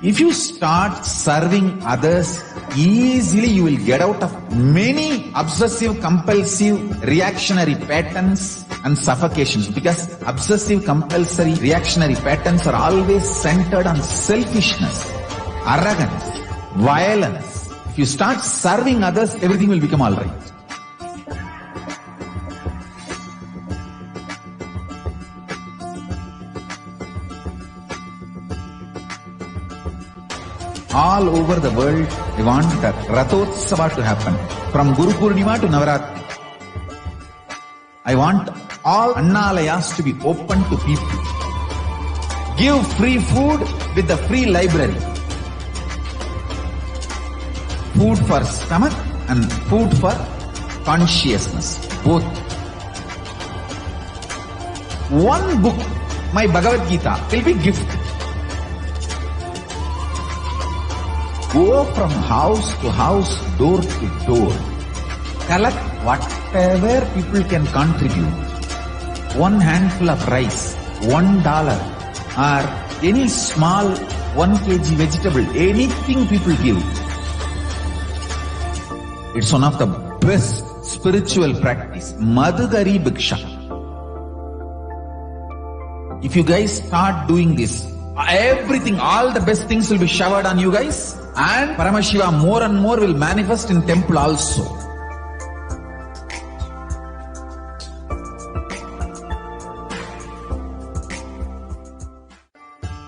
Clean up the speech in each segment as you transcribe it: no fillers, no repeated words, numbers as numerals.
If you start serving others, easily you will get out of many obsessive, compulsive, reactionary patterns and suffocations, because obsessive, compulsory, reactionary patterns are always centered on selfishness, arrogance, violence. If you start serving others, everything will become alright. All over the world, they want the Rathotsava to happen. From Guru Purnima to Navaratri. I want all Annalayas to be open to people. Give free food with the free library. Food for stomach and food for consciousness. Both. One book, my Bhagavad Gita, will be gift. Go from house to house, door to door. Collect whatever people can contribute. One handful of rice, $1, or any small 1 kg vegetable, anything people give. It's one of the best spiritual practice. Madhugari Bhiksha. If you guys start doing this, everything, all the best things will be showered on you guys. And Paramashiva more and more will manifest in temple also.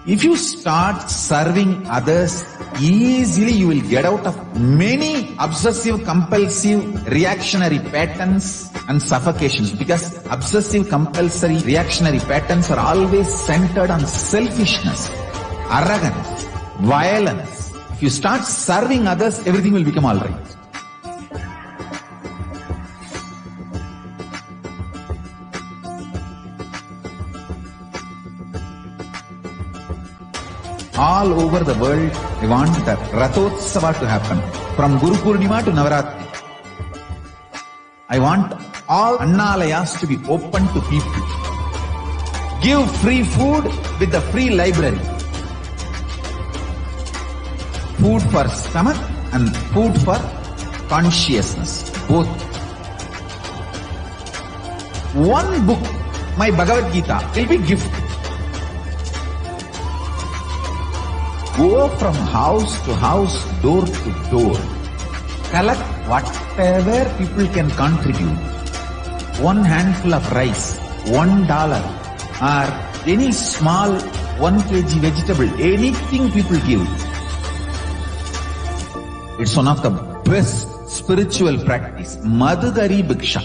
If you start serving others, easily you will get out of many obsessive, compulsive, reactionary patterns and suffocations, because obsessive, compulsory, reactionary patterns are always centered on selfishness, arrogance, violence. If you start serving others, everything will become alright. All over the world, they want the Rathotsava to happen. From Guru Purnima to Navaratri. I want all Annalayas to be open to people. Give free food with the free library. Food for stomach and food for consciousness. Both. One book, my Bhagavad Gita, will be gift. Go from house to house, door to door. Collect whatever people can contribute. One handful of rice, $1, or any small 1 kg vegetable, anything people give. It's one of the best spiritual practice. Madhugari Bhiksha.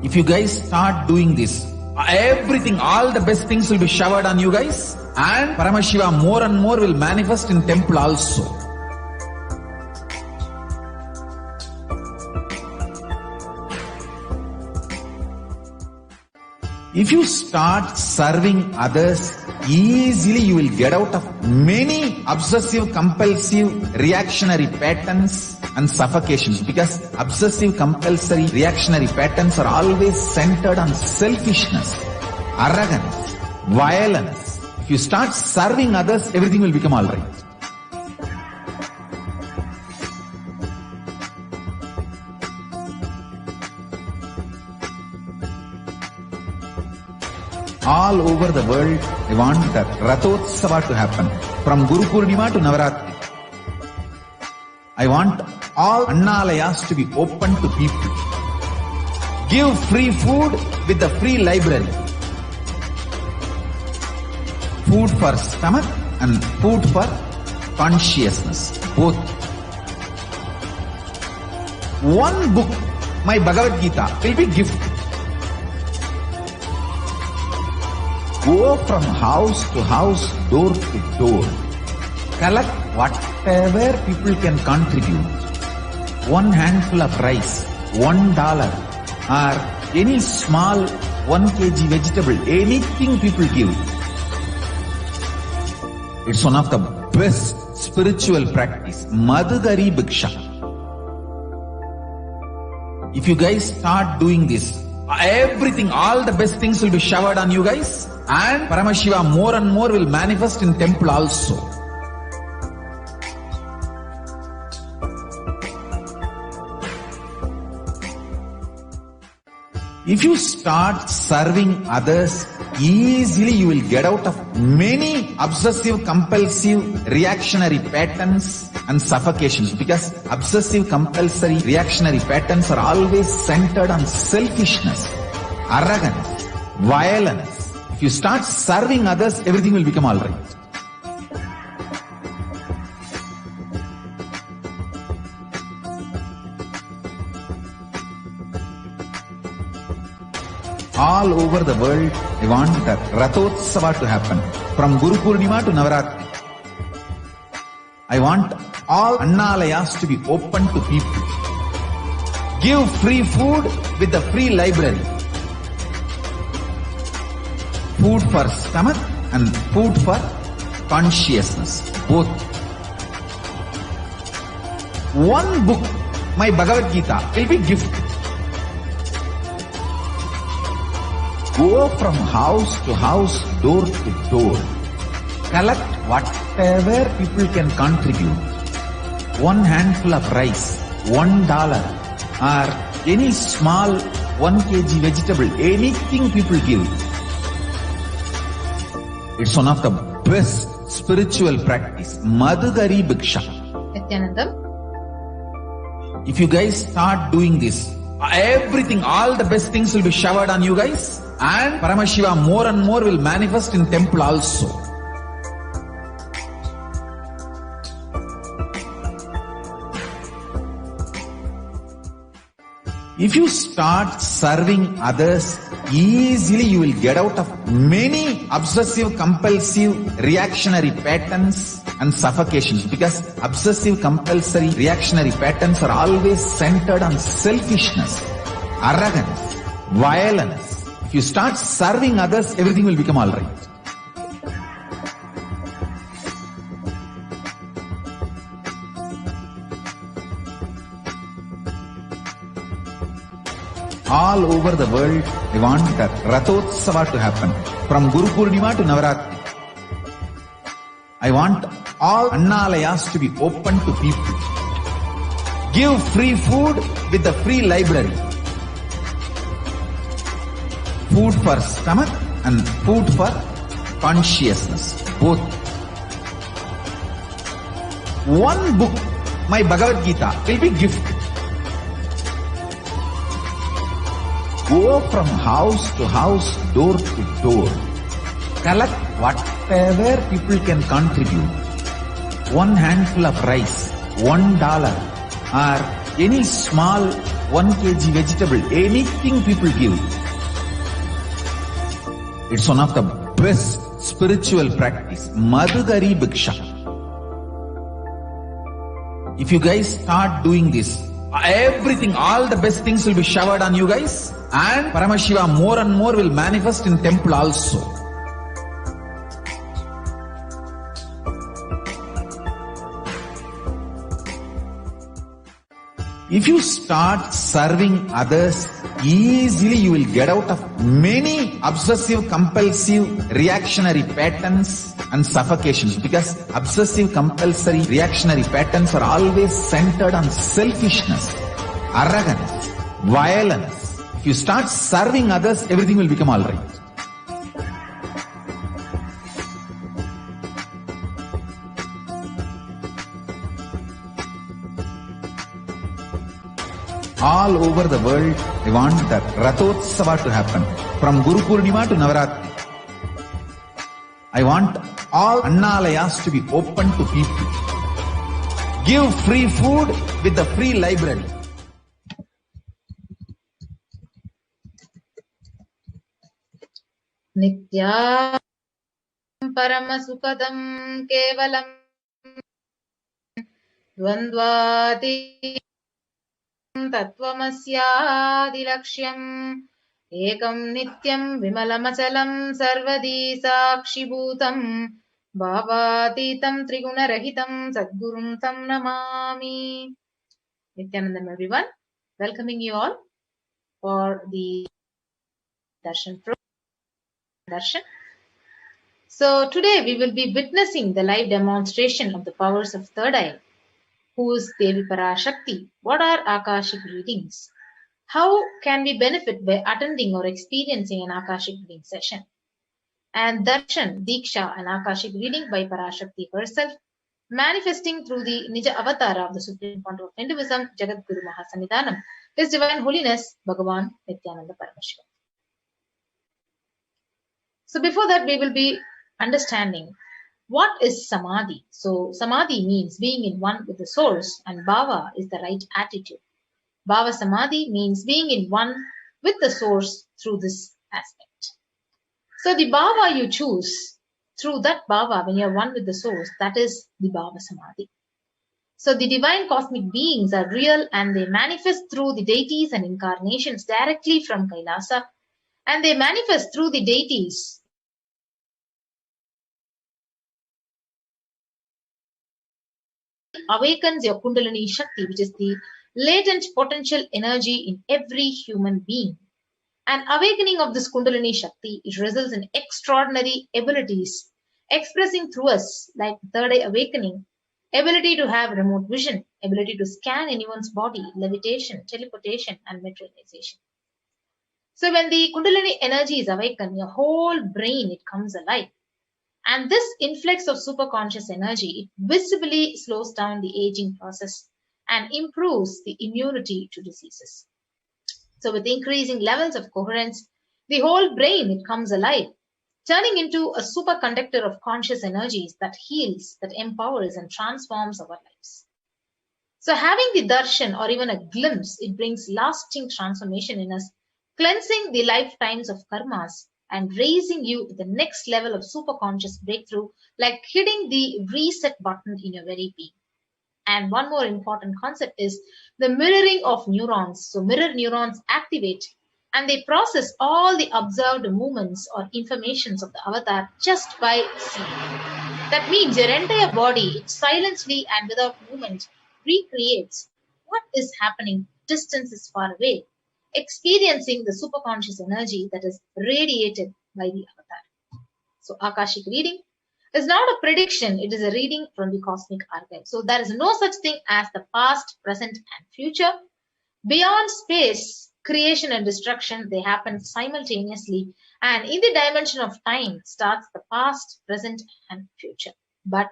If you guys start doing this, everything, all the best things will be showered on you guys. And Paramashiva more and more will manifest in temple also. If you start serving others, easily you will get out of many obsessive, compulsive, reactionary patterns and suffocations, because obsessive, compulsory, reactionary patterns are always centered on selfishness, arrogance, violence. If you start serving others, everything will become alright. All over the world, they want the Rathotsava to happen. From Guru Purnima to Navaratri. I want all Annalayas to be open to people. Give free food with the free library. Food for stomach and food for consciousness. Both. One book, my Bhagavad Gita, will be gift. Go from house to house, door to door. Collect whatever people can contribute. One handful of rice, $1, or any small 1 kg vegetable, anything people give. It's one of the best spiritual practice. Madhugari Bhiksha. If you guys start doing this, everything, all the best things will be showered on you guys. And Paramashiva more and more will manifest in temple also. If you start serving others, easily you will get out of many obsessive, compulsive, reactionary patterns and suffocations, because obsessive, compulsory, reactionary patterns are always centered on selfishness, arrogance, violence. If you start serving others, everything will become alright. All over the world, I want the Rathotsava to happen. From Guru Purnima to Navaratri. I want all Annalayas to be open to people. Give free food with the free library. Food for stomach and food for consciousness. Both. One book, my Bhagavad Gita, will be gift. Go from house to house, door to door. Collect whatever people can contribute. One handful of rice, $1, or any small 1 kg vegetable, anything people give. It's one of the best spiritual practice. Madhugari Bhiksha. Nithyanandam. If you guys start doing this, everything, all the best things will be showered on you guys. And Paramashiva more and more will manifest in temple also. If you start serving others, easily you will get out of many obsessive, compulsive, reactionary patterns and suffocations, because obsessive, compulsory, reactionary patterns are always centered on selfishness, arrogance, violence. If you start serving others, everything will become alright. All over the world, I want the Rathotsava to happen. From Guru Purnima to Navaratri. I want all Annalayas to be open to people. Give free food with the free library. Food for stomach and food for consciousness. Both. One book, my Bhagavad Gita, will be gift. Go from house to house, door to door. Collect whatever people can contribute. One handful of rice, $1, or any small 1 kg vegetable, anything people give. It's one of the best spiritual practice. Madhugari Bhiksha. If you guys start doing this, everything, all the best things will be showered on you guys. And Paramashiva more and more will manifest in temple also. If you start serving others, easily you will get out of many obsessive, compulsive, reactionary patterns and suffocations, because obsessive, compulsory, reactionary patterns are always centered on selfishness, arrogance, violence. If you start serving others, everything will become alright. All over the world, I want the Rathotsava to happen. From Guru Purnima to Navaratri. I want all Annalayas to be open to people. Give free food with the free library. Nitya Paramasukadam Kevalam Dvandvati Tattvamasyadilakshyam Ekam Nityam Vimalamachalam Sarvadi Sakshibhutam Bhavatitam Trigunarahitam Sadgurum Tam Namami. Nithyanandam, everyone. Welcoming you all for the Darshan program. Darshan. So today we will be witnessing the live demonstration of the powers of third eye. Who is Devi Parashakti? What are Akashic readings? How can we benefit by attending or experiencing an Akashic reading session? And Darshan, Diksha, an Akashic reading by Parashakti herself, manifesting through the Nija Avatara of the Supreme Pontiff of Hinduism, Jagat Guru Mahasanidhanam, His Divine Holiness, Bhagavan Nithyananda Paramashivam. So before that, we will be understanding what is Samadhi. So Samadhi means being in one with the source, and Bhava is the right attitude. Bhava Samadhi means being in one with the source through this aspect. So the Bhava you choose, through that Bhava, when you are one with the source, that is the Bhava Samadhi. So the divine cosmic beings are real and they manifest through the deities and incarnations directly from Kailasa, and they manifest through the deities awakens your Kundalini Shakti, which is the latent potential energy in every human being. An awakening of this Kundalini Shakti, it results in extraordinary abilities expressing through us, like third eye awakening, ability to have remote vision, ability to scan anyone's body, levitation, teleportation, and materialization. So when the Kundalini energy is awakened, your whole brain, it comes alive. And this influx of superconscious energy, it visibly slows down the aging process and improves the immunity to diseases. So with increasing levels of coherence, the whole brain, it comes alive, turning into a superconductor of conscious energies that heals, that empowers and transforms our lives. So having the darshan or even a glimpse, it brings lasting transformation in us, cleansing the lifetimes of karmas and raising you to the next level of superconscious breakthrough, like hitting the reset button in your very being. And one more important concept is the mirroring of neurons. So mirror neurons activate and they process all the observed movements or informations of the avatar just by seeing. That means your entire body, it silently and without movement recreates what is happening distance is far away, experiencing the superconscious energy that is radiated by the avatar. So Akashic reading is not a prediction, it is a reading from the cosmic archive. So there is no such thing as the past, present, and future. Beyond space, creation and destruction, they happen simultaneously. And in the dimension of time starts the past, present, and future. But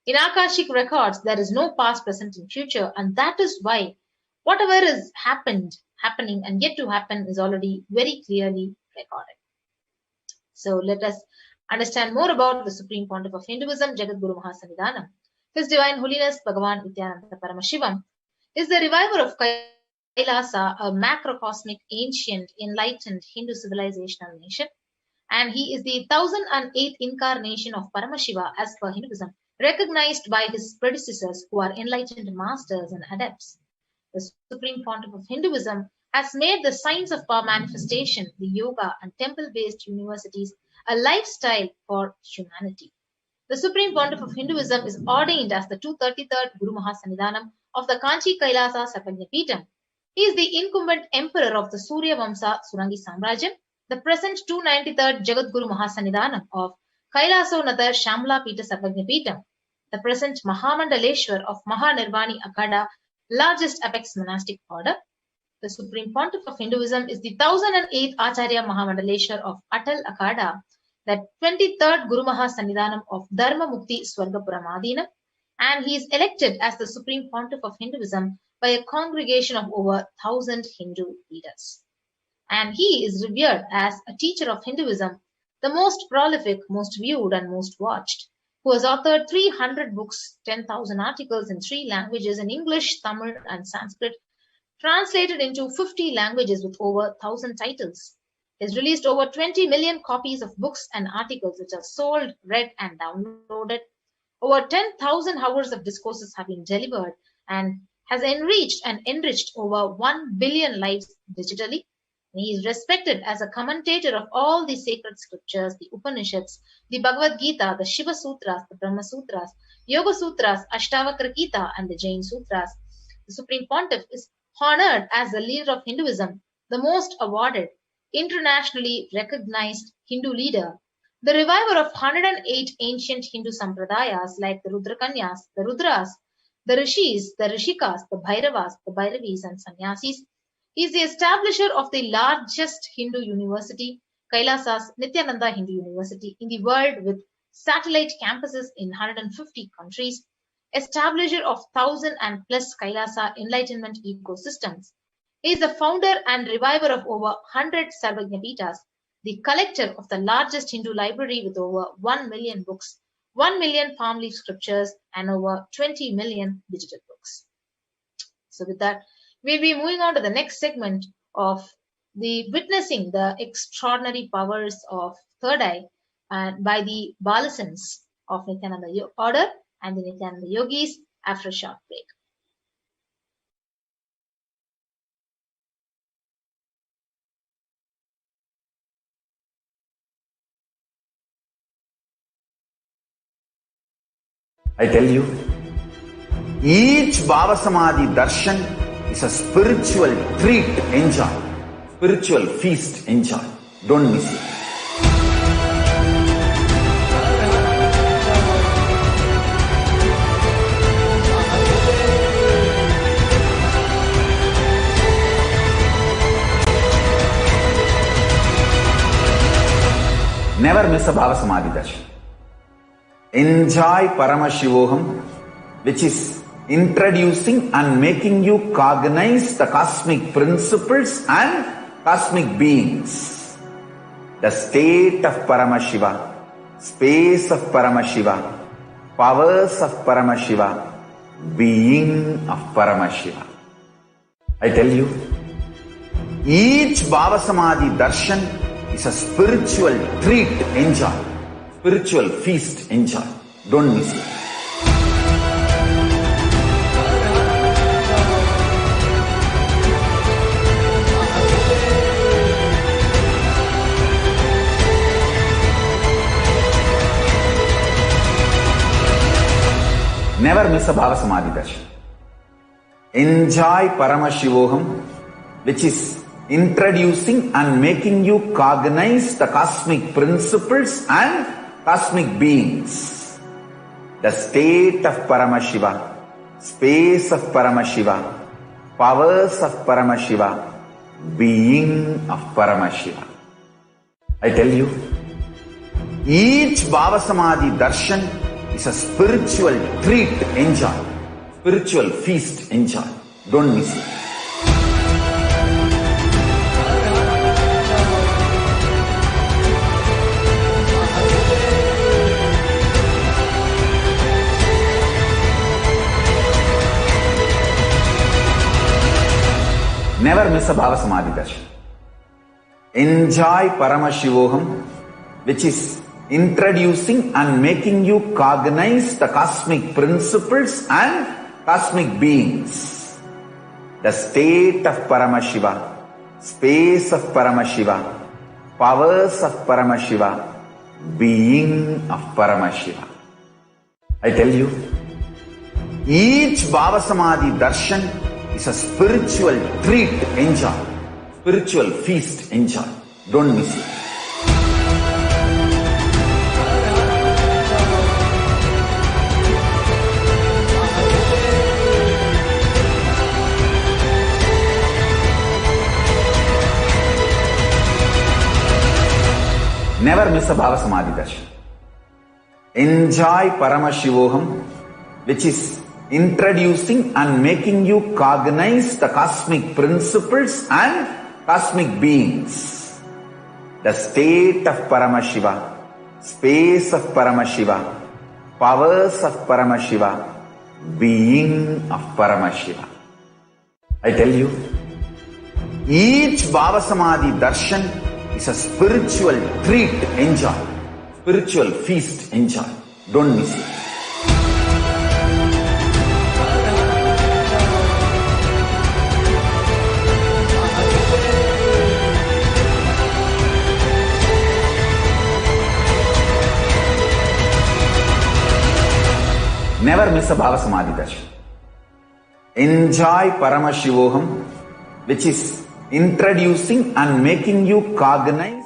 in Akashic records, there is no past, present, and future. And that is why whatever is happening, and yet to happen is already very clearly recorded. So let us understand more about the Supreme Pontiff of Hinduism, Jagat Guru Mahasanidhanam. His Divine Holiness Bhagavan Nithyananda Paramashivam is the reviver of Kailasa, a macrocosmic, ancient, enlightened Hindu civilizational nation. And he is the 1008th incarnation of Paramashiva as per Hinduism, recognized by his predecessors who are enlightened masters and adepts. The Supreme Pontiff of Hinduism has made the science of power manifestation, the yoga and temple-based universities, a lifestyle for humanity. The Supreme Pontiff of Hinduism is ordained as the 233rd Guru Mahasanidhanam of the Kanchi Kailasa Sarvajnapeetham. He is the incumbent emperor of the Surya Vamsa Surangi Samrajyam, the present 293rd Jagat Guru Mahasanidhanam of Kailasonathar Shamla Pita Sarvajnapeetham, the present Mahamandaleshwar of Mahanirvani Akada, largest apex monastic order. The Supreme Pontiff of Hinduism is the 1008th Acharya Mahamandaleshwar of Atal Akada, the 23rd Guru Mahasanidhanam of Dharma Mukti Swargapuramadinam, and he is elected as the Supreme Pontiff of Hinduism by a congregation of over 1000 Hindu leaders. And he is revered as a teacher of Hinduism, the most prolific, most viewed, and most watched, who has authored 300 books, 10,000 articles in 3 languages in English, Tamil, and Sanskrit, translated into 50 languages with over 1,000 titles. He has released over 20 million copies of books and articles which are sold, read, and downloaded. Over 10,000 hours of discourses have been delivered and has enriched over 1 billion lives digitally. He is respected as a commentator of all the sacred scriptures, the Upanishads, the Bhagavad Gita, the Shiva Sutras, the Brahma Sutras, Yoga Sutras, Ashtavakra Gita, and the Jain Sutras. The Supreme Pontiff is honored as the leader of Hinduism, the most awarded, internationally recognized Hindu leader, The reviver of 108 ancient Hindu sampradayas like the Rudrakanyas, the Rudras, the Rishis, the Rishikas, the Bhairavas, the Bhairavis and Sannyasis. He is the establisher of the largest Hindu university, Kailasa's Nithyananda Hindu University in the world with satellite campuses in 150 countries, establisher of 1,000 and plus Kailasa enlightenment ecosystems. He is the founder and reviver of over 100 Sarvajnapitas, the collector of the largest Hindu library with over 1 million books, 1 million palm leaf scriptures, and over 20 million digital books. So with that, we'll be moving on to the next segment of the witnessing the extraordinary powers of third eye and by the Balasans of Nithyananda order and the Nithyananda yogis after a short break. I tell you, each Bhava Samadhi Darshan is a spiritual treat, enjoy. Spiritual feast, enjoy. Don't miss it. Never miss a Bhava Samadhi Darshan. Enjoy Paramashivoham, which is introducing and making you cognize the cosmic principles and cosmic beings. The state of Paramashiva, space of Paramashiva, powers of Paramashiva, being of Paramashiva. I tell you, each Bhava Samadhi Darshan is a spiritual treat, enjoy. Spiritual feast, enjoy. Don't miss it. Never miss a Bhava Samadhi Darshan. Enjoy Paramashivoham, which is introducing and making you cognize the cosmic principles and cosmic beings. The state of Paramashiva, space of Paramashiva, powers of Paramashiva, being of Paramashiva. I tell you, each Bhava Samadhi Darshan is a spiritual treat, enjoy. Spiritual feast, enjoy. Don't miss it. Never miss a Bhava Samadhi Darshan. Enjoy Paramashivoham, which is introducing and making you cognize the cosmic principles and cosmic beings. The state of Paramashiva, space of Paramashiva, powers of Paramashiva, being of Paramashiva. I tell you, each Bhava Samadhi Darshan is a spiritual treat, enjoy. Spiritual feast, enjoy. Don't miss it. Never miss a Bhava Samadhi Darshan. Enjoy Paramashivoham, which is introducing and making you cognize the cosmic principles and cosmic beings. The state of Paramashiva, space of Paramashiva, powers of Paramashiva, being of Paramashiva. I tell you, each Bhava Samadhi Darshan is a spiritual treat, enjoy. Spiritual feast, enjoy. Don't miss it. Never miss a Bhava Samadhi Darshan. Enjoy Paramashivoham, which is introducing and making you cognize.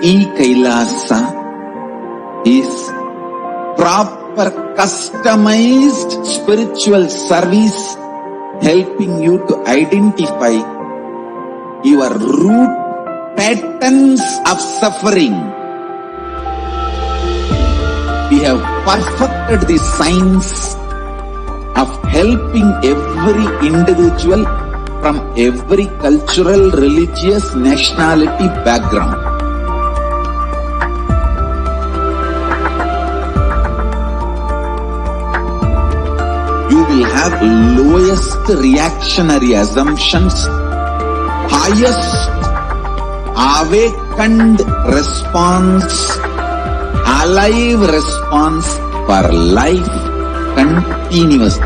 Kailasa is proper customized spiritual service helping you to identify your root patterns of suffering. We have perfected the science of helping every individual from every cultural, religious, nationality background. You will have lowest reactionary assumptions, highest awakened response, alive response for life continuous.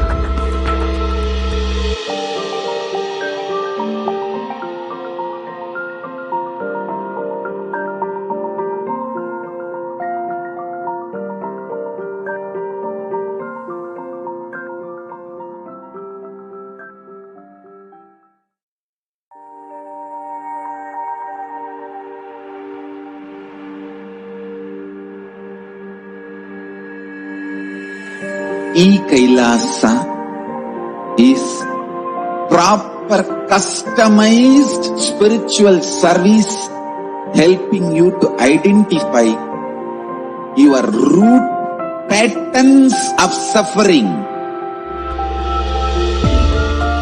Kailasa is proper customized spiritual service helping you to identify your root patterns of suffering.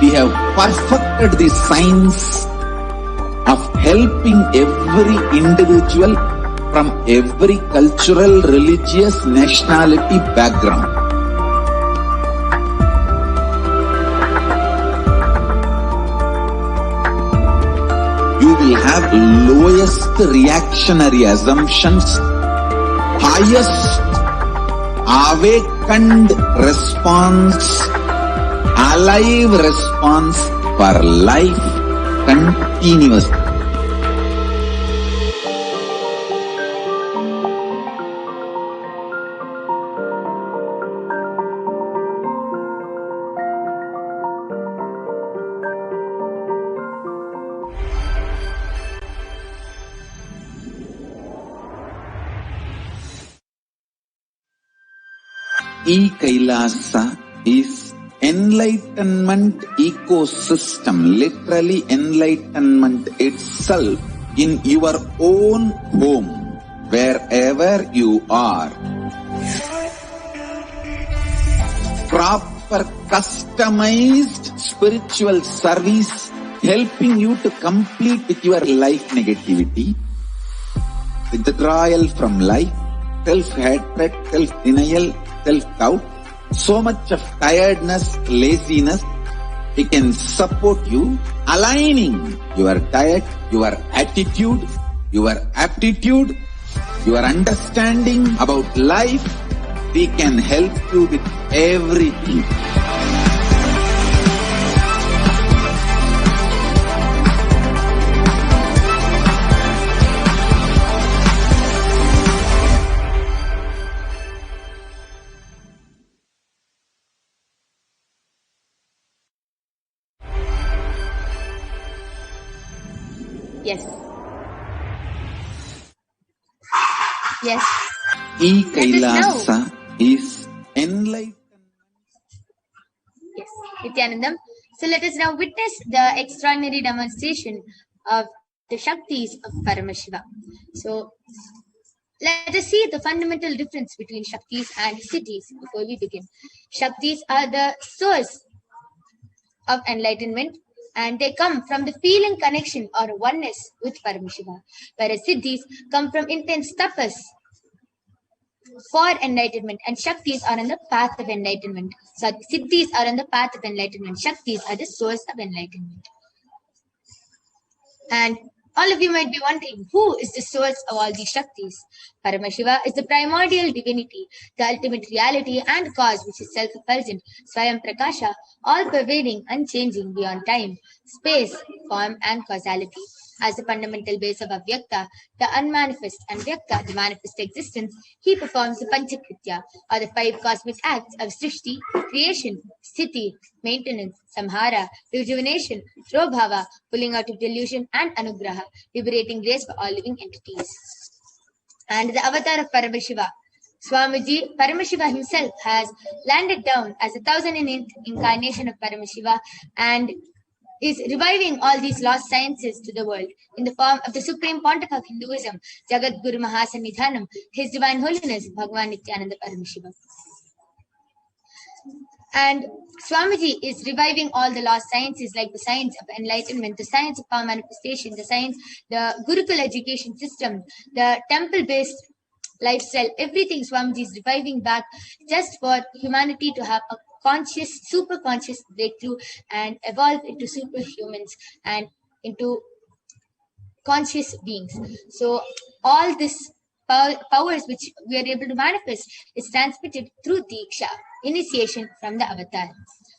We have perfected the science of helping every individual from every cultural, religious, nationality background. You will have lowest reactionary assumptions, highest awakened response, alive response for life continuous. Kailasa is enlightenment ecosystem, literally enlightenment itself in your own home, wherever you are. Proper customized spiritual service helping you to complete with your life negativity, withdrawal from life, self-hatred, self-denial, self-doubt, so much of tiredness, laziness. It can support you, aligning your diet, your attitude, your aptitude, your understanding about life. We can help you with everything. Yes. Yes. Kailasa is enlightenment. Yes, Nithyanandam. So let us now witness the extraordinary demonstration of the Shaktis of Paramashiva. So let us see the fundamental difference between Shaktis and Siddhis before we begin. Shaktis are the source of enlightenment, and they come from the feeling connection or oneness with Paramashiva, whereas Siddhis come from intense tapas for enlightenment, and Shaktis are on the path of enlightenment. So Siddhis are on the path of enlightenment. Shaktis are the source of enlightenment. And all of you might be wondering, who is the source of all these Shaktis? Paramashiva is the primordial divinity, the ultimate reality and cause which is self-effulgent, Swayam Prakasha, all-pervading, unchanging beyond time, space, form and causality. As the fundamental base of Avyakta, the unmanifest, and Vyakta, the manifest existence, he performs the Panchakritya, or the 5 cosmic acts of Srishti, creation, Sthiti, maintenance, Samhara, rejuvenation, Bhava, pulling out of delusion, and Anugraha, liberating grace for all living entities. and the avatar of Paramashiva. Swamiji, Paramashiva himself has landed down as a 1008th incarnation of Paramashiva and is reviving all these lost sciences to the world in the form of the Supreme Pontiff of Hinduism, Jagat Guru Mahasannidhanam, His Divine Holiness, Bhagavan Nithyananda Paramashivam. And Swamiji is reviving all the lost sciences like the science of enlightenment, the science of power manifestation, the Gurukul education system, the temple-based lifestyle, everything Swamiji is reviving back just for humanity to have a conscious, super conscious breakthrough and evolve into superhumans and into conscious beings. So all this powers which we are able to manifest is transmitted through Diksha, initiation from the avatar.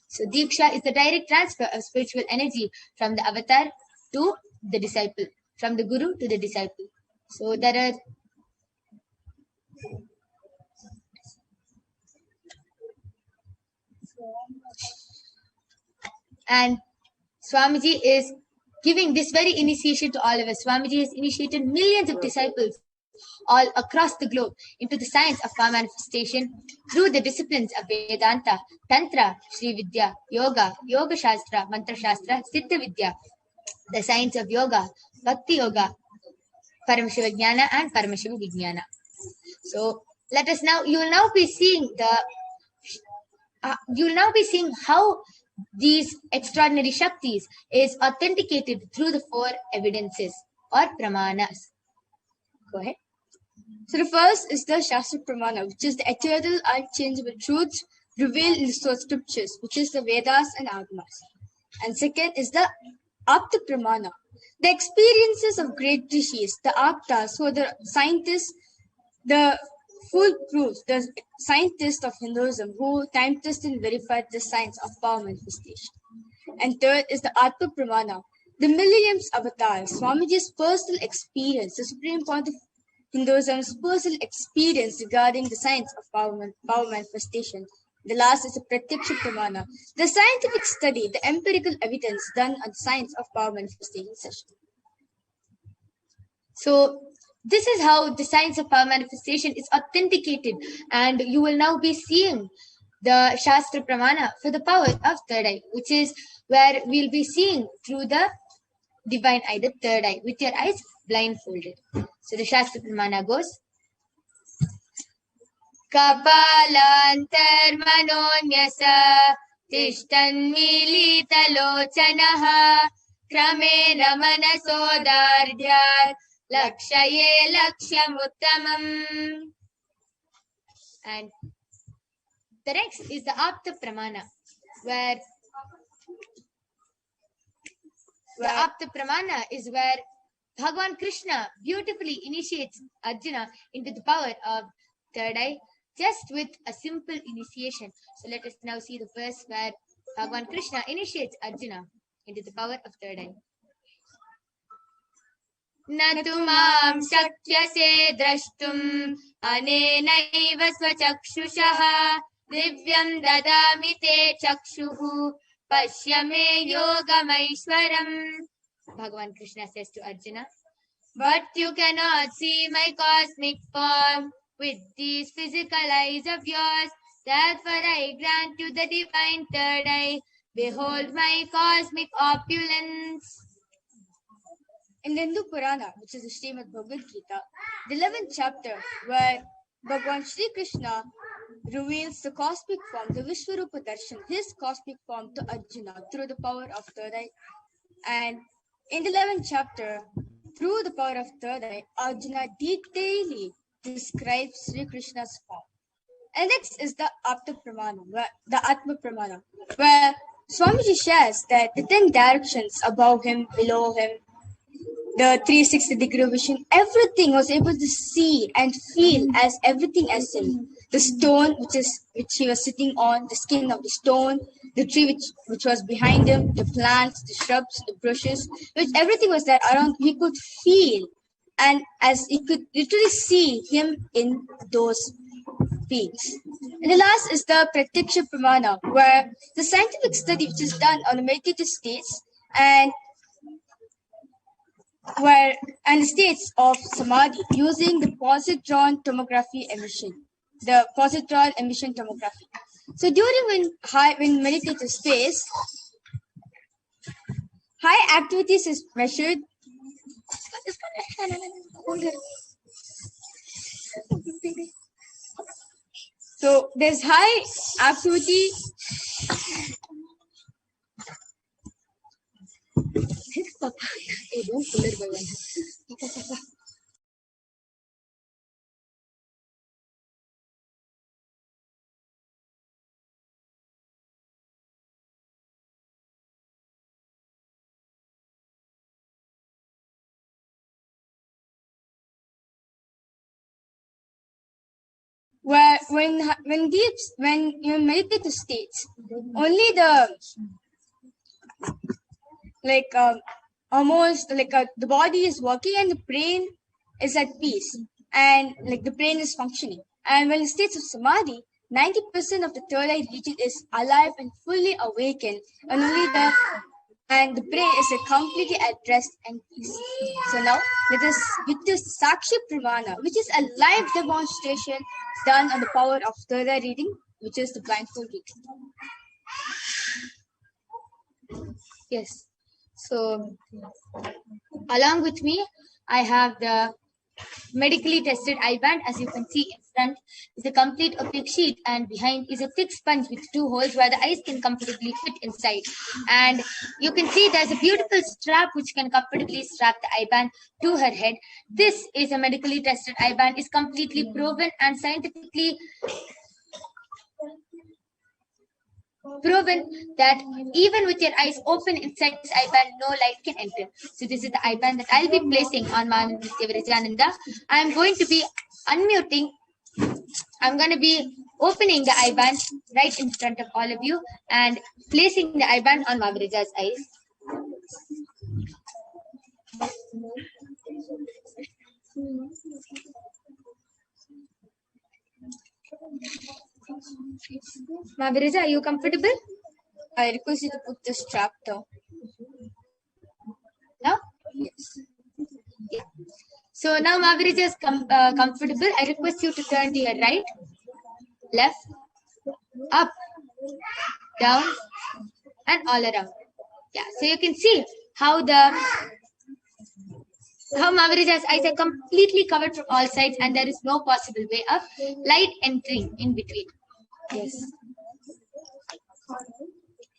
So Diksha is the direct transfer of spiritual energy from the avatar to the disciple, from the guru to the disciple. So there are and Swamiji is giving this very initiation to all of us. Swamiji has initiated millions of disciples all across the globe into the science of power manifestation through the disciplines of Vedanta, Tantra, Sri Vidya, Yoga, Yoga Shastra, Mantra Shastra, Siddha Vidya, the science of Yoga, Bhakti Yoga, Paramashiva Jnana and Paramashiva Vijnana. So let us now, you will now be seeing how these extraordinary Shaktis is authenticated through the 4 evidences or Pramanas. Go ahead. So the first is the Shastra Pramana, which is the eternal, unchangeable truths revealed in the source scriptures, which is the Vedas and Agamas. And second is the Apta Pramana, the experiences of great rishis, the Aptas, who are the scientists, the foolproofs, the scientists of Hinduism, who time tested and verified the science of power manifestation. And third is the Atma Pramana, the millennium's avatar, Swamiji's personal experience, the Supreme Point of Hinduism's personal experience regarding the science of power manifestation. The last is the Pratyaksha Pramana, the scientific study, the empirical evidence done on the science of power manifestation session. So this is how the science of power manifestation is authenticated, and you will now be seeing the Shastra Pramana for the power of third eye, which is where we'll be seeing through the divine eye, the third eye, with your eyes blindfolded. So the Shastra Pramana goes, Kapalantarmanonyasa Tishtanmilitalochanaha Kramena Manasodardhyat Lakshaye Lakshamuttamam. And the next is the Apta Pramana, where the Apta Pramana is where Bhagavan Krishna beautifully initiates Arjuna into the power of third eye just with a simple initiation. So let us now see the verse where Bhagavan Krishna initiates Arjuna into the power of third eye. Natu mam shakyase drashtum anenaiva svachakshushaha divyam dadami te chakshuhu pashyame yogamaishwaram. Bhagavan Krishna says to Arjuna, but you cannot see my cosmic form with these physical eyes of yours. Therefore I grant you the divine third eye. Behold my cosmic opulence. In the Hindu Purana, which is the Srimad Bhagavad Gita, the 11th chapter, where Bhagavan Shri Krishna reveals the cosmic form, the Vishwarupa Darshan, his cosmic form to Arjuna through the power of third eye. And in the 11th chapter, through the power of third eye, Arjuna detailedly describes Sri Krishna's form. And next is the Apta Pramana, the Atma Pramana, where Swamiji shares that the 10 directions above him, below him, the 360-degree vision, everything was able to see and feel as everything as him. The stone which he was sitting on, the skin of the stone, the tree which was behind him, the plants, the shrubs, the bushes, which everything was there around. He could feel, and as he could literally see him in those beings. And the last is the Pratyaksha Pramana, where the scientific study which is done on the meditative states, and and states of samadhi using the positron tomography emission, the positron emission tomography. So during when meditators face high activities is measured. So there's high activity. Where when you meditate the states, only the almost the body is working and the brain is at peace, and the brain is functioning. And when in states of samadhi, 90% of the third eye region is alive and fully awakened, and the brain is completely at rest and peace. So now let us witness Sakshi Pramana, which is a live demonstration done on the power of third eye reading, which is the blindfold reading. Yes. So, along with me, I have the medically tested eye band. As you can see, in front is a complete opaque sheet, and behind is a thick sponge with 2 holes where the eyes can comfortably fit inside. And you can see there's a beautiful strap which can comfortably strap the eye band to her head. This is a medically tested eye band, is completely proven and scientifically proven that even with your eyes open inside this eye band, no light can enter. So this is the eye band that I'll be placing on Mami Nithyananda. I'm going to be unmuting. I'm going to be opening the eye band right in front of all of you and placing the eye band on Maviraja's eyes. Maviraja, are you comfortable? I request you to put the strap down. Now? Yes. Yeah. So now Maviraja is comfortable. I request you to turn to your right, left, up, down, and all around. Yeah. So you can see how Maviraja's eyes are completely covered from all sides, and there is no possible way of light entering in between. Yes.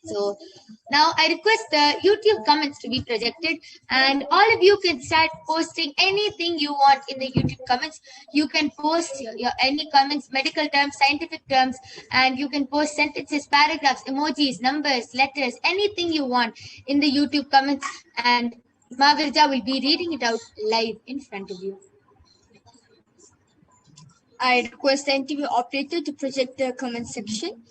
So now I request the YouTube comments to be projected, and all of you can start posting anything you want in the YouTube comments. You can post your any comments, medical terms, scientific terms, and you can post sentences, paragraphs, emojis, numbers, letters, anything you want in the YouTube comments, and Maviraja will be reading it out live in front of you. I request the interview operator to project the comment section.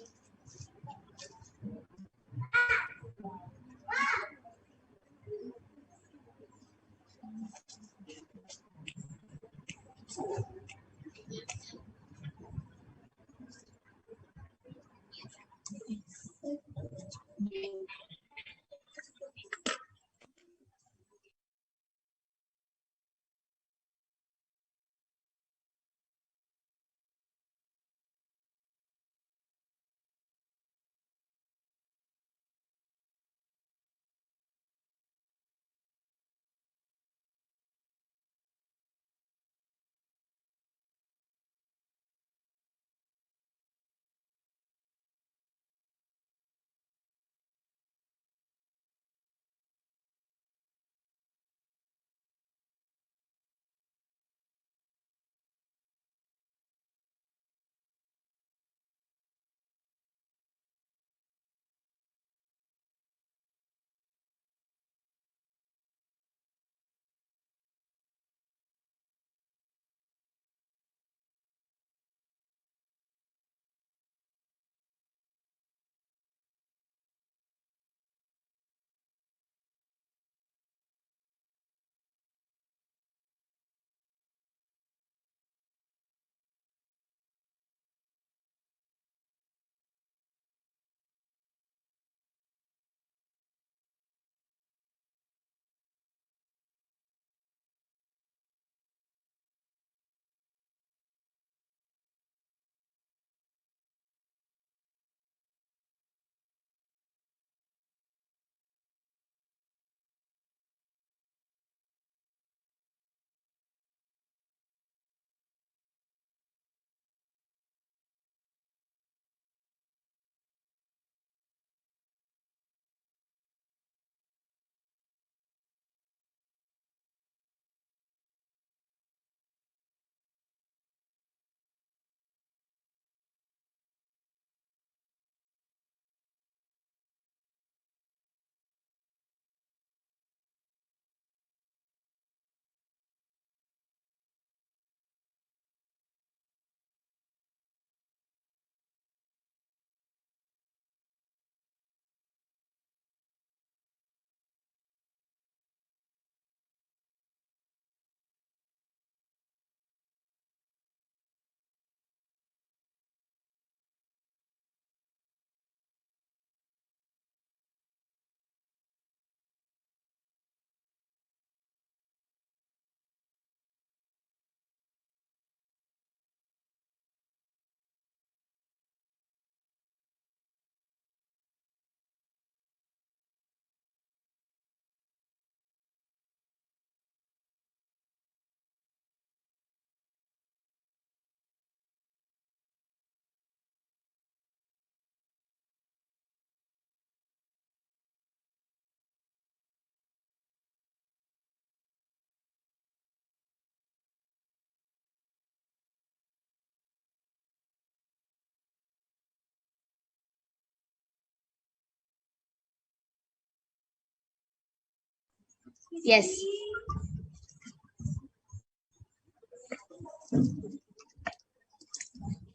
Yes.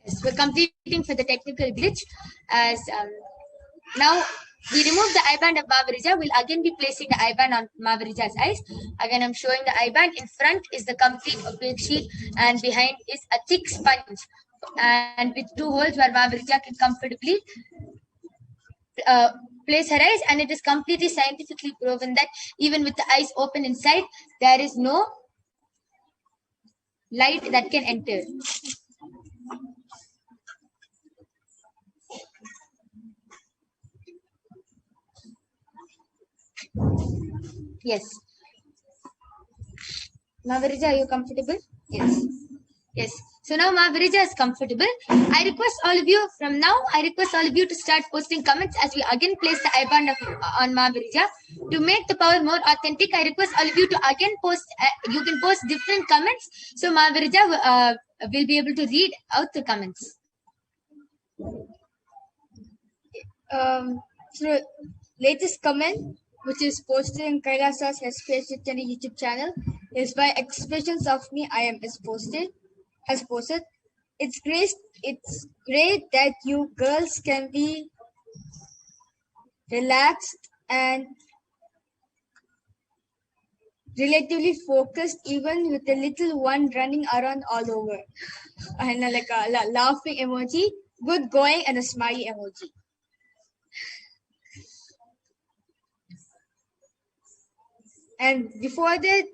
Yes, we're completing for the technical glitch as now we remove the I-band of Mavarija. We'll again be placing the I-band on Mavarija's eyes. Again, I'm showing the I-band. In front is the complete opaque sheet and behind is a thick sponge and with 2 holes where Mavarija can comfortably place her eyes, and it is completely scientifically proven that even with the eyes open inside, there is no light that can enter. Yes. Mavarija, are you comfortable? Yes. Yes. So now Mavarija is comfortable. I request all of you from now, to start posting comments as we again place the I-band on Mavarija. To make the power more authentic, I request all of you to again post, you can post different comments. So Mavarija will be able to read out the comments. So latest comment, which is posted in Kailasa's HDH Nithyananda YouTube channel, is by Expressions of Me I Am has posted. It's great that you girls can be relaxed and relatively focused even with the little one running around all over. And like a laughing emoji, good going, and a smiley emoji. And before that,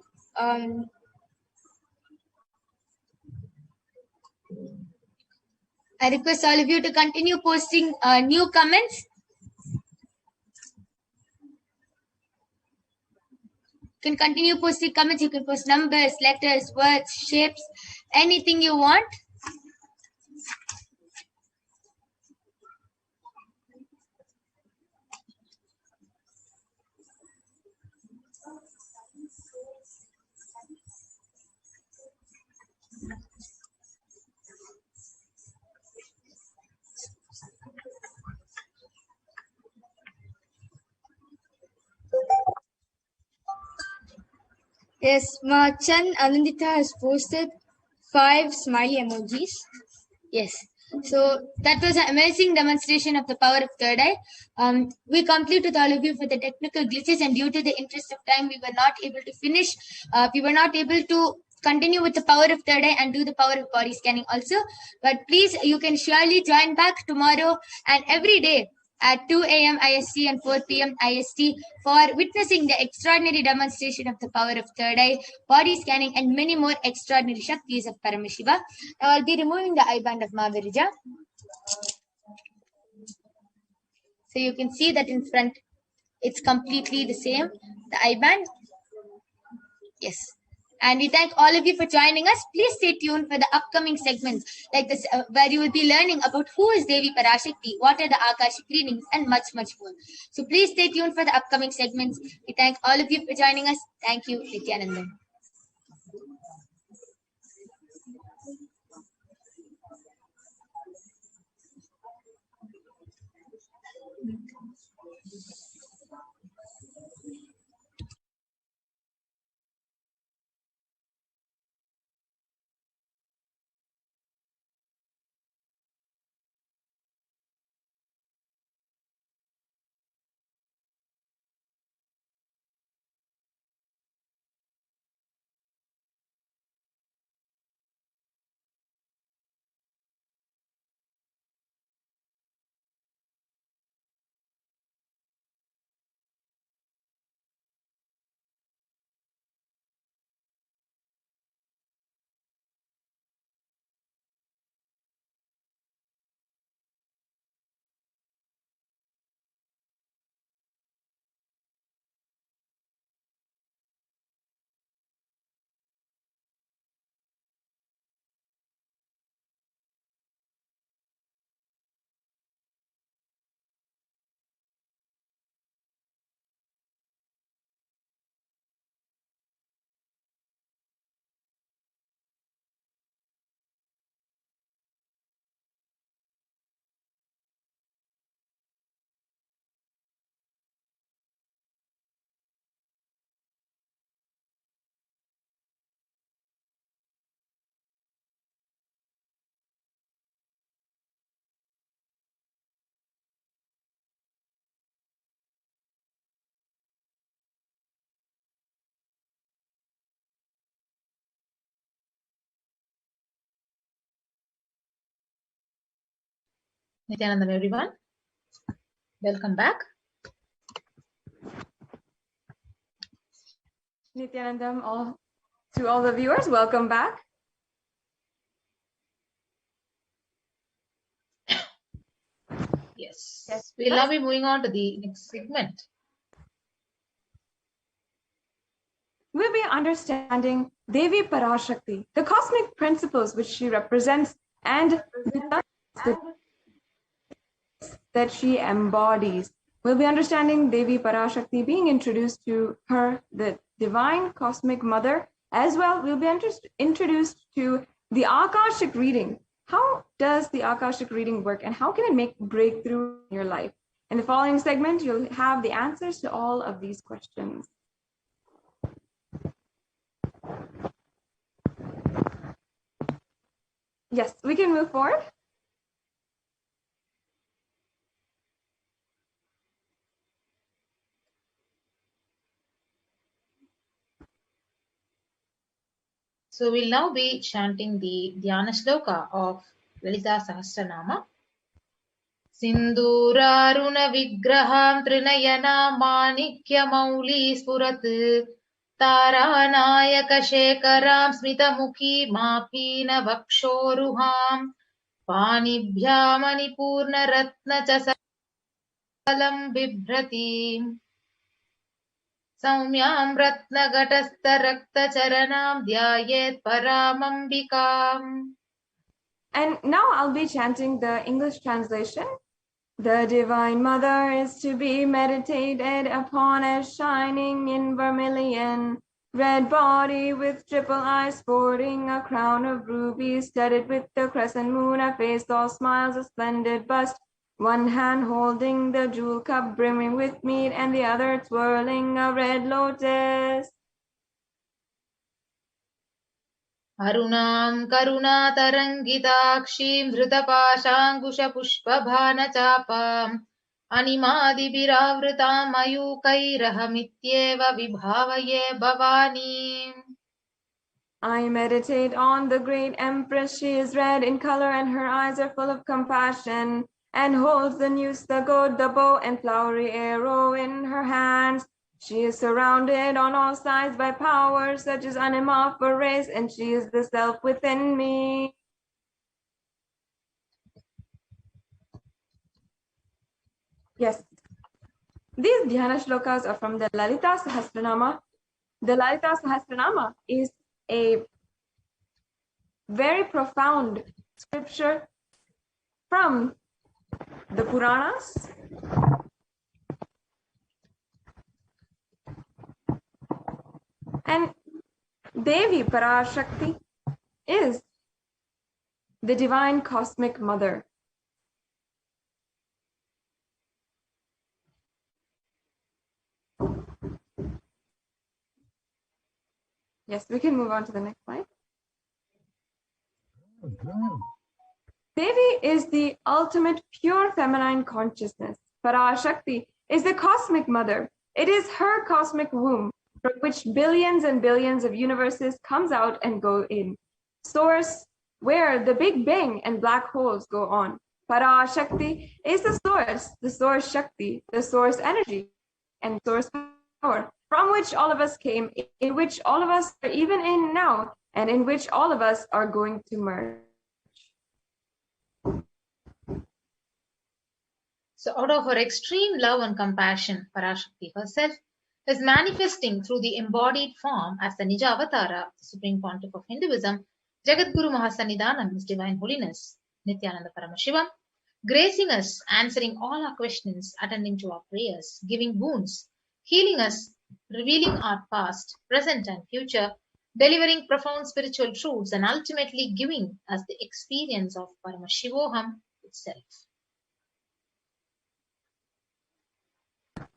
I request all of you to continue posting new comments. You can continue posting comments. You can post numbers, letters, words, shapes, anything you want. yes, Machan Anandita has posted 5 smiley emojis. Yes. So that was an amazing demonstration of the power of third eye. We completed all of you for the technical glitches, and due to the interest of time, we were not able to finish. We were not able to continue with the power of third eye and do the power of body scanning also. But please, you can surely join back tomorrow and every day at 2 a.m. IST and 4 p.m. IST for witnessing the extraordinary demonstration of the power of third eye, body scanning, and many more extraordinary Shaktis of Paramashiva. Now I'll be removing the I-band of Mavarija. So you can see that in front, it's completely the same, the I-band. Yes. And we thank all of you for joining us. Please stay tuned for the upcoming segments like this, where you will be learning about who is Devi Parashakti, what are the Akashic readings, and much, much more. So please stay tuned for the upcoming segments. We thank all of you for joining us. Thank you, Nithyananda. Nithyanandam, everyone. Welcome back. Nithyanandam, to all the viewers, welcome back. Yes. We'll now be moving on to the next segment. We'll be understanding Devi Parashakti, the cosmic principles which she represents and the that she embodies. We'll be understanding Devi Parashakti, being introduced to her, the divine cosmic mother. As well, we'll be introduced to the Akashic reading. How does the Akashic reading work and how can it make breakthrough in your life? In the following segment, you'll have the answers to all of these questions. Yes, we can move forward. So we'll now be chanting the Dhyana Shloka of Lalita Sahasranama. Sinduraruna Vigraham Trinayana Manikya Mauli Spurat Taranayaka Shekaram Smita Mukhi Mapina Vakshoruham Panibhya Manipurna Ratna Chasalam Bibhrati Saumyam Ratna Gatastha Rakta Charanam Dhyayet Paramambikam. And now I'll be chanting the English translation. The Divine Mother is to be meditated upon as shining in vermilion, red body with triple eyes, sporting a crown of rubies, studded with the crescent moon, a face all smiles, a splendid bust, one hand holding the jewel cup brimming with mead, and the other twirling a red lotus. Arunam Karuna Tarangitakshim Dhrutapashangusha Pushpabhana Animadibhiravritam Ayukairahamityeva Vibhavaye Bhavani. I meditate on the great Empress. She is red in color and her eyes are full of compassion, and holds the noose, the goad, the bow, and flowery arrow in her hands. She is surrounded on all sides by powers such as anima for race, and she is the self within me. Yes, these Dhyana shlokas are from the Lalita Sahasranama. The Lalita Sahasranama is a very profound scripture from the Puranas. And Devi Parashakti is the divine cosmic mother. Yes, we can move on to the next slide. Devi is the ultimate pure feminine consciousness. Parashakti is the cosmic mother. It is her cosmic womb from which billions and billions of universes comes out and go in. Source where the Big Bang and black holes go on. Parashakti is the source Shakti, the source energy and source power from which all of us came, in which all of us are even in now, and in which all of us are going to merge. So out of her extreme love and compassion, Parashakti herself is manifesting through the embodied form as the Nija Avatara, the Supreme Pontiff of Hinduism, Jagadguru Mahasannidhanam, His Divine Holiness, Nithyananda Paramashivam, gracing us, answering all our questions, attending to our prayers, giving boons, healing us, revealing our past, present and future, delivering profound spiritual truths, and ultimately giving us the experience of Paramashivoham itself.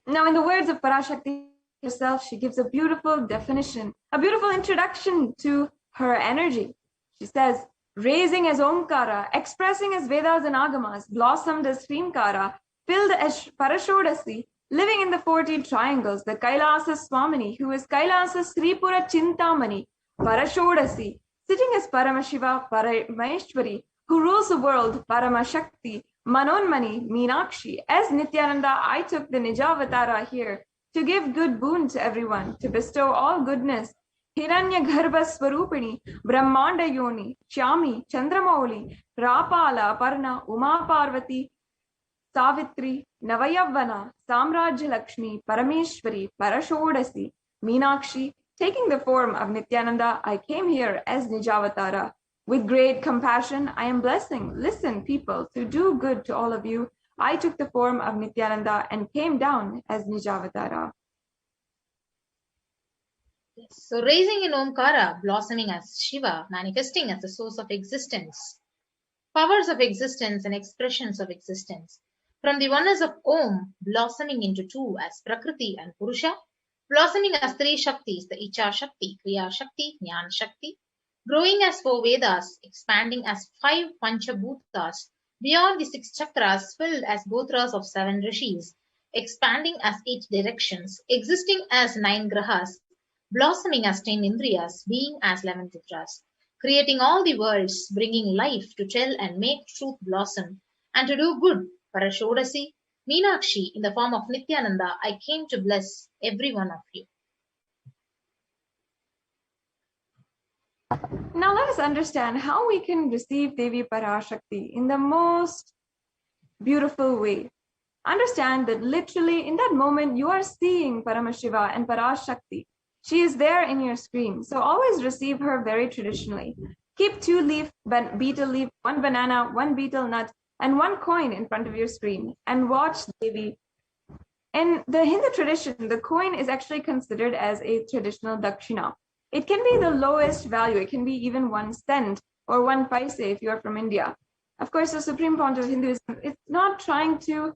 Now, in the words of Parashakti herself, she gives a beautiful definition, a beautiful introduction to her energy. She says, raising as Omkara, expressing as Vedas and Agamas, blossomed as Srimkara, filled as Parashodasi, living in the 14 triangles, the Kailasa Swamini, who is Kailasa Sripura Chintamani, Parashodasi, sitting as Paramashiva Parameshwari, who rules the world, Paramashakti, Manonmani, Meenakshi, as Nithyananda, I took the Nijavatara here to give good boon to everyone, to bestow all goodness. Hiranya Garbha Swarupini, Brahmanda Yoni, Shyami, Chandramauli, Rapala, Parna, Uma Parvati, Savitri, Navayavana, Samrajya Lakshmi, Parameshwari, Parashodasi, Meenakshi. Taking the form of Nithyananda, I came here as Nijavatara. With great compassion, I am blessing. Listen, people, to do good to all of you. I took the form of Nithyananda and came down as Nijavatara. Yes. So raising in Omkara, blossoming as Shiva, manifesting as the source of existence, powers of existence and expressions of existence. From the oneness of Om, blossoming into two as Prakriti and Purusha, blossoming as three Shaktis, the Icha Shakti, Kriya Shakti, Jnana Shakti, growing as four Vedas, expanding as five Panchabhutas, beyond the six chakras, filled as Gotras of seven Rishis, expanding as eight directions, existing as nine Grahas, blossoming as 10 Indriyas, being as 11 Chitras, creating all the worlds, bringing life to tell and make truth blossom, and to do good, Parashodasi, Meenakshi, in the form of Nithyananda, I came to bless every one of you. Now let us understand how we can receive Devi Parashakti in the most beautiful way. Understand that literally in that moment you are seeing Paramashiva and Parashakti. She is there in your screen. So always receive her very traditionally. Keep 2 betel leaf, 1 banana, 1 betel nut, and 1 coin in front of your screen and watch Devi. In the Hindu tradition, the coin is actually considered as a traditional dakshina. It can be the lowest value. It can be even 1 cent or 1 paise if you are from India. Of course, the supreme point of Hinduism is not trying to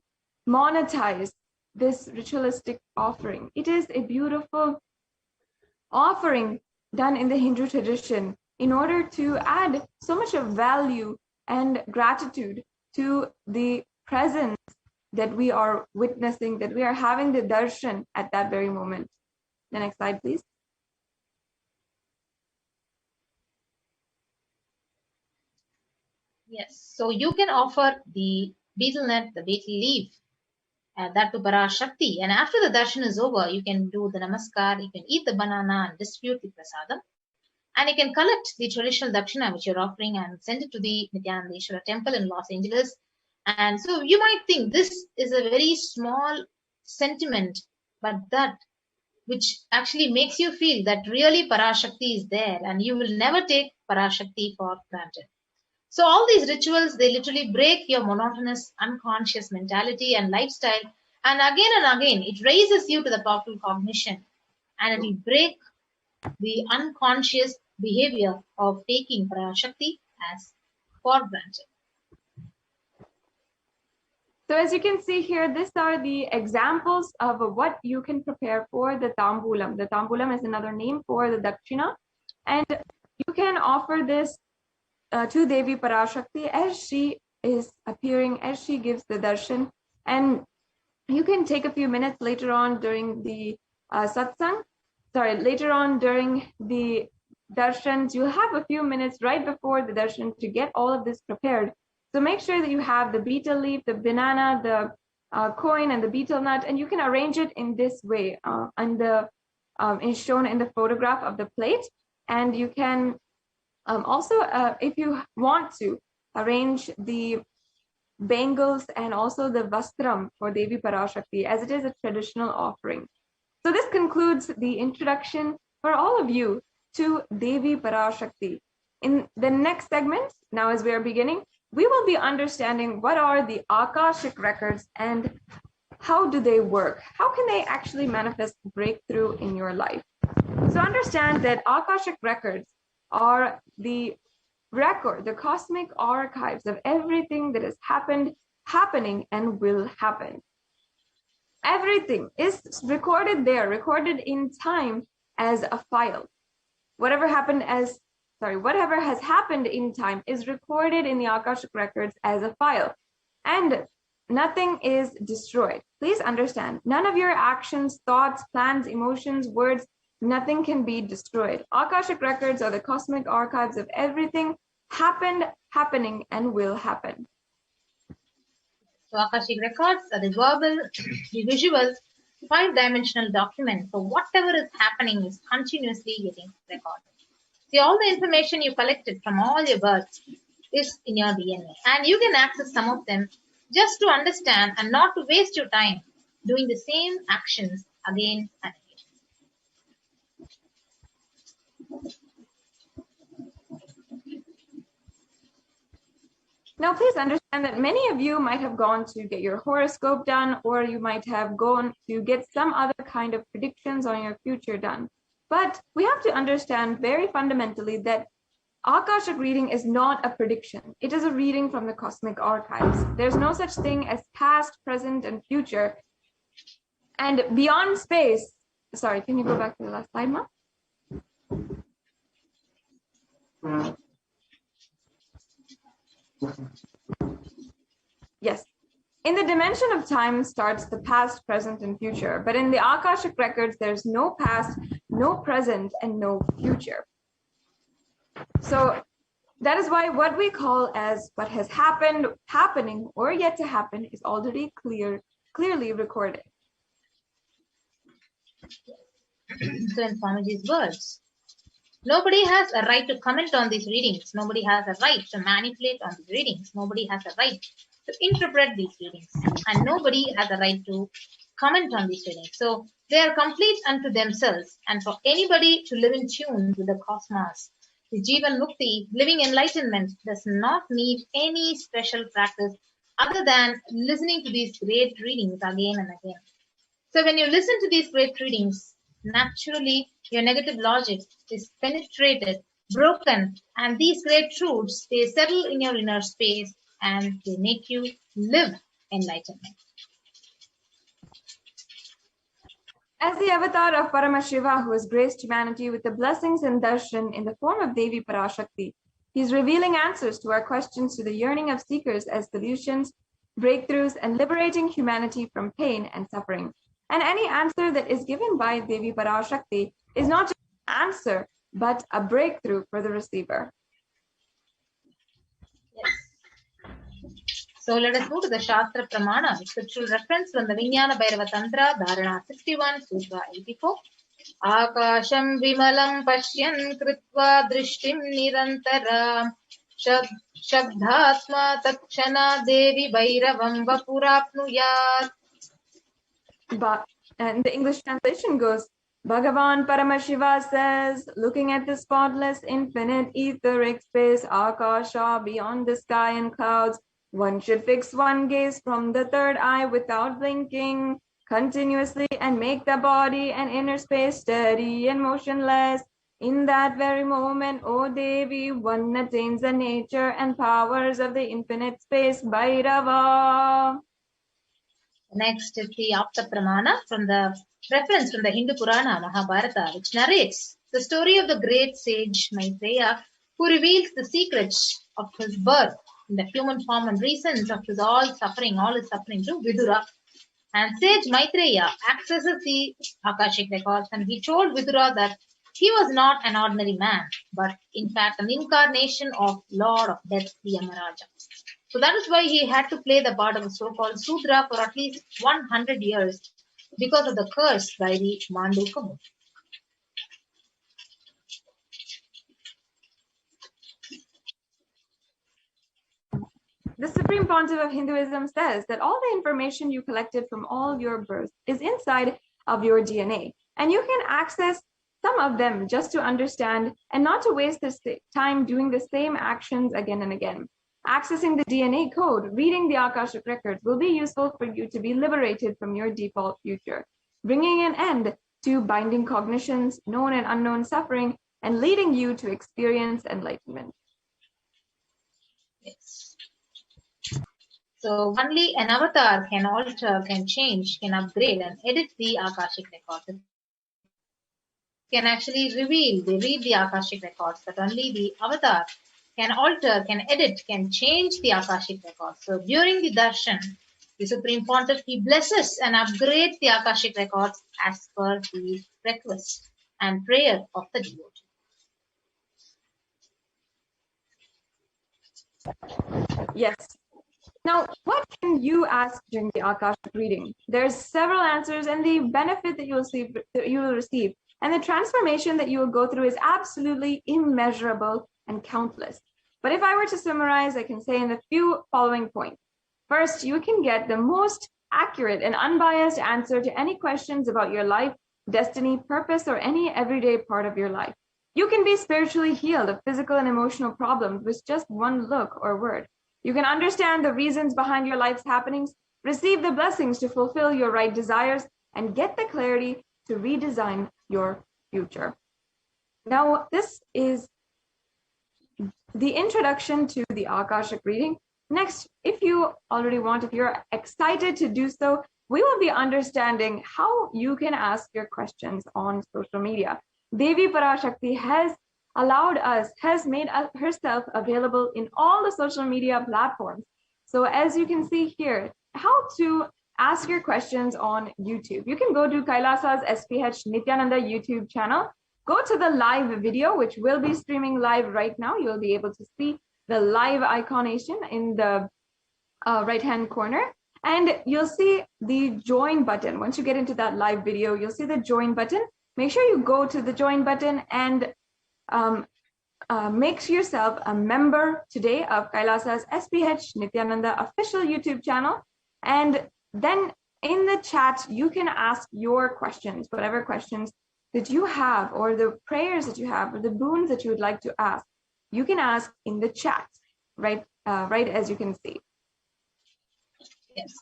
monetize this ritualistic offering. It is a beautiful offering done in the Hindu tradition in order to add so much of value and gratitude to the presence that we are witnessing, that we are having the darshan at that very moment. The next slide, please. Yes, so you can offer the betel nut, the betel leaf, that to Parashakti, and after the darshan is over, you can do the namaskar, you can eat the banana and distribute the prasadam, and you can collect the traditional dakshina which you're offering and send it to the Nithyanandeshwara temple in Los Angeles. And so you might think this is a very small sentiment, but that which actually makes you feel that really Parashakti is there and you will never take Parashakti for granted. So all these rituals, they literally break your monotonous, unconscious mentality and lifestyle. And again, it raises you to the powerful cognition and it will break the unconscious behavior of taking Parashakti as for granted. So as you can see here, these are the examples of what you can prepare for the tambulam. The tambulam is another name for the dakshina. And you can offer this to Devi Parashakti as she is appearing, as she gives the darshan. And you can take a few minutes later on during the satsang, later on during the darshans, you'll have a few minutes right before the darshan to get all of this prepared. So make sure that you have the betel leaf, the banana, the coin, and the betel nut, and you can arrange it in this way. Is shown in the photograph of the plate, and you can also, if you want to, arrange the bangles and also the vastram for Devi Parashakti, as it is a traditional offering. So this concludes the introduction for all of you to Devi Parashakti. In the next segment, now as we are beginning, we will be understanding what are the Akashic records and how do they work? How can they actually manifest breakthrough in your life? So understand that Akashic records are the record, the cosmic archives of everything that has happened, happening, and will happen. Everything is recorded there, recorded in time as a file. Whatever has happened in time is recorded in the Akashic records as a file, and nothing is destroyed. Please understand, none of your actions, thoughts, plans, emotions, words, nothing can be destroyed. Akashic records are the cosmic archives of everything happened, happening, and will happen. So Akashic records are the verbal, the visual, 5-dimensional document. So whatever is happening is continuously getting recorded. See, all the information you collected from all your births is in your DNA, and you can access some of them just to understand and not to waste your time doing the same actions again and again. Now, please understand that many of you might have gone to get your horoscope done, or you might have gone to get some other kind of predictions on your future done. But we have to understand very fundamentally that Akashic reading is not a prediction. It is a reading from the cosmic archives. There's no such thing as past, present, and future. And beyond space, sorry, can you go back to the last slide, Ma? Yes. In the dimension of time starts the past, present, and future. But in the Akashic records, there's no past, no present, and no future. So that is why what we call as what has happened, happening, or yet to happen is already clearly recorded. So in Swamiji's words, nobody has a right to comment on these readings. Nobody has a right to manipulate on these readings. Nobody has a right to interpret these readings. And nobody has a right to comment on these readings. So they are complete unto themselves. And for anybody to live in tune with the cosmos, the Jivan Mukti, living enlightenment, does not need any special practice other than listening to these great readings again and again. So when you listen to these great readings, naturally your negative logic is penetrated, broken, and these great truths, they settle in your inner space and they make you live enlightenment. As the avatar of Paramashiva, who has graced humanity with the blessings and darshan in the form of Devi Parashakti, he is revealing answers to our questions to the yearning of seekers as solutions, breakthroughs, and liberating humanity from pain and suffering. And any answer that is given by Devi Parashakti is not just an answer, but a breakthrough for the receiver. Yes. So let us move to the Shastra Pramana, scriptural reference from the Vijnana Bhairava Tantra, Dharana 61, Sutra 84. Akasham vimalam pashyan kritva drishtim nirantara shabdhatma takshana devi bhairavam vapurapnuyat. And the English translation goes, Bhagavan Paramashiva says, looking at the spotless, infinite, etheric space, Akasha, beyond the sky and clouds, one should fix one gaze from the third eye without blinking continuously and make the body and inner space steady and motionless. In that very moment, O Devi, one attains the nature and powers of the infinite space, Bhairava. Next is the Apta Pramana from the reference from the Hindu Purana Mahabharata, which narrates the story of the great sage Maitreya, who reveals the secrets of his birth in the human form and reasons of his all his suffering to Vidura. And sage Maitreya accesses the Akashic records, and he told Vidura that he was not an ordinary man, but in fact an incarnation of Lord of Death, the Yamaraja. So that is why he had to play the part of a so-called Sudra for at least 100 years because of the curse by the Mandukya Muni. The Supreme Pontiff of Hinduism says that all the information you collected from all your births is inside of your DNA, and you can access some of them just to understand and not to waste this time doing the same actions again and again. Accessing the DNA code, reading the Akashic records will be useful for you to be liberated from your default future, bringing an end to binding cognitions, known and unknown suffering, and leading you to experience enlightenment. Yes. So only an avatar can alter, can change, can upgrade and edit the Akashic records. It can actually reveal, they read the Akashic records, but only the avatar can alter, can edit, can change the Akashic records. So during the darshan, the Supreme Pontiff, he blesses and upgrades the Akashic records as per the request and prayer of the devotee. Yes. Now, what can you ask during the Akashic reading? There's several answers, and the benefit that you will receive, and the transformation that you will go through is absolutely immeasurable and countless. But if I were to summarize, I can say in the few following points. First, you can get the most accurate and unbiased answer to any questions about your life, destiny, purpose, or any everyday part of your life. You can be spiritually healed of physical and emotional problems with just one look or word. You can understand the reasons behind your life's happenings, receive the blessings to fulfill your right desires, and get the clarity to redesign your future. Now, this is the introduction to the Akashic reading. Next, if you're excited to do so, we will be understanding how you can ask your questions on social media. Devi Parashakti has made herself available in all the social media platforms. So as you can see here, how to ask your questions on YouTube. You can go to Kailasa's SPH Nithyananda YouTube channel. Go to the live video, which will be streaming live right now. You'll be able to see the live iconation in the right-hand corner. And you'll see the join button. Once you get into that live video, you'll see the join button. Make sure you go to the join button and make yourself a member today of Kailasa's SPH Nithyananda official YouTube channel. And then in the chat, you can ask your questions, whatever questions that you have, or the prayers that you have, or the boons that you would like to ask. You can ask in the chat, right as you can see. Yes.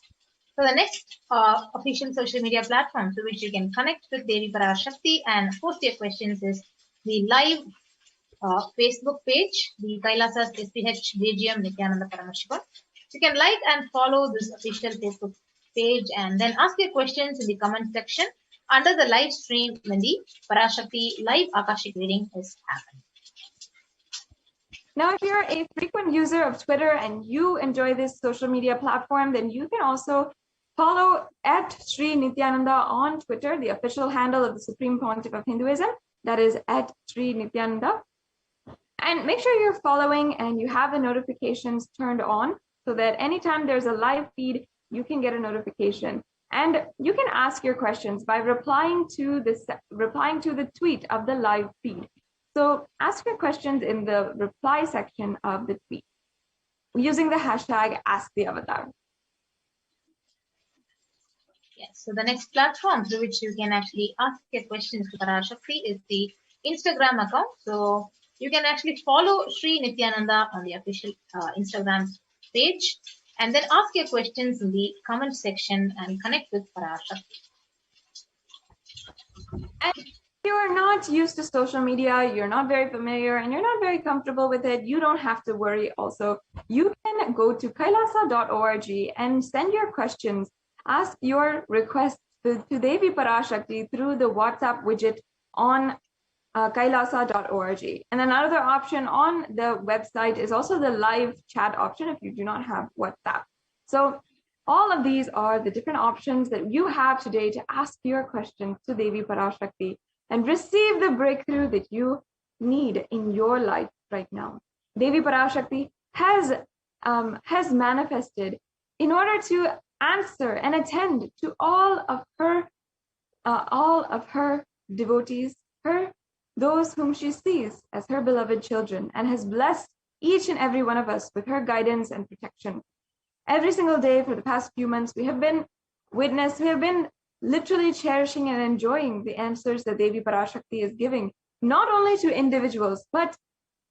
So the next official social media platform to which you can connect with Devi Parashakti and post your questions is the live Facebook page, the Kailasa's SPH JGM Nithyananda Paramashivam. You can like and follow this official Facebook page and then ask your questions in the comment section under the live stream when the Parashakti live Akashic reading is happening. Now, if you're a frequent user of Twitter and you enjoy this social media platform, then you can also follow at Sri Nithyananda on Twitter, the official handle of the Supreme Pontiff of Hinduism. That is at Sri Nithyananda. And make sure you're following and you have the notifications turned on so that anytime there's a live feed, you can get a notification. And you can ask your questions by replying to the tweet of the live feed. So ask your questions in the reply section of the tweet using the hashtag #AskTheAvatar. Yes, so the next platform through which you can actually ask your questions to Parashakti is the Instagram account. So you can actually follow Sri Nithyananda on the official Instagram page and then ask your questions in the comment section and connect with Parashakti. And if you're not used to social media, you're not very familiar, and you're not very comfortable with it, you don't have to worry also. You can go to kailasa.org and send your questions, ask your requests to Devi Parashakti through the WhatsApp widget on kailasa.org. And another option on the website is also the live chat option if you do not have WhatsApp. So all of these are the different options that you have today to ask your questions to Devi Parashakti and receive the breakthrough that you need in your life right now. Devi Parashakti has manifested in order to answer and attend to all of her devotees, those whom she sees as her beloved children, and has blessed each and every one of us with her guidance and protection. Every single day for the past few months, we have been literally cherishing and enjoying the answers that Devi Parashakti is giving, not only to individuals, but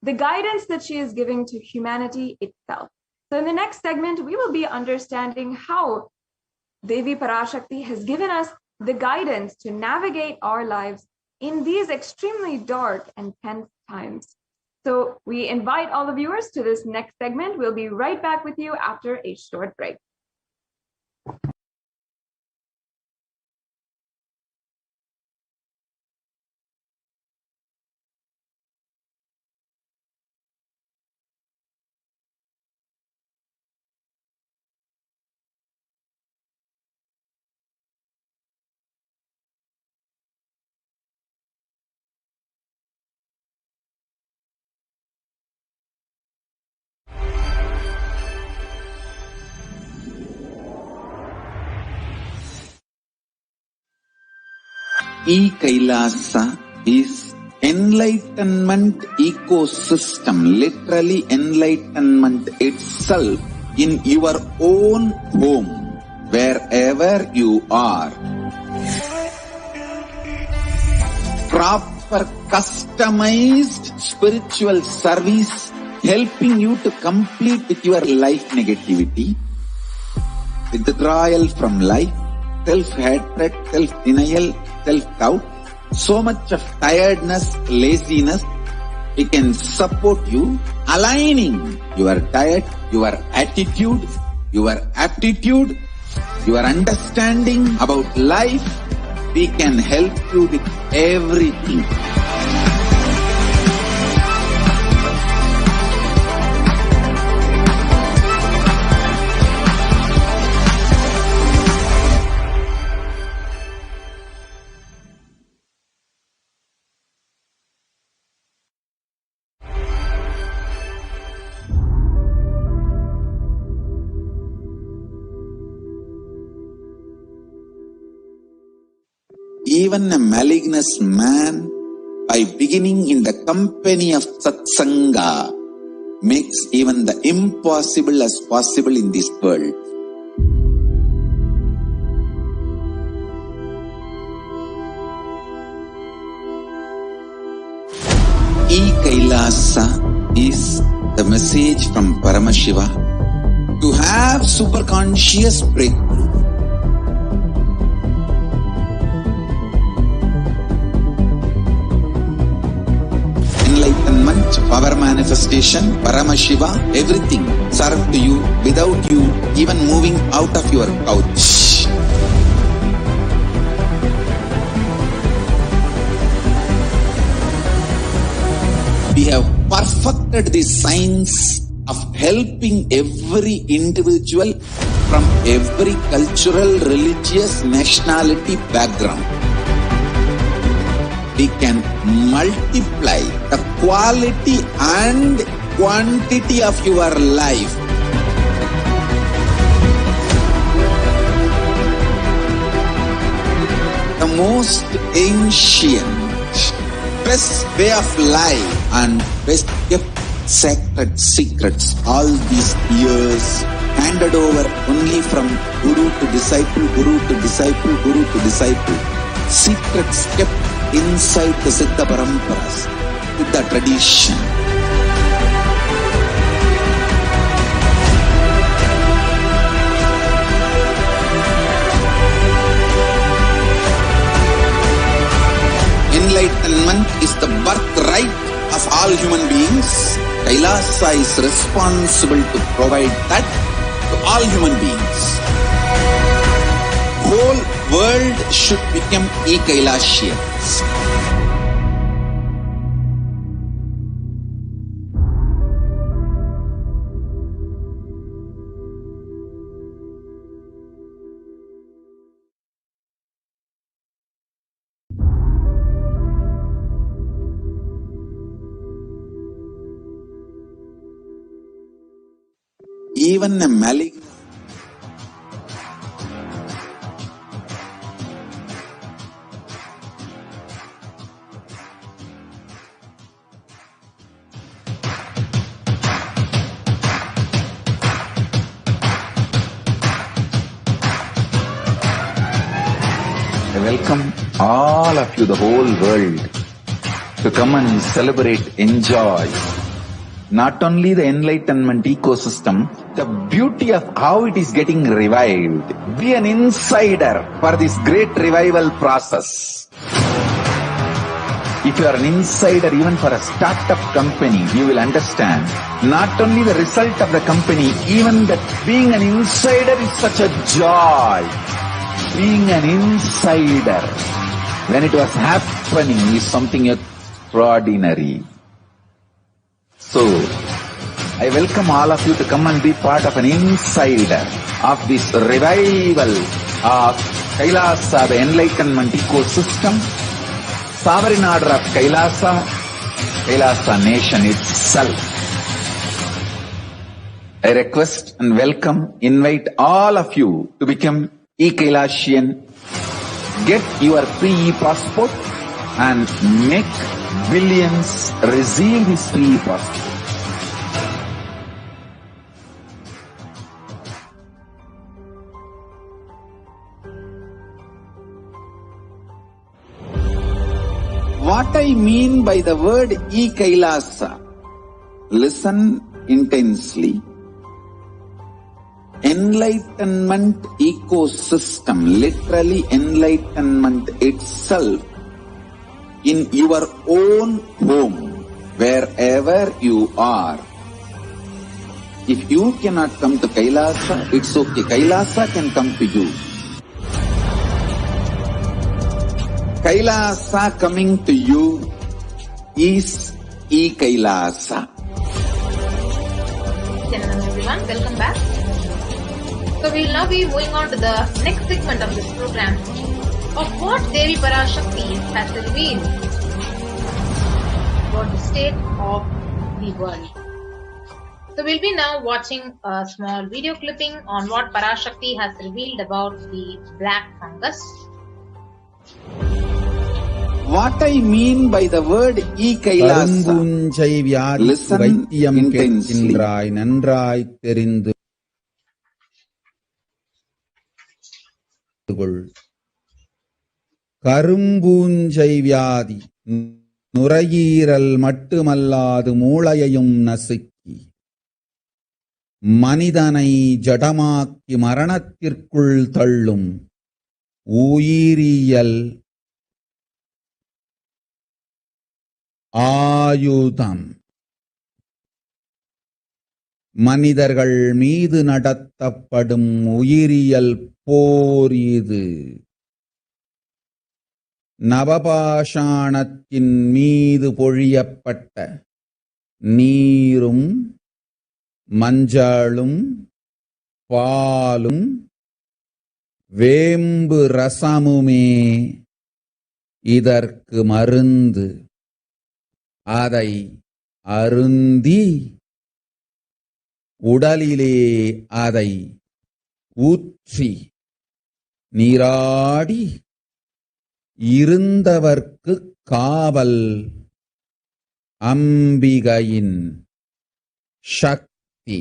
the guidance that she is giving to humanity itself. So in the next segment, we will be understanding how Devi Parashakti has given us the guidance to navigate our lives in these extremely dark and tense times. So we invite all the viewers to this next segment. We'll be right back with you after a short break. Kailasa is enlightenment ecosystem, literally enlightenment itself in your own home, wherever you are. Proper customized spiritual service helping you to complete with your life negativity, withdrawal from life, self-hatred, self-denial, self-doubt, so much of tiredness, laziness. We can support you, aligning your diet, your attitude, your aptitude, your understanding about life. We can help you with everything. Even a malignous man, by beginning in the company of Satsanga, makes even the impossible as possible in this world. Kailasa is the message from Paramashiva to have superconscious breakthrough. Enlightenment, power manifestation, Paramashiva, everything served to you without you even moving out of your couch. We have perfected the science of helping every individual from every cultural, religious, nationality background. We can multiply the quality and quantity of your life. The most ancient, best way of life and best kept sacred secrets all these years handed over only from guru to disciple, guru to disciple, guru to disciple. Secrets kept inside the Siddha Paramparas, Siddha tradition. Enlightenment is the birthright of all human beings. Kailasa is responsible to provide that to all human beings. Whole world should become Kailasians. Even a malignant I welcome all of you, the whole world, to come and celebrate, enjoy not only the enlightenment ecosystem, the beauty of how it is getting revived. Be an insider for this great revival process. If you are an insider even for a startup company, you will understand not only the result of the company, even that being an insider is such a joy. Being an insider when it was happening is something extraordinary. So, I welcome all of you to come and be part of an insider of this revival of Kailasa, the enlightenment ecosystem, sovereign order of Kailasa, Kailasa nation itself. I request and welcome, invite all of you to become Kailasian get your free passport and make billions receive this free passport. What I mean by the word Kailasa, listen intensely. Enlightenment ecosystem, literally enlightenment itself, in your own home, wherever you are. If you cannot come to Kailasa, it's okay. Kailasa can come to you. Kailasa coming to you is Kailasa. Everyone, welcome back. So we will now be moving on to the next segment of this program of what Devi Parashakti has revealed about the state of the world. So we'll be now watching a small video clipping on what Parashakti has revealed about the black fungus. What I mean by the word Kailasa, listen intensely. நன்றாய் தெரிந்து கரும்பூஞ்சை வியாதி நுரையீரல் மட்டுமல்லாது மூளையையும் நசுக்கி மனிதனை ஜடமாக்கி மரணத்திற்குள் தள்ளும் உயிரியல் ஆயுதம். மனிதர்கள் மீது நடத்தப்படும் உயிரியல் போர் இது. நவபாஷாணத்தின் மீது பொழியப்பட்ட நீரும் மஞ்சளும் பாலும் வேம்பு ரசமுமே இதற்கு மருந்து. அதை அருந்தி உடலிலே அதை ஊற்றி நீராடி இருந்தவர்க்கு காவல் அம்பிகையின் சக்தி.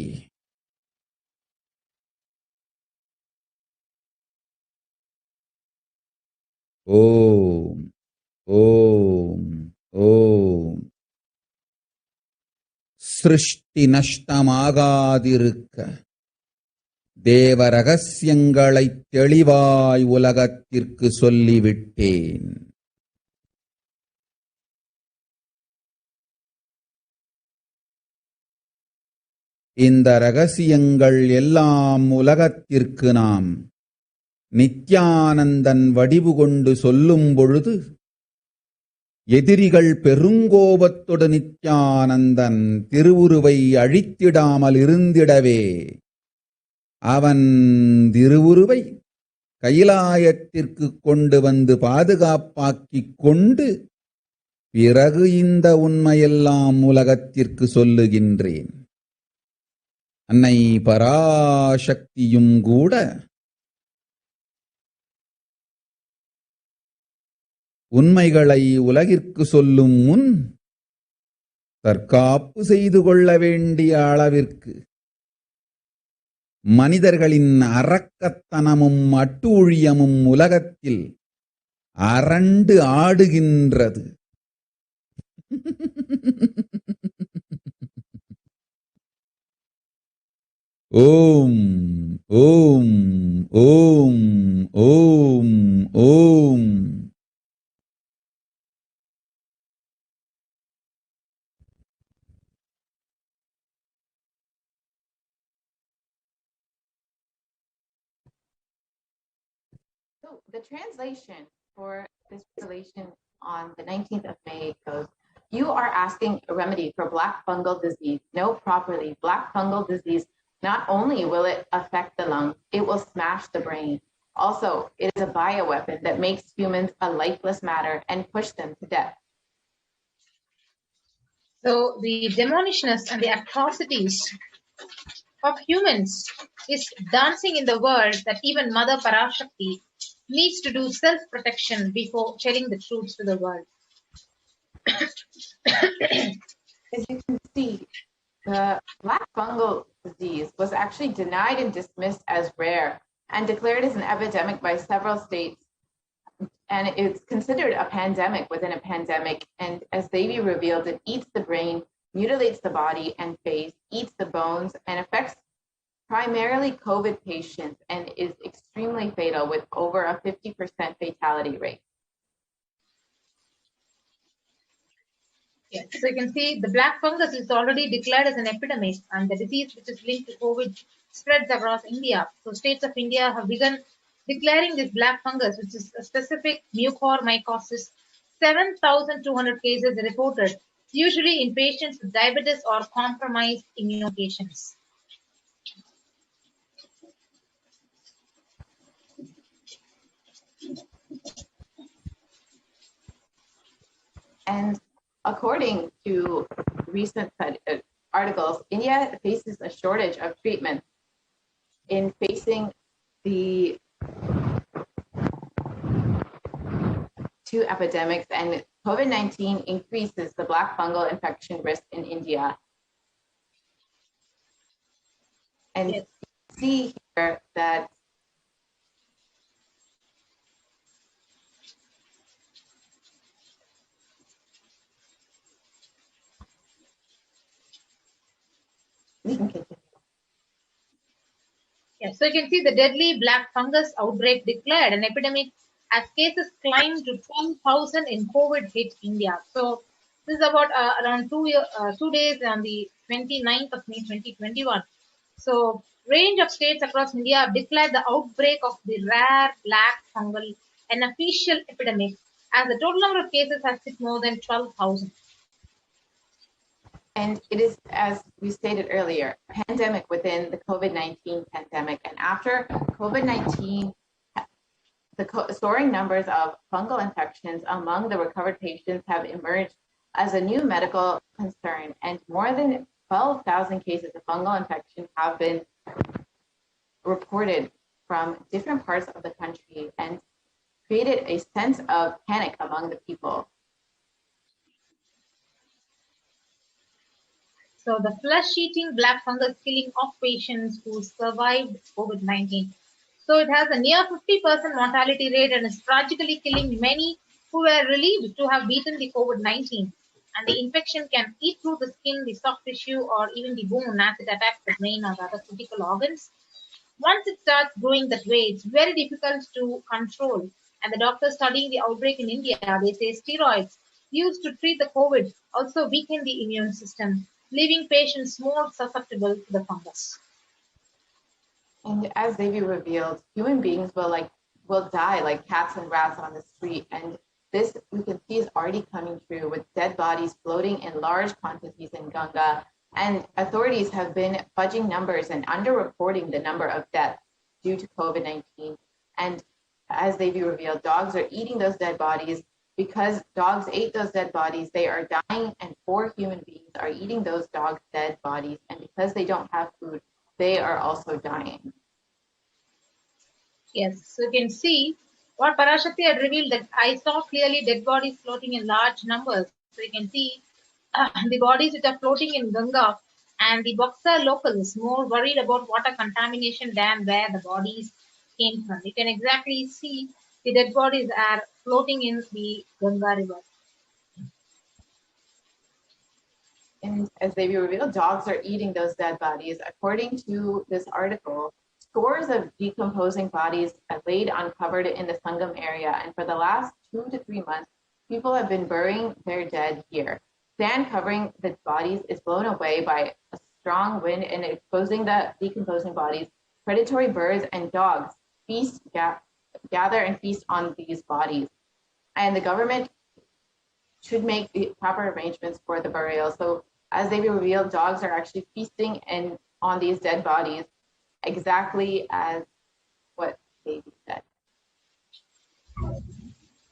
ஓம் ஓம் ஓம். சிருஷ்டி நஷ்டமாகாதிருக்க தேவ ரகசியங்களைத் தெளிவாய் உலகத்திற்கு சொல்லிவிட்டேன். இந்த ரகசியங்கள் எல்லாம் உலகத்திற்கு நாம் நித்யானந்தன் வடிவு கொண்டு சொல்லும் பொழுது எதிரிகள் பெருங்கோபத்தொடு நித்யானந்தன் திருவுருவை அழித்திடாமல் இருந்திடவே அவன் திருவுருவை கைலாயத்திற்கு கொண்டு வந்து பாதுகாப்பாக்கிக் கொண்டு பிறகு இந்த உண்மையெல்லாம் உலகத்திற்கு சொல்லுகின்றேன். அன்னை பராசக்தியும் கூட உண்மைகளை உலகிற்கு சொல்லும் முன் தற்காப்பு செய்து கொள்ள வேண்டிய அளவிற்கு மனிதர்களின் அரக்கத்தனமும் அட்டூழியமும் உலகத்தில் அரண்டு ஆடுகின்றது. ஓம் ஓம் ஓம் ஓம் ஓம். So the translation for this revelation on the 19th of May goes, you are asking a remedy for black fungal disease. Know properly, black fungal disease, not only will it affect the lungs, it will smash the brain. Also, it is a bioweapon that makes humans a lifeless matter and push them to death. So the demonishness and the atrocities of humans is dancing in the world that even Mother Parashakti needs to do self-protection before telling the truth to the world. As you can see, the black fungal disease was actually denied and dismissed as rare and declared as an epidemic by several states. And it's considered a pandemic within a pandemic. And as Devi revealed, it eats the brain, mutilates the body and face, eats the bones, and affects primarily COVID patients and is extremely fatal with over a 50% fatality rate. Yes. So you can see the black fungus is already declared as an epidemic, and the disease which is linked to COVID spreads across India. So states of India have begun declaring this black fungus, which is a specific mucormycosis. 7,200 cases reported, usually in patients with diabetes or compromised immune patients. And according to recent articles, India faces a shortage of treatment in facing the two epidemics, and COVID-19 increases the black fungal infection risk in India. And Yes. you see here that we can continue. Yes, so you can see the deadly black fungus outbreak declared an epidemic as cases climbed to 12,000 in COVID hit India. So this is about around 2 days on the 29th of May 2021. So range of states across India have declared the outbreak of the rare black fungal an official epidemic, as the total number of cases has hit more than 12,000. And it is, as we stated earlier, a pandemic within the COVID-19 pandemic. And after COVID-19, the soaring numbers of fungal infections among the recovered patients have emerged as a new medical concern. And more than 12,000 cases of fungal infection have been reported from different parts of the country and created a sense of panic among the people. So the flesh-eating black fungus killing off patients who survived COVID-19. So it has a near 50% mortality rate and is tragically killing many who were relieved to have beaten the COVID-19. And the infection can eat through the skin, the soft tissue, or even the bone as it attacks the brain or the other critical organs. Once it starts growing that way, it's very difficult to control. And the doctors studying the outbreak in India, they say steroids used to treat the COVID also weaken the immune system, leaving patients more susceptible to the fungus. And as Devi revealed, human beings will die like cats and rats on the street. And this we can see is already coming true with dead bodies floating in large quantities in Ganga. And authorities have been fudging numbers and underreporting the number of deaths due to COVID-19. And as Devi revealed, dogs are eating those dead bodies. Because dogs ate those dead bodies, they are dying, and 4 human beings are eating those dogs' dead bodies. And because they don't have food, they are also dying. Yes, so you can see what Parashakti had revealed, that I saw clearly dead bodies floating in large numbers. So you can see the bodies which are floating in Ganga, and the Boxer locals more worried about water contamination than where the bodies came from. You can exactly see the dead bodies are floating in the Ganga river. And as they revealed, dogs are eating those dead bodies. According to this article, scores of decomposing bodies are laid uncovered in the Sangam area. And for the last 2 to 3 months, people have been burying their dead here. Sand covering the bodies is blown away by a strong wind and exposing the decomposing bodies. Predatory birds and dogs gather and feast on these bodies. And the government should make the proper arrangements for the burial. So as they revealed, dogs are actually feasting on these dead bodies, exactly as what Devi said.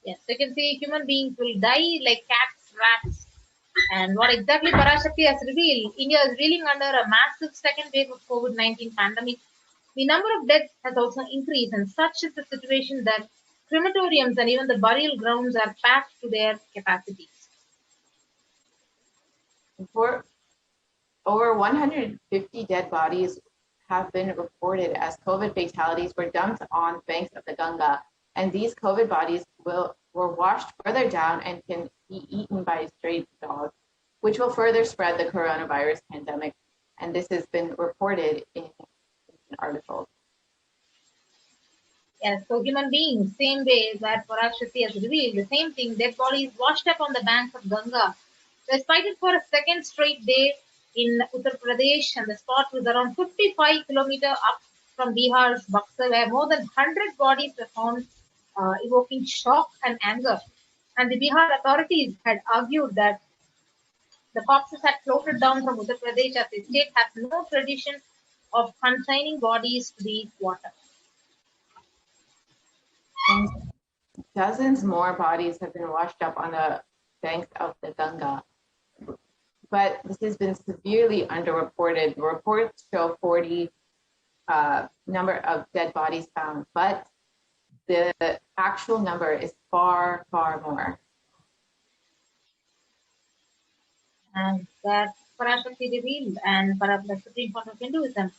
Yes, you can see human beings will die like cats, rats. And what exactly Parashakti has revealed, India is reeling under a massive second wave of COVID-19 pandemic. The number of deaths has also increased, and such is the situation that crematoriums and even the burial grounds are packed to their capacities. For over 150 dead bodies have been reported as COVID fatalities were dumped on banks of the Ganga, and these COVID bodies were washed further down and can be eaten by stray dogs, which will further spread the coronavirus pandemic. And this has been reported in articles. Yes, so human beings, same way that Parashakti has revealed, the same thing, dead bodies washed up on the banks of Ganga. They sighted for a second straight day in Uttar Pradesh, and the spot was around 55 kilometers up from Bihar's Buxar, where more than 100 bodies were found, evoking shock and anger. And the Bihar authorities had argued that the corpses had floated down from Uttar Pradesh, as the state has no tradition of consigning bodies to the water. And dozens more bodies have been washed up on the banks of the Ganga. But this has been severely underreported. Reports show 40 number of dead bodies found, but the actual number is far, far more. And that Parashakti revealed, and the Supreme Court of Hinduism.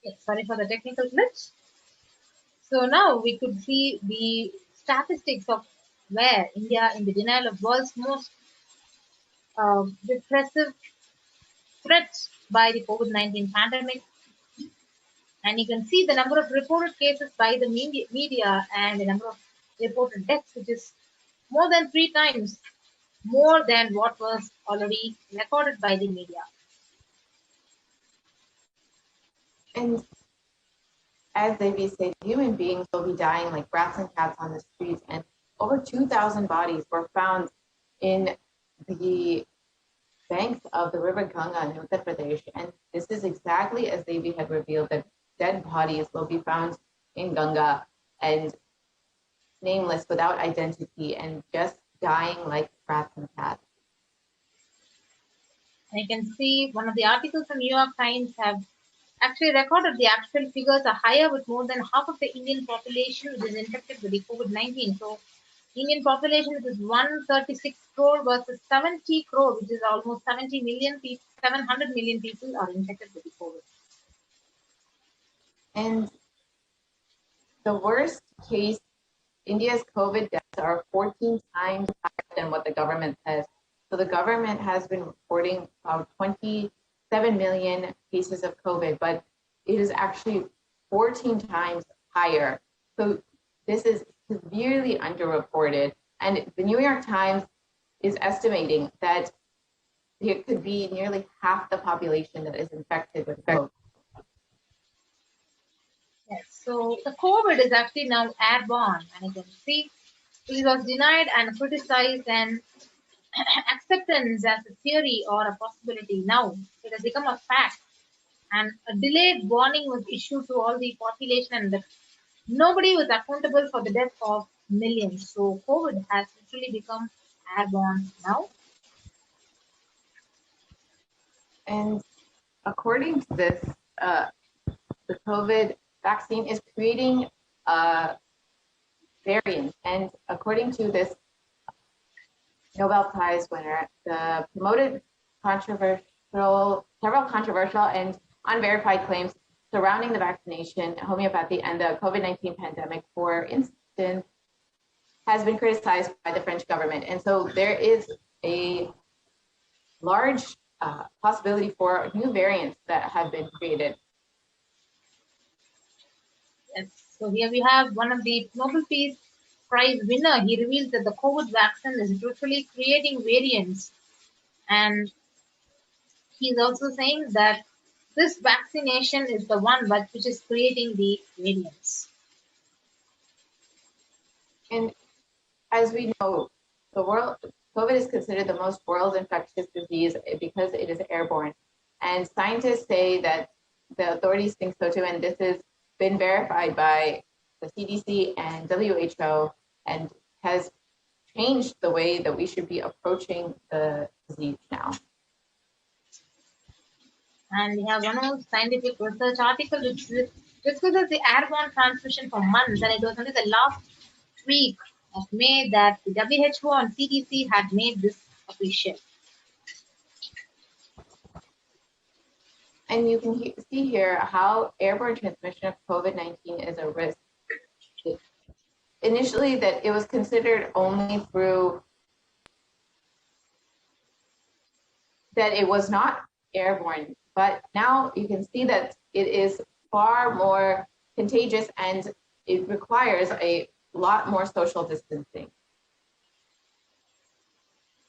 Yes, sorry for the technical glitch. So now we could see the statistics of where India in the denial of world's most depressive threats by the COVID-19 pandemic. And you can see the number of reported cases by the media and the number of reported deaths, which is more than 3 times more than what was already recorded by the media. And as Devi said, human beings will be dying like rats and cats on the streets, and over 2,000 bodies were found in the banks of the river Ganga in Uttar Pradesh. And this is exactly as Devi had revealed, that dead bodies will be found in Ganga and nameless, without identity, and just dying like rats and cats. I can see one of the articles from New York Times have actually recorded the actual figures are higher, with more than half of the Indian population which is infected with the COVID-19. So Indian population, which is 136 crore versus 70 crore, which is almost 70 million people, 700 million people are infected with the COVID. And the worst case, India's COVID deaths are 14 times higher than what the government says. So the government has been reporting about 27 million cases of COVID, but it is actually 14 times higher. So this is severely underreported. And the New York Times is estimating that there could be nearly half the population that is infected with COVID. Yes, so the COVID is actually now airborne, and you can see it was denied and criticized and acceptance as a theory or a possibility. Now it has become a fact, and a delayed warning was issued to all the population, and that nobody was accountable for the death of millions. So COVID has literally become airborne now. And according to this, the COVID vaccine is creating a variant. And according to this Nobel Prize winner, the promoted several controversial and unverified claims surrounding the vaccination, homeopathy, and the COVID-19 pandemic, for instance, has been criticized by the French government. And so there is a large possibility for new variants that have been created. Yes. So here we have one of the Nobel Peace Prize winner. He reveals that the COVID vaccine is literally creating variants, and he's also saying that this vaccination is the one which is creating the variants. And as we know, COVID is considered the most world infectious disease because it is airborne. And scientists say that the authorities think so too, and this has been verified by the CDC and WHO, and has changed the way that we should be approaching the disease now. And we have one more scientific research article which discusses the airborne transmission for months, and it was only the last week of May that the WHO and CDC had made this official. And you can see here how airborne transmission of COVID-19 is a risk. Initially, that it was considered only through, that it was not airborne, but now you can see that it is far more contagious, and it requires a lot more social distancing.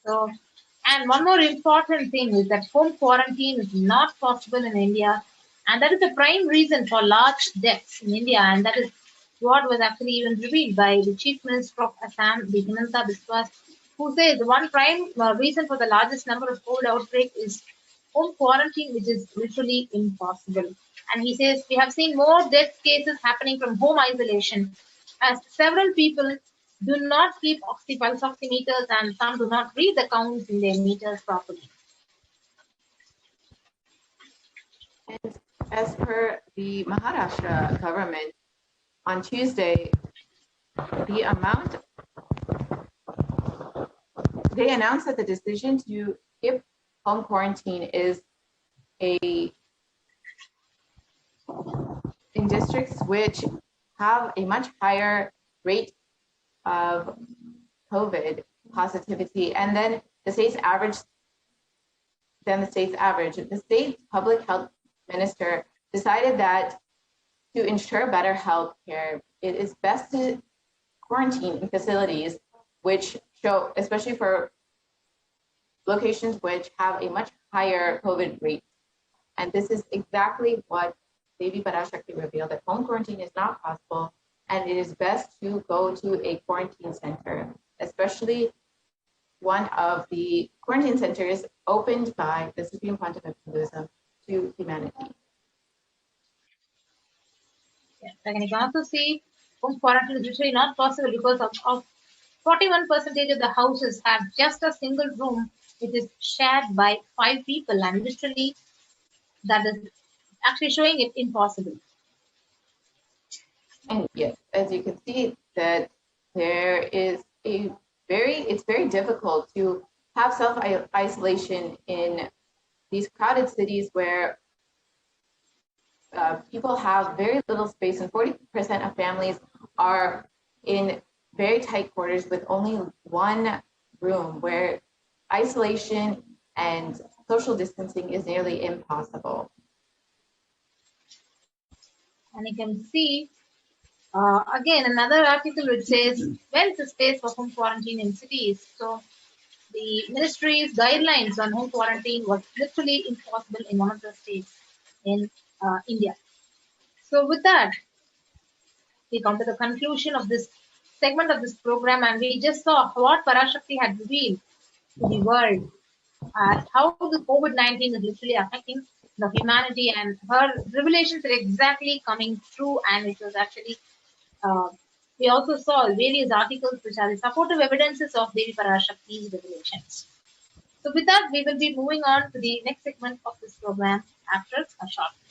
So, and one more important thing is that home quarantine is not possible in India, and that is the prime reason for large deaths in India, and that is what was actually even revealed by the Chief Minister of Assam, the Himanta Biswas, who says the one prime reason for the largest number of COVID outbreaks is home quarantine, which is literally impossible. And he says we have seen more death cases happening from home isolation, as several people do not keep pulse oximeters, and some do not read the counts in their meters properly. And as per the Maharashtra government, on Tuesday, they announced that the decision to skip home quarantine is in districts which have a much higher rate of COVID positivity, and then the state's average. The state public health minister decided that to ensure better health care, it is best to quarantine in facilities which show, especially for locations which have a much higher COVID rate. And this is exactly what Devi Parashakti revealed, that home quarantine is not possible, and it is best to go to a quarantine center, especially one of the quarantine centers opened by the Supreme Quantum of Hinduism to humanity. Yes, and you can also see home quarantine is literally not possible because of 41% of the houses have just a single room which is shared by 5 people, and literally that is actually showing it impossible. And yes, as you can see, that there is it's very difficult to have self-isolation in these crowded cities where people have very little space, and 40% of families are in very tight quarters with only one room, where isolation and social distancing is nearly impossible. And you can see again another article which says, where is the space for home quarantine in cities? So the ministry's guidelines on home quarantine was literally impossible in one of the states in India. So with that, we come to the conclusion of this segment of this program, and we just saw what Parashakti had revealed to the world, how the COVID-19 is literally affecting the humanity, and her revelations are exactly coming true, and it was actually we also saw various articles which are the supportive evidences of Devi Parashakti's revelations. So with that, we will be moving on to the next segment of this program after a short break.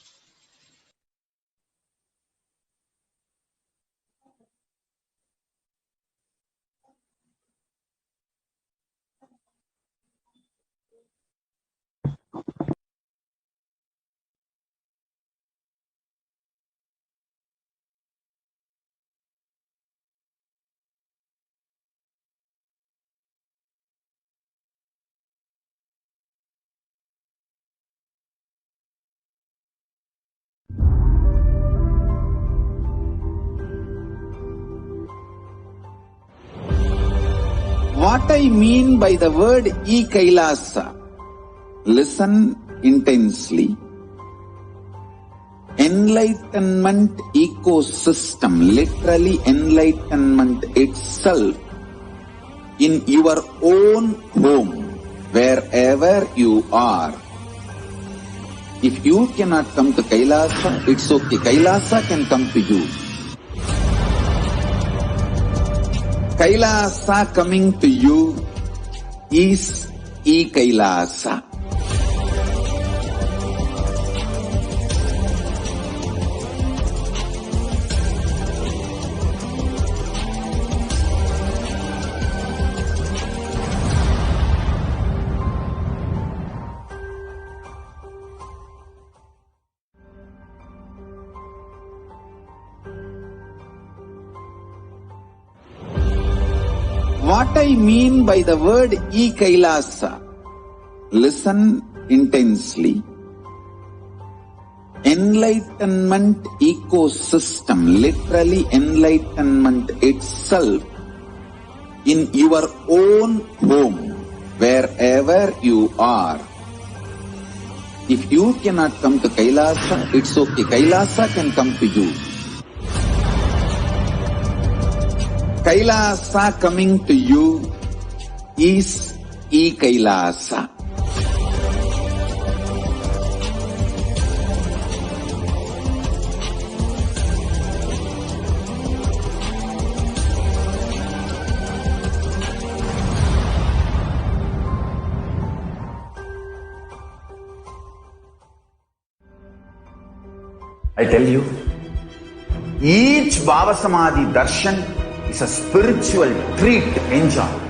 What I mean by the word Kailasa, listen intensely. Enlightenment ecosystem, literally enlightenment itself, in your own home, wherever you are. If you cannot come to Kailasa, it's okay. Kailasa can come to you. Kailasa coming to you is Kailasa. What I mean by the word Kailasa, listen intensely. Enlightenment ecosystem, literally enlightenment itself, in your own home, wherever you are. If you cannot come to Kailasa, it's okay. Kailasa can come to you. Kailasa coming to you is Kailasa. I tell you, each Bhava Samadhi Darshan is a spiritual treat, enjoy.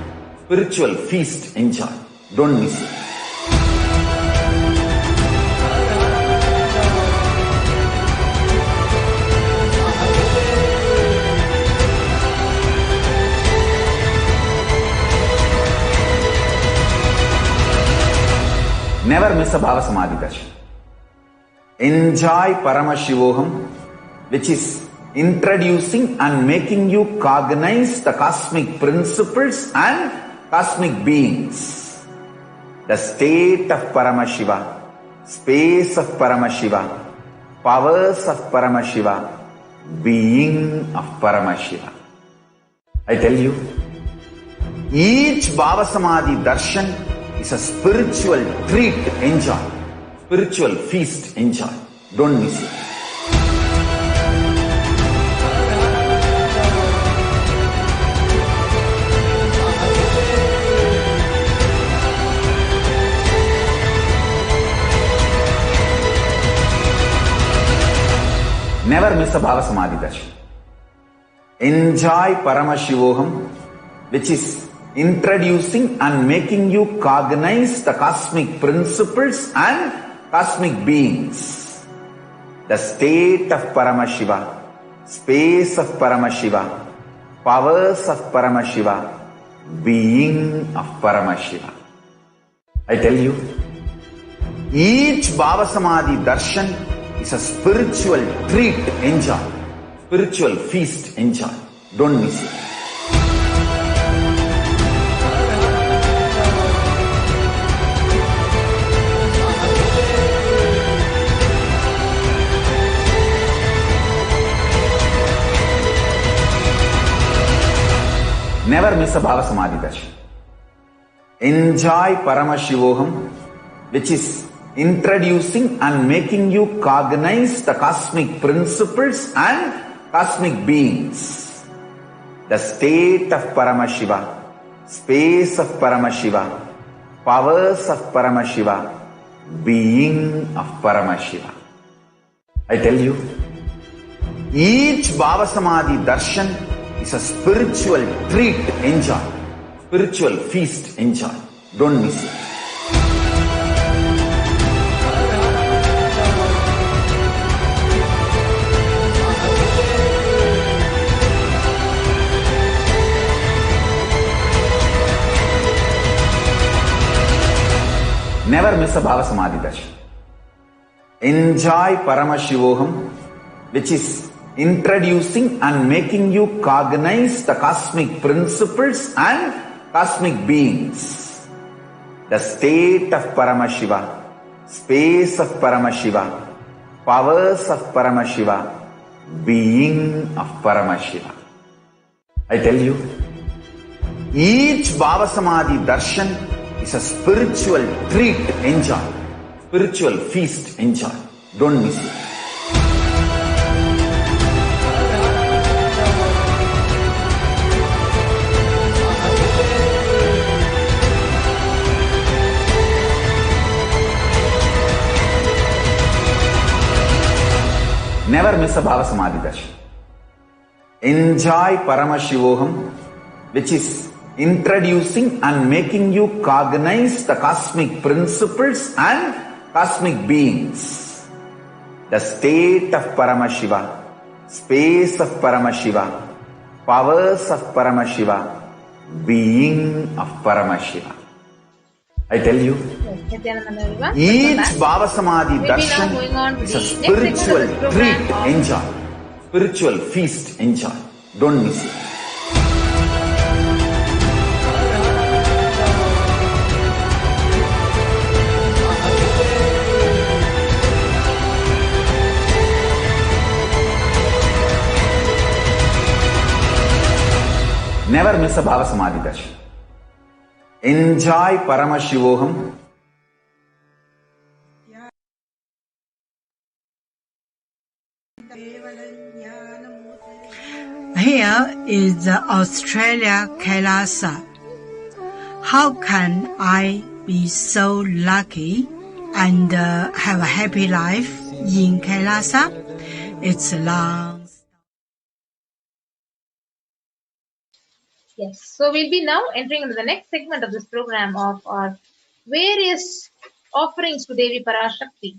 Spiritual feast, enjoy. Don't miss it. Never miss a Bhava Samadhi Darshan. Enjoy Paramashivoham, which is introducing and making you cognize the cosmic principles and cosmic beings. The state of Paramashiva, space of Paramashiva, powers of Paramashiva, being of Paramashiva. I tell you, each Bhava Samadhi Darshan is a spiritual treat. Enjoy. Spiritual feast. Enjoy. Don't miss it. Never miss a Bhava Samadhi Darshan. Enjoy Paramashivoham, which is introducing and making you cognize the cosmic principles and cosmic beings. The state of Paramashiva, space of Paramashiva, powers of Paramashiva, being of Paramashiva. I tell you, each Bhava Samadhi Darshan is a spiritual treat. Enjoy. Spiritual feast. Enjoy. Don't miss it. Never miss a Bhava Samadhi Darshan. Enjoy Paramashivoham, which is introducing and making you cognize the cosmic principles and cosmic beings. The state of Paramashiva, space of Paramashiva, powers of Paramashiva, being of Paramashiva. I tell you, each Bhava Samadhi Darshan is a spiritual treat. Enjoy. Spiritual feast. Enjoy. Don't miss it. Never miss a Bhava Samadhi Darshan. Enjoy Paramashivoham, which is introducing and making you cognize the cosmic principles and cosmic beings. The state of Paramashiva, space of Paramashiva, powers of Paramashiva, being of Paramashiva. I tell you, each Bhava Samadhi Darshan is a spiritual treat. Enjoy. Spiritual feast. Enjoy. Don't miss it. Never miss a Bhava Samadhi Darshan. Enjoy Paramashivoham, which is introducing and making you cognize the cosmic principles and cosmic beings. The state of Paramashiva, space of Paramashiva, powers of Paramashiva, being of Paramashiva. I tell you, each Bhava Samadhi Darshan is a spiritual treat. Enjoy. Spiritual feast. Enjoy. Don't miss it. Never miss a Bhava Samadhi Darshan. Enjoy Paramashivoham. Here is the Australia Kailasa. How can I be so lucky and have a happy life in Kailasa? It's long. Yes, so we'll be now entering into the next segment of this program of our various offerings to Devi Parashakti.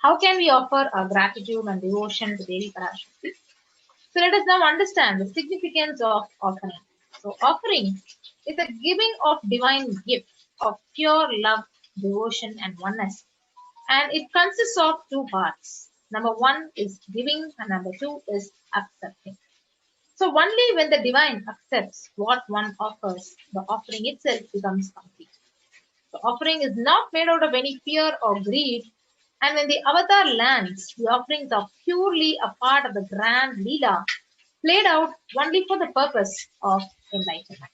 How can we offer our gratitude and devotion to Devi Parashakti? So let us now understand the significance of offering. So offering is a giving of divine gift of pure love, devotion and oneness. And it consists of two parts. Number one is giving and number two is accepting. So only when the divine accepts what one offers, the offering itself becomes complete. The offering is not made out of any fear or greed, and when the avatar lands, the offerings are purely a part of the grand Leela, played out only for the purpose of enlightenment.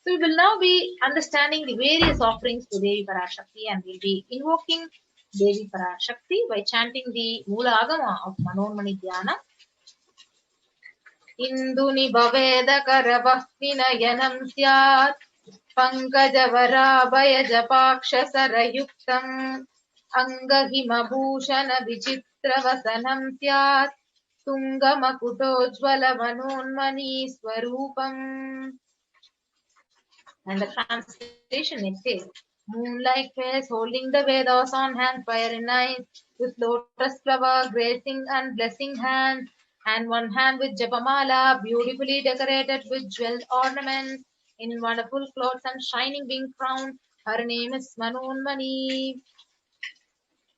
So we will now be understanding the various offerings to Devi Parashakti, and we'll be invoking Devi Parashakti by chanting the Mula Agama of Manonmani Dhyana. Induni Bhaveda Karavahti Nayanam Syat Pankajavara Japaksha Sarayuktam Angahima Bhushana Vichitra Vasanam Syat Tungamakutojvala Manonmani Swarupam. And the translation it says, moon-like face holding the Vedas on hand, fire in eyes, with lotus flower gracing and blessing hands, and one hand with Japamala, beautifully decorated with jeweled ornaments, in wonderful clothes and shining wing crown. Her name is Manonmani.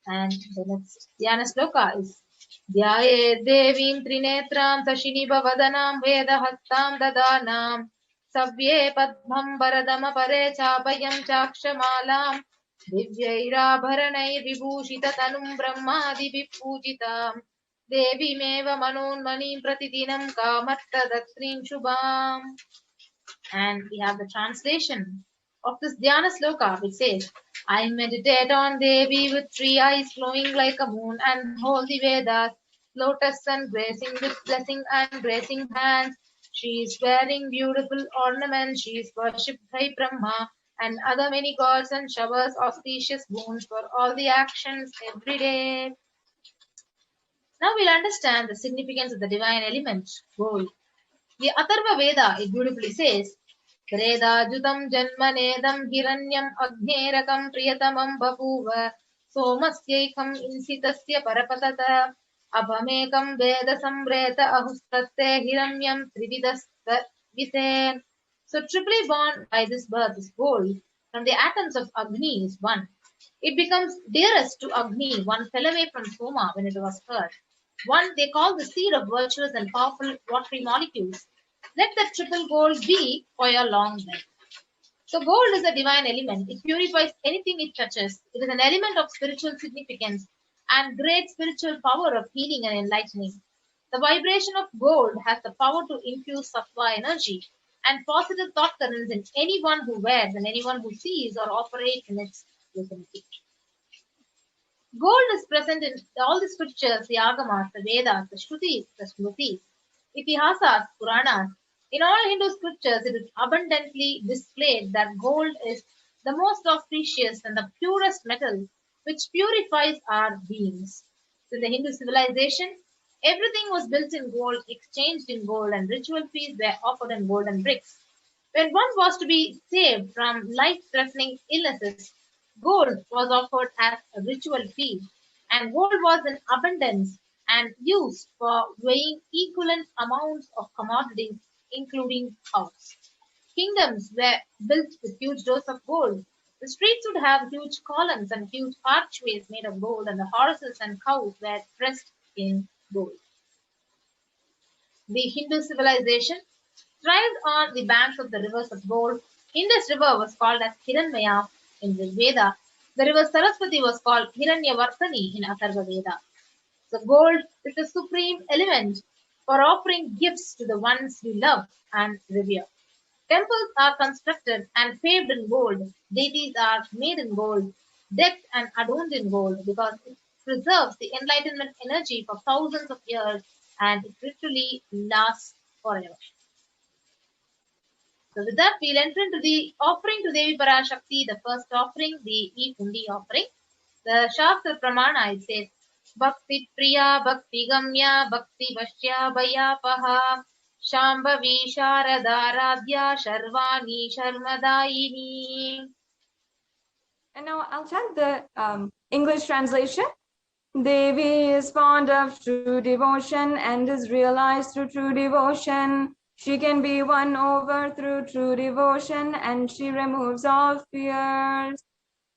And the next Dhyana sloka is Dhyaye Devim Trinetram Sashini Bhavadanam Vedahastam Dadanam Savye Padmam Varadama Pare Chapayam Chakshamalam Divyairabharanai Vibhushita Tanum Brahmadi Vipujitam Devi Meva Manonmani Pratidinam Kamatta Datrim Shubham. And we have the translation of this Dhyana sloka, which says, I meditate on Devi with 3 eyes glowing like a moon, and hold the Vedas, lotus and gracing with blessing and gracing hands. She is wearing beautiful ornaments. She is worshipped by Brahma and other many gods, and showers auspicious boons for all the actions every day. Now we'll understand the significance of the divine element, gold. The Atharva Veda, it beautifully says, Kreda Jutam Janmanedam Hiranyam Agnerakam Priyatamam Bapuva Somasyekam Insitasya Parapatata Abhamekam Veda Sambreta Ahustatte Hiranyam Trividasta Vise. So triply born by this birth is gold. From the atoms of Agni is one. It becomes dearest to Agni. One fell away from Soma when it was heard. One they call the seed of virtuous and powerful watery molecules. Let the triple gold be for your long life. So gold is a divine element. It purifies anything it touches. It is an element of spiritual significance and great spiritual power of healing and enlightening. The vibration of gold has the power to infuse sattva energy and positive thought currents in anyone who wears and anyone who sees or operates in its vicinity. Gold is present in all the scriptures, the agamas, the Vedas, the Shrutis, the Smritis, Itihasas, Puranas. In all Hindu scriptures, it is abundantly displayed that gold is the most auspicious and the purest metal which purifies our beings. In the Hindu civilization, everything was built in gold, exchanged in gold, and ritual feasts were offered in golden bricks. When one was to be saved from life-threatening illnesses, gold was offered as a ritual feast, and gold was in abundance and used for weighing equivalent amounts of commodities, including house. Kingdoms were built with huge dose of gold. The streets would have huge columns and huge archways made of gold, and the horses and cows were dressed in gold. The Hindu civilization thrived on the banks of the rivers of gold. Indus River was called as Hiranmaya in the Veda. The river Saraswati was called Hiranyavartani in Atharva Veda. So gold is the supreme element for offering gifts to the ones we love and revere. Temples are constructed and paved in gold. Deities are made in gold, decked and adorned in gold, because it preserves the enlightenment energy for thousands of years and it literally lasts forever. So with that, we'll enter into the offering to Devi Parashakti, the first offering, the E-Pundi offering. The Shastra Pramana, it says, Bhakti Priya, Bhakti Gamya, Bhakti Vashya, Bhayapaha, Shambhavi Sharadaradhya, Sharvani Sharmadayini. And now I'll chant the English translation. Devi is fond of true devotion and is realized through true devotion. She can be won over through true devotion, and she removes all fears.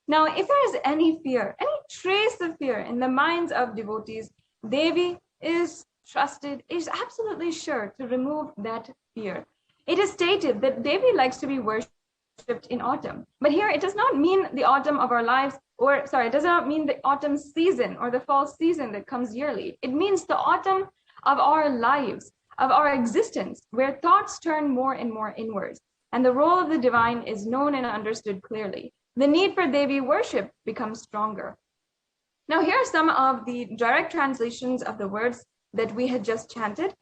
Now, if there is any fear, any trace of fear in the minds of devotees, Devi is trusted, is absolutely sure to remove that fear. It is stated that Devi likes to be worshipped in autumn. But here it does not mean the autumn of our lives, it does not mean the autumn season or the fall season that comes yearly. It means the autumn of our lives, of our existence, where thoughts turn more and more inwards. and the role of the divine is known and understood clearly. The need for Devi worship becomes stronger. Now, here are some of the direct translations of the words that we had just chanted.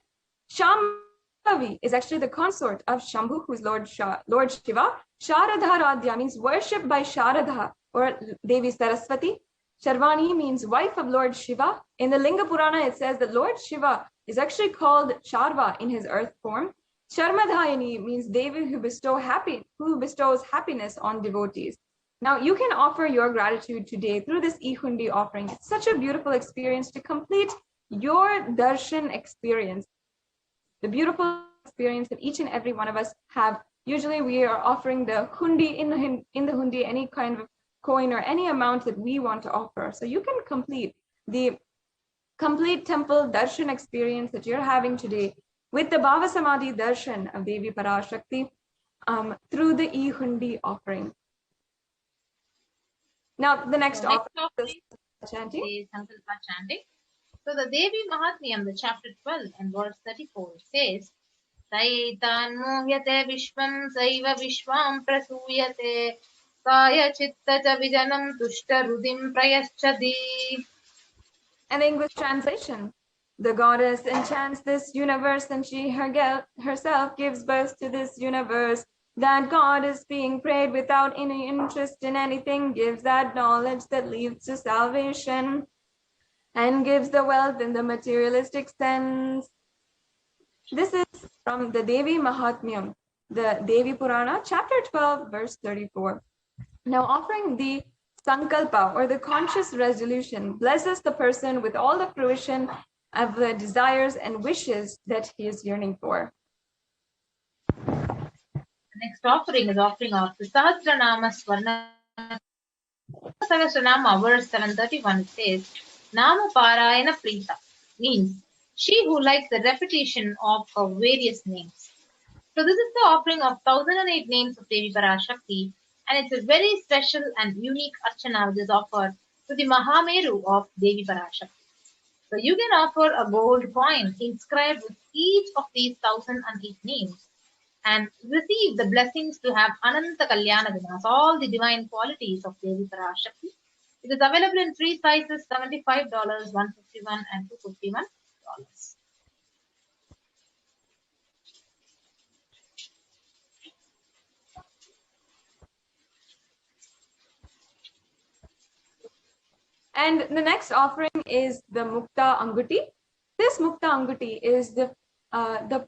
Shambhavi is actually the consort of Shambhu, who is Lord Shiva. Sharadharadhya means worship by Sharadha or Devi Saraswati. Sharvani means wife of Lord Shiva. In the Linga Purana, it says that Lord Shiva is actually called Sharva in his earth form. Sharmadhayani means Devi who bestows happiness on devotees. Now, you can offer your gratitude today through this e-hundi offering. It's such a beautiful experience to complete your darshan experience, the beautiful experience that each and every one of us have. Usually, we are offering the hundi in the hundi, any kind of coin or any amount that we want to offer. So you can complete the complete temple darshan experience that you're having today with the Bhava Samadhi darshan of Devi Parashakti through the e-hundi offering. Now, the next offering is chanting. Sankalpa chanting. So the Devi Mahatmyam, the chapter 12 and verse 34 says, Saitan mohyate vishvam saiva vishvam prasuyate kaya chitta cha vijanam tushta rudim prayaschadi. And the English translation, the goddess enchants this universe and she herself gives birth to this universe. That God is being prayed without any interest in anything, gives that knowledge that leads to salvation, and gives the wealth in the materialistic sense. This is from the Devi Mahatmyam, the Devi Purana, chapter 12, verse 34. Now, offering the Sankalpa or the conscious resolution blesses the person with all the fruition of the desires and wishes that he is yearning for. The next offering is offering of the Sahasranama Swarna. Sahasranama, verse 731, it says, Nama Parayana Prita means she who likes the repetition of her various names. So this is the offering of 1008 names of Devi Parashakti, and it's a very special and unique archana which is offered to the Mahameru of Devi Parashakti. So you can offer a gold coin inscribed with each of these 1008 names and receive the blessings to have Ananta Kalyana Gunas, all the divine qualities of Devi Parashakti. It is available in three sizes, $75, $151, and $251. And the next offering is the Mukta Anguti. This Mukta Anguti is the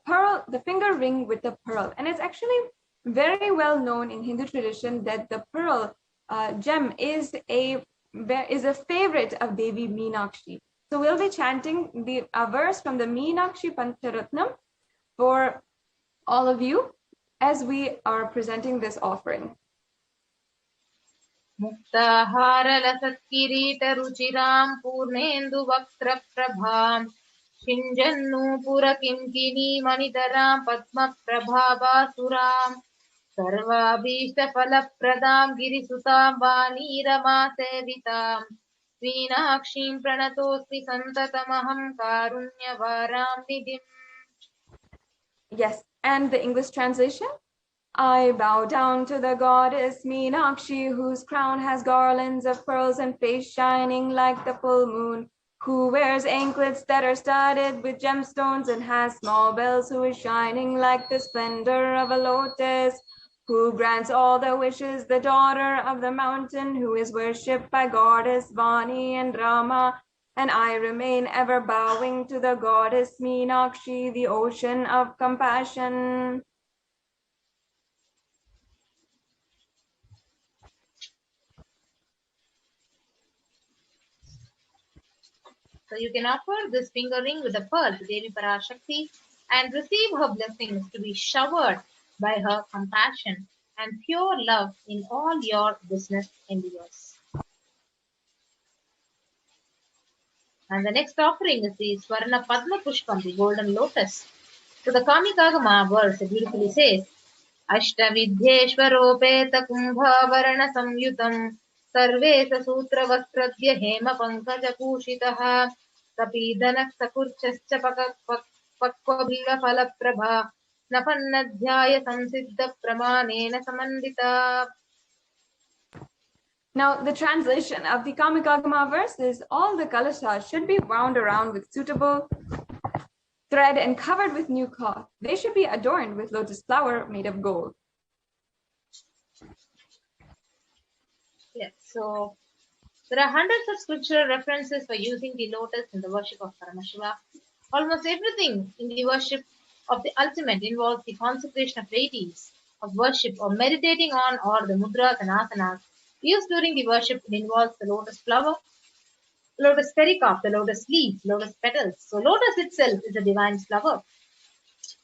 pearl, the finger ring with the pearl. And it's actually very well known in Hindu tradition that the pearl gem is a favorite of Devi Meenakshi. So we'll be chanting the verse from the Meenakshi Pancharatnam for all of you as we are presenting this offering. Muktahara ruchiram purnendu vaktra prabham Shinjannu purakimkini manitaram padma prabhava suram Sarvabhishta falapradam girisutam vanirama sevitam Veenakshim pranatosmi santatamaham karunyavaram nidhim. Yes, and the English translation? I bow down to the goddess Meenakshi, whose crown has garlands of pearls and face shining like the full moon, who wears anklets that are studded with gemstones and has small bells, who is shining like the splendor of a lotus, who grants all the wishes, the daughter of the mountain, who is worshipped by goddess Vani and Rama. And I remain ever bowing to the goddess Meenakshi, the ocean of compassion. So you can offer this finger ring with a pearl to Devi Parashakti and receive her blessings to be showered by her compassion and pure love in all your business endeavors. And the next offering is the Swarna Padma Pushpam, the golden lotus. So the Kamikagama verse beautifully says, Ashtavidhyeshwaropeta kumbhavarana samyutam sarve sutra vastradya hema pankaja kushitaha kapidana sakurchascha pakva bilva phala prabha Napannadhyaya samsiddha pramanena samandita. Now, the translation of the Kamikagama verse is all the kalasas should be wound around with suitable thread and covered with new cloth. They should be adorned with lotus flower made of gold. Yes, so there are hundreds of scriptural references for using the lotus in the worship of Paramashiva. Almost everything in the worship of the ultimate involves the consecration of deities, of worship, or meditating on, or the mudras and asanas used during the worship. It involves the lotus flower, lotus pericarp, the lotus leaves, lotus petals. So lotus itself is a divine flower.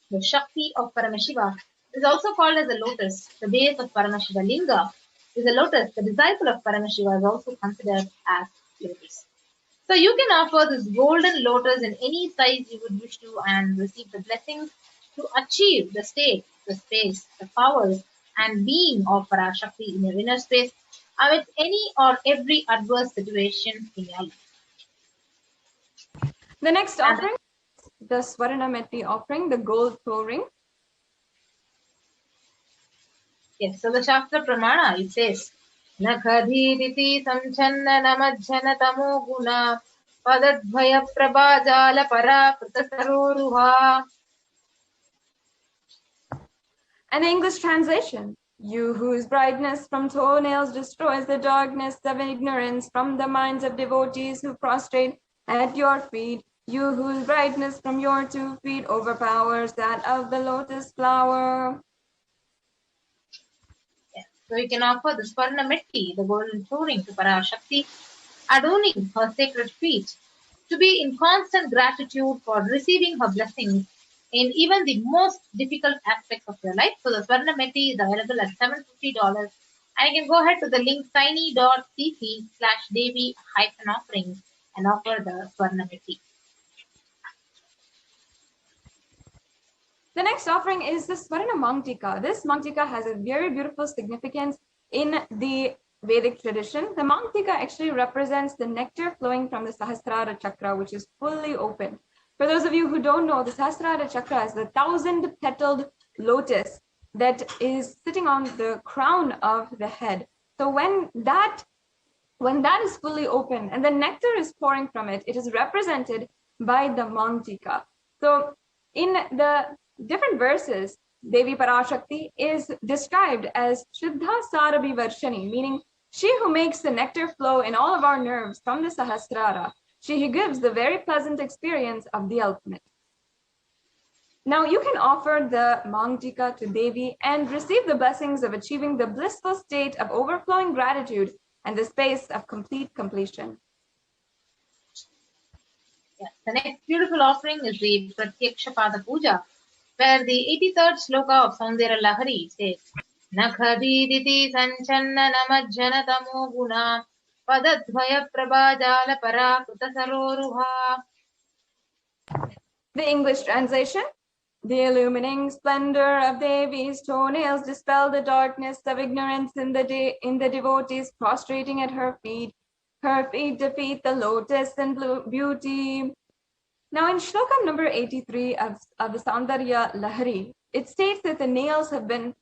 The Shakti of Paramashiva is also called as a lotus. The base of Paramashiva Linga is a lotus. The disciple of Paramashiva is also considered as lotus. So you can offer this golden lotus in any size you would wish to and receive the blessings to achieve the state, the space, the powers and being of Parashakti in your inner space amidst any or every adverse situation in your life. The next offering, the Swarnameti offering, the gold toe ring. Yes, so the Shastra Pramana, it says, Nakhadhiriti samchanna namajjana tamo guna padadvaya prabhajala para pratasaroruha. And the English translation, you whose brightness from toenails destroys the darkness of ignorance from the minds of devotees who prostrate at your feet, you whose brightness from your 2 feet overpowers that of the lotus flower. Yes, so you can offer the Swarnameti, the golden touring to Parashakti, adorning her sacred feet, to be in constant gratitude for receiving her blessings in even the most difficult aspects of your life. So the Swarnameti is available at $750. And you can go ahead to the link tiny.cc/Devi-offerings and offer the Swarnameti. The next offering is the Swarna Mangtika. This Mangtika has a very beautiful significance in the Vedic tradition. The Mangtika actually represents the nectar flowing from the Sahasrara Chakra, which is fully open. For those of you who don't know, the Sahasrara Chakra is the 1,000-petaled lotus that is sitting on the crown of the head. So when that is fully open and the nectar is pouring from it, it is represented by the Mangtika. So in the different verses, Devi Parashakti is described as Shuddha Sarabhi Varshani, meaning she who makes the nectar flow in all of our nerves from the Sahasrara. She who gives the very pleasant experience of the ultimate. Now you can offer the Mangtika to Devi and receive the blessings of achieving the blissful state of overflowing gratitude and the space of complete completion. Yes, the next beautiful offering is the Pratyaksha Pada Puja, where the 83rd sloka of Saundara Lahari says, Nakhadiditi sanchanna namajjana tamo guna padadvaya prabhajala para krutasaroruha. The English translation, the illumining splendor of Devi's toenails dispel the darkness of ignorance in the devotees prostrating at her feet. Her feet defeat the lotus in beauty. Now in shloka number 83 of the Saundarya Lahari, it states that the nails have been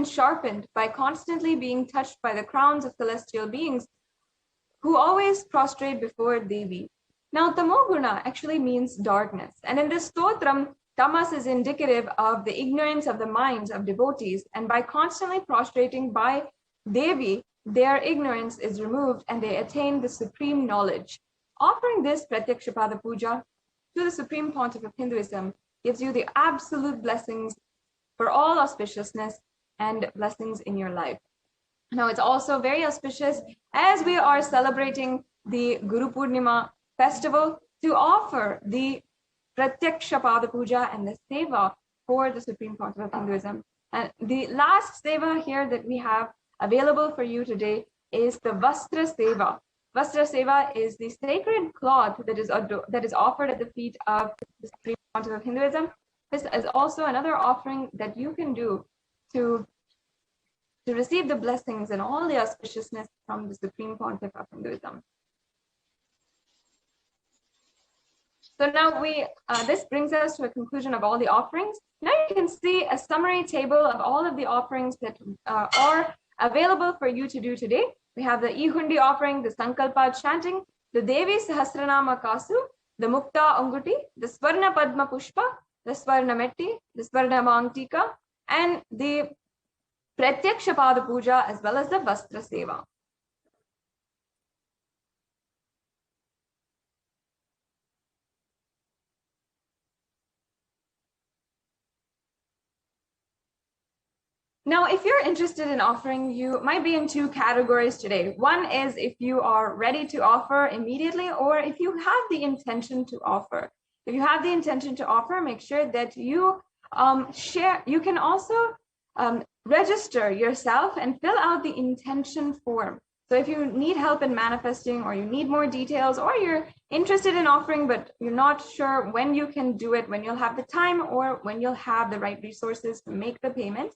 sharpened by constantly being touched by the crowns of celestial beings who always prostrate before Devi. Now tamoguna actually means darkness, and in this stotram, tamas is indicative of the ignorance of the minds of devotees, and by constantly prostrating by Devi, their ignorance is removed and they attain the supreme knowledge. Offering this Pratyakshapada Puja to the Supreme Pontiff of Hinduism gives you the absolute blessings for all auspiciousness and blessings in your life. Now it's also very auspicious as we are celebrating the Guru Purnima festival to offer the Pratyakshapada Puja and the Seva for the Supreme Pontiff of Hinduism. And the last Seva here that we have available for you today is the Vastra Seva. Vastra Seva is the sacred cloth that is offered at the feet of the Supreme Pontiff of Hinduism. This is also another offering that you can do to receive the blessings and all the auspiciousness from the Supreme Pontiff of Hinduism. So now this brings us to a conclusion of all the offerings. Now you can see a summary table of all of the offerings that are available for you to do today. We have the E-Hundi offering, the Sankalpa chanting, the Devi Sahasranama Kasu, the Mukta Anguti, the Swarna Padma Pushpa, the Swarna Metti, the Swarna Mangtika, and the Pratyaksha Pada Puja, as well as the Vastra Seva. Now, if you're interested in offering, you might be in two categories today. One is if you are ready to offer immediately, or if you have the intention to offer. If you have the intention to offer, make sure that you share. You can also register yourself and fill out the intention form. So if you need help in manifesting, or you need more details, or you're interested in offering, but you're not sure when you can do it, when you'll have the time, or when you'll have the right resources to make the payment,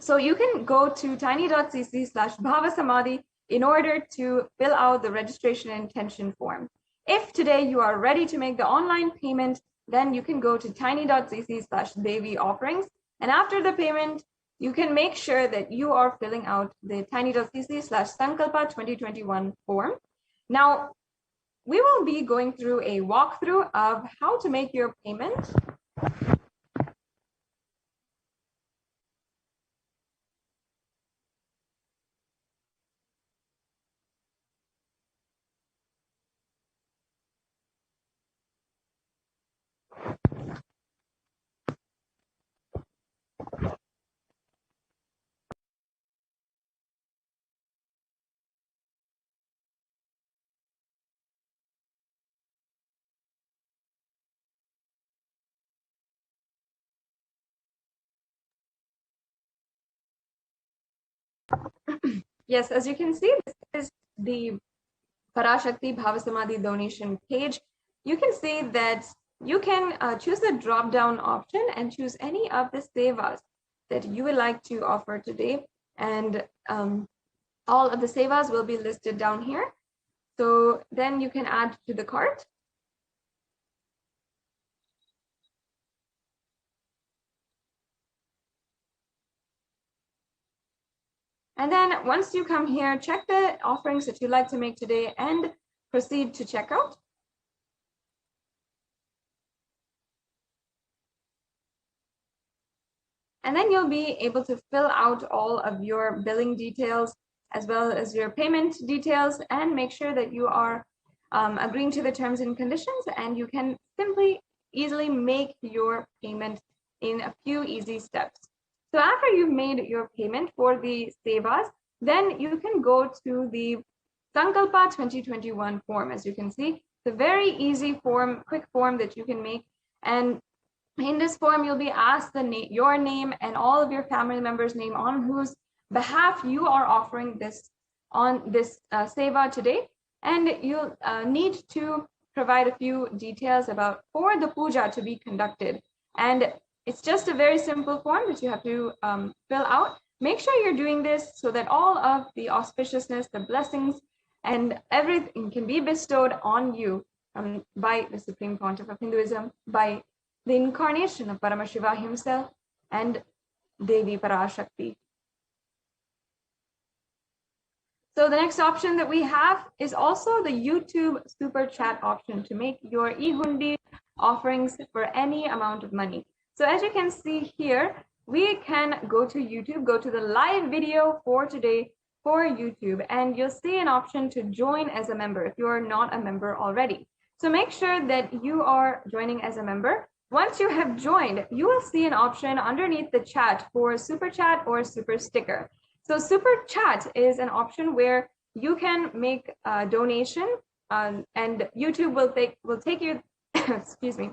so you can go to tiny.cc/bhavasamadhi in order to fill out the registration intention form. If today you are ready to make the online payment, then you can go to tiny.cc/Devi offerings. And after the payment, you can make sure that you are filling out the tiny.cc/Sankalpa 2021 form. Now, we will be going through a walkthrough of how to make your payment. Yes, as you can see, this is the Parashakti Bhavasamadhi donation page. You can see that you can choose the drop-down option and choose any of the sevas that you would like to offer today. And all of the sevas will be listed down here. So then you can add to the cart. And then once you come here, check the offerings that you'd like to make today and proceed to checkout. And then you'll be able to fill out all of your billing details as well as your payment details, and make sure that you are agreeing to the terms and conditions, and you can simply easily make your payment in a few easy steps. So after you've made your payment for the sevas, then you can go to the Sankalpa 2021 form. As you can see, it's a very easy form, quick form that you can make. And in this form, you'll be asked your name and all of your family members' name on whose behalf you are offering this seva today. And you'll need to provide a few details about for the puja to be conducted. And it's just a very simple form that you have to fill out. Make sure you're doing this so that all of the auspiciousness, the blessings, and everything can be bestowed on you by the Supreme Pontiff of Hinduism, by the incarnation of Paramashiva himself and Devi Parashakti. So the next option that we have is also the YouTube Super Chat option to make your E-Hundi offerings for any amount of money. So as you can see here, we can go to YouTube, go to the live video for today for YouTube, and you'll see an option to join as a member if you're not a member already. So make sure that you are joining as a member. Once you have joined, you will see an option underneath the chat for Super Chat or Super Sticker. So Super Chat is an option where you can make a donation, and YouTube will take you, excuse me,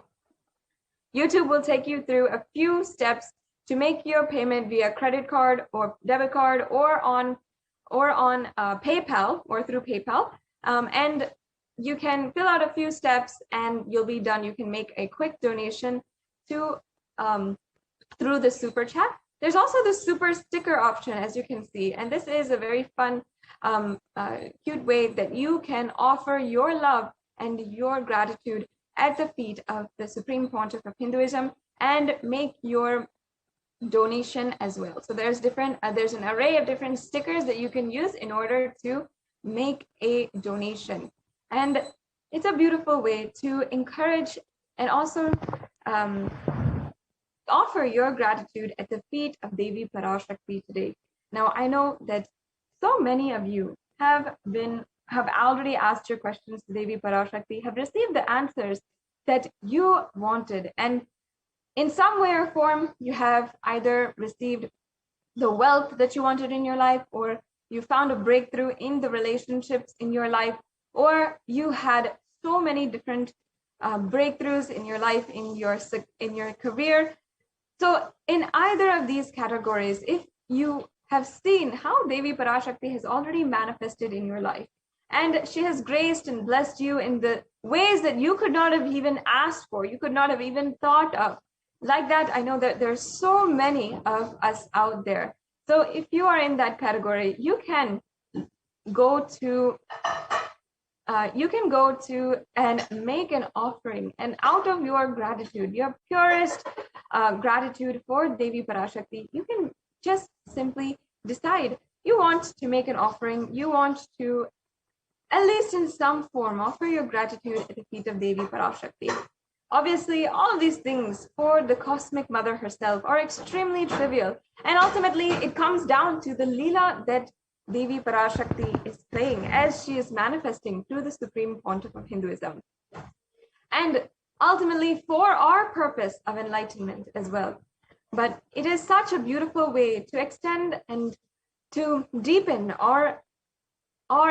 YouTube will take you through a few steps to make your payment via credit card or debit card or on PayPal or through PayPal, and you can fill out a few steps and you'll be done. You can make a quick donation to through the Super Chat. There's also the Super Sticker option, as you can see, and this is a very fun, cute way that you can offer your love and your gratitude at the feet of the Supreme Pontiff of Hinduism and make your donation as well. So there's an array of different stickers that you can use in order to make a donation. And it's a beautiful way to encourage and also offer your gratitude at the feet of Devi Parashakti today. Now, I know that so many of you have already asked your questions to Devi Parashakti, have received the answers that you wanted. And in some way or form, you have either received the wealth that you wanted in your life, or you found a breakthrough in the relationships in your life, or you had so many different breakthroughs in your life, in your career. So in either of these categories, if you have seen how Devi Parashakti has already manifested in your life, and she has graced and blessed you in the ways that you could not have even asked for, you could not have even thought of. Like that, I know that there's so many of us out there. So if you are in that category, you can go to and make an offering, and out of your gratitude, your purest gratitude for Devi Parashakti, you can just simply decide you want to make an offering, you want to, at least in some form, offer your gratitude at the feet of Devi Parashakti. Obviously, all of these things for the Cosmic Mother herself are extremely trivial, and ultimately it comes down to the Leela that Devi Parashakti is playing as she is manifesting through the Supreme Pontiff of Hinduism. And ultimately for our purpose of enlightenment as well. But it is such a beautiful way to extend and to deepen our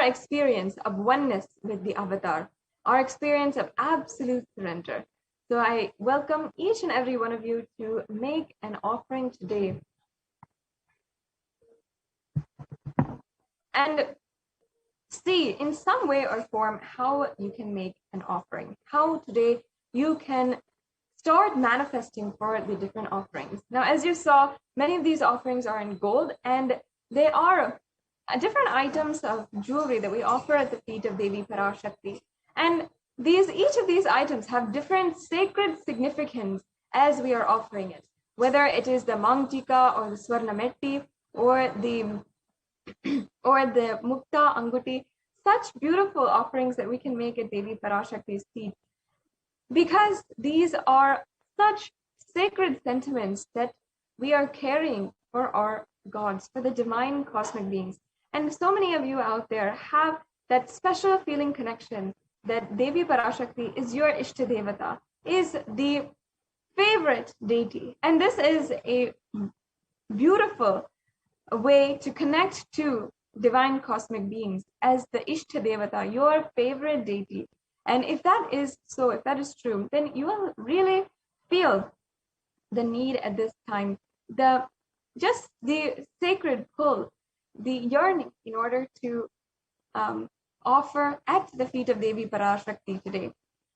experience of oneness with the Avatar, our experience of absolute surrender. So I welcome each and every one of you to make an offering today. And see in some way or form how you can make an offering, how today you can start manifesting for the different offerings. Now, as you saw, many of these offerings are in gold, and they are different items of jewelry that we offer at the feet of Devi Parashakti. And each of these items have different sacred significance as we are offering it, whether it is the Mangtika or the Swarnametti or the Mukta Anguti, such beautiful offerings that we can make at Devi Parashakti's feet, because these are such sacred sentiments that we are carrying for our gods, for the divine cosmic beings. And so many of you out there have that special feeling connection that Devi Parashakti is your Ishtadevata, is the favorite deity. And this is a beautiful way to connect to divine cosmic beings as the Ishtadevata, your favorite deity. And if that is so, if that is true, then you will really feel the need at this time, the sacred pull, the yearning in order to offer at the feet of Devi Parashakti today.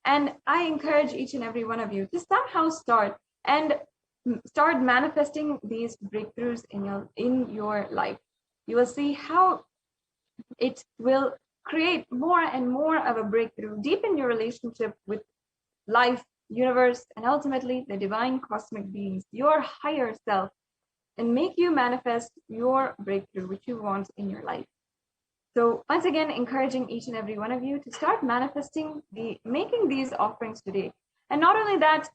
And I encourage each and every one of you to somehow start manifesting these breakthroughs in your life. You will see how it will create more and more of a breakthrough, deepen your relationship with life, universe, and ultimately the divine cosmic beings, your higher self, and make you manifest your breakthrough, which you want in your life. So once again, encouraging each and every one of you to start manifesting, making these offerings today. And not only that,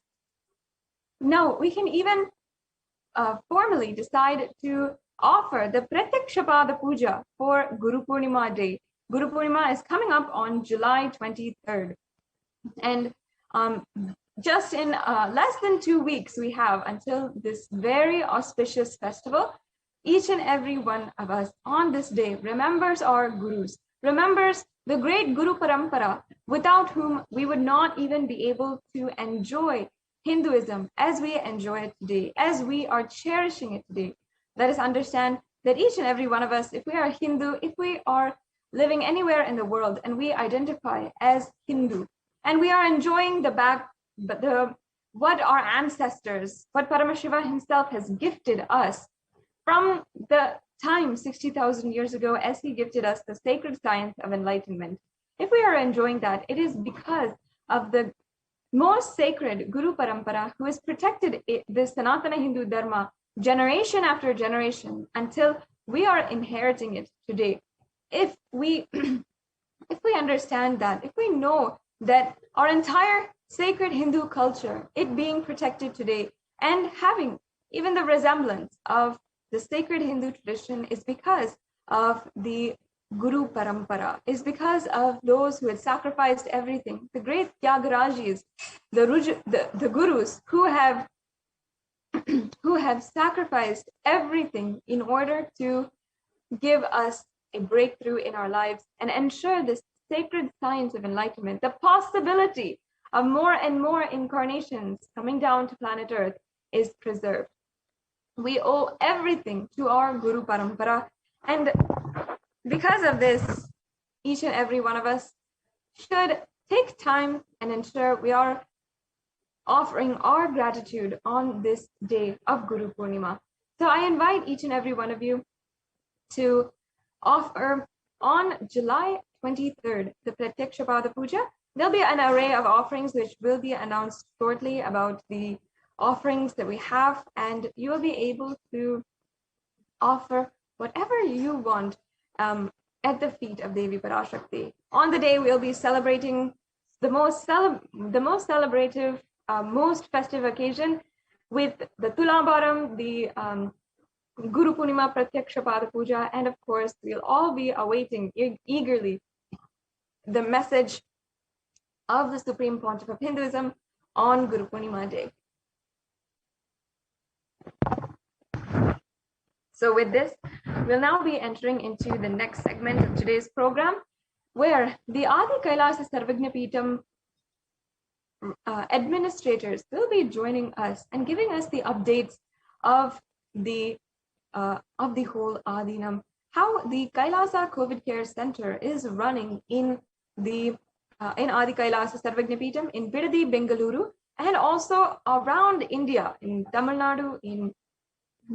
no, we can even formally decide to offer the Pratyakshapada Puja for Guru Purnima Day. Guru Purnima is coming up on July 23rd. And just in less than 2 weeks, we have until this very auspicious festival. Each and every one of us on this day remembers our gurus, remembers the great Guru Parampara, without whom we would not even be able to enjoy Hinduism as we enjoy it today, as we are cherishing it today. Let us understand that each and every one of us, if we are Hindu, if we are living anywhere in the world and we identify as Hindu, and we are enjoying what our ancestors, what Paramashiva himself has gifted us from the time 60,000 years ago, as he gifted us the sacred science of enlightenment. If we are enjoying that, it is because of the most sacred Guru Parampara, who has protected this Sanatana Hindu Dharma generation after generation until we are inheriting it today. If we if we understand that, if we know that our entire sacred Hindu culture, it being protected today and having even the resemblance of the sacred Hindu tradition, is because of the Guru Parampara, is because of those who had sacrificed everything, the great Tyagarajis, the Gurus who have sacrificed everything in order to give us a breakthrough in our lives and ensure this sacred science of enlightenment, the possibility of more and more incarnations coming down to planet Earth, is preserved. We owe everything to our Guru Parampara, and because of this, each and every one of us should take time and ensure we are offering our gratitude on this day of Guru Purnima. So I invite each and every one of you to offer on July 23rd, the Pratyakshapada Puja. There'll be an array of offerings which will be announced shortly about the offerings that we have, and you will be able to offer whatever you want at the feet of Devi Parashakti. On the day, we'll be celebrating the most celebrative, most festive occasion with the Tulabharam, the Guru Purnima Pratyakshapada Puja, and of course, we'll all be awaiting eagerly the message of the Supreme Pontiff of Hinduism on Guru Purnima Day. So with this, we'll now be entering into the next segment of today's program, where the Adi Kailasa Sarvagna administrators will be joining us and giving us the updates of the whole Adinam, how the Kailasa COVID Care Center is running in the in Adi Kailasa Sarvagna in Bidadi, Bengaluru, and also around India, in Tamil Nadu, in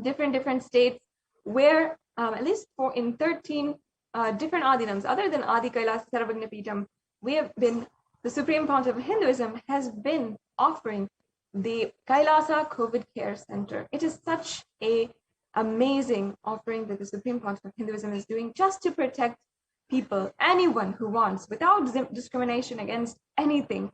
different states, where at least in 13 different Adinams, other than Adi Kailasa Sarvagna the Supreme Pontiff of Hinduism has been offering the Kailasa COVID Care Center. It is such a amazing offering that the Supreme Pontiff of Hinduism is doing just to protect people, anyone who wants, without discrimination against anything,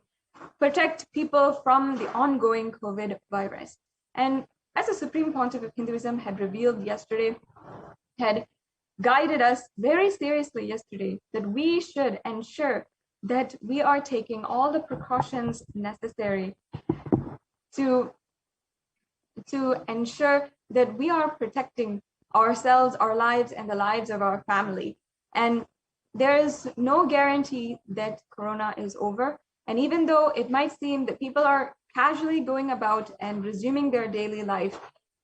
protect people from the ongoing COVID virus. And as the Supreme Pontiff of Hinduism had revealed yesterday, had guided us very seriously yesterday, that we should ensure that we are taking all the precautions necessary to ensure that we are protecting ourselves, our lives, and the lives of our family. And there is no guarantee that Corona is over. And even though it might seem that people are casually going about and resuming their daily life,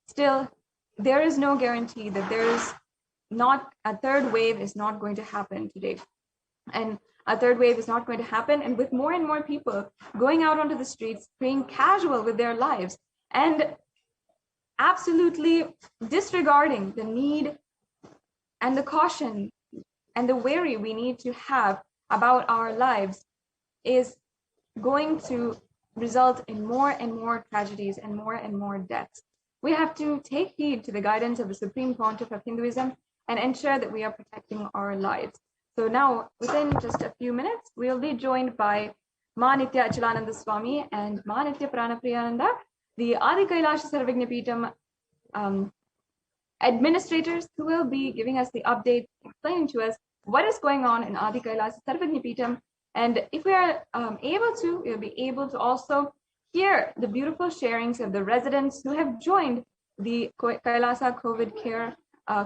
still, there is no guarantee that there is not a third wave is not going to happen today. And a third wave is not going to happen. And with more and more people going out onto the streets, being casual with their lives, and absolutely disregarding the need and the caution and the worry we need to have about our lives, is going to result in more and more tragedies and more deaths. We have to take heed to the guidance of the Supreme Pontiff of Hinduism and ensure that we are protecting our lives. So now, within just a few minutes, we'll be joined by Ma Nitya Achalananda Swami and Ma Nitya Pranapriyananda, the Adi Kailasa Sarvagna administrators, who will be giving us the update, explaining to us what is going on in Adi Kailasa Sarvagna. And if we are able to, we'll be able to also hear the beautiful sharings of the residents who have joined the Kailasa COVID Care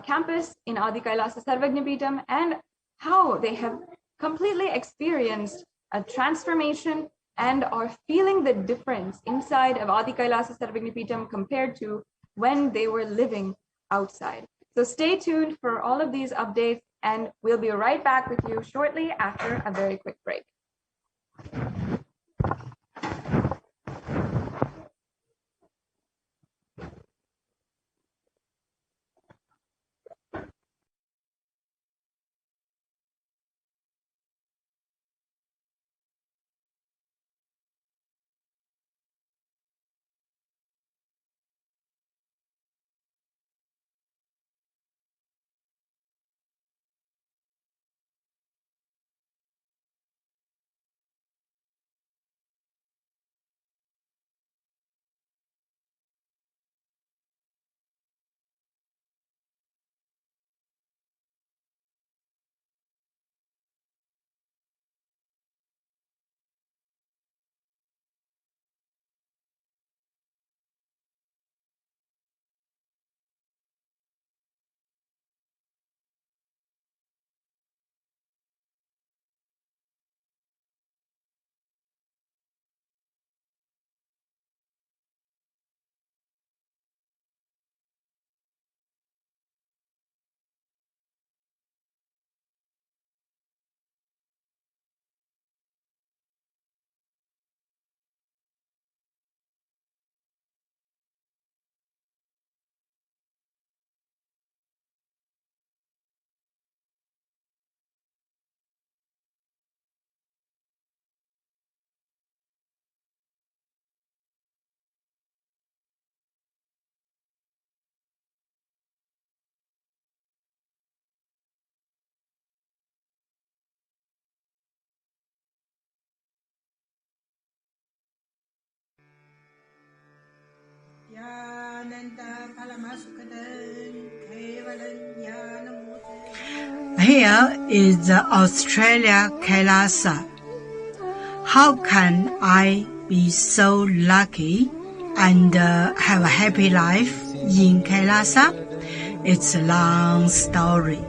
campus in Adi Kailasa Sarvagna, and how they have completely experienced a transformation and are feeling the difference inside of Adi Kailasa Sarvagna compared to when they were living outside. So stay tuned for all of these updates, and we'll be right back with you shortly after a very quick break. Here is the Australia Kailasa. How can I be so lucky and have a happy life in Kailasa? It's a long story.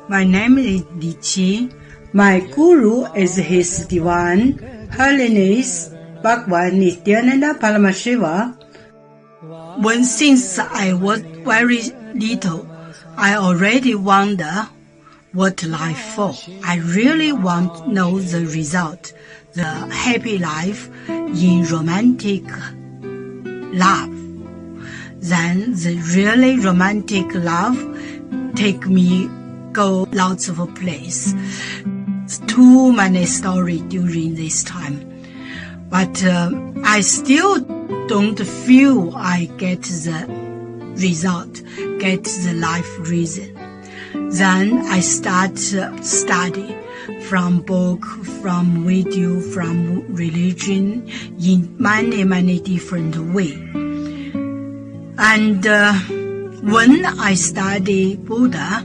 My name is Li Qi. My guru is His Divine Holiness Bhagwan Nithyananda Paramashivam. Since I was very little, I already wonder what life for. I really want to know the result, the happy life in romantic love. Then the really romantic love take me go lots of places. Too many stories during this time. But I still don't feel I get the result, get the life reason. Then I start study from book, from video, from religion in many different ways. And when I study Buddha,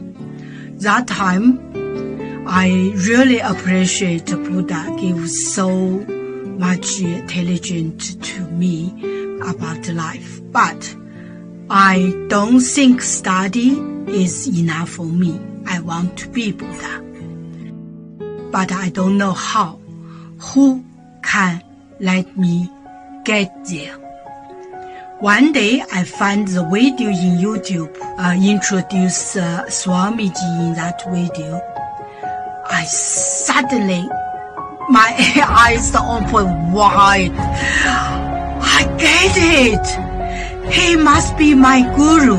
that time I really appreciate Buddha gives so much intelligence to me about life. But I don't think study is enough for me. I want to be Buddha. But I don't know how. Who can let me get there? One day I find the video in YouTube, introduce Swamiji in that video. I suddenly, my eyes open wide. I get it. He must be my guru.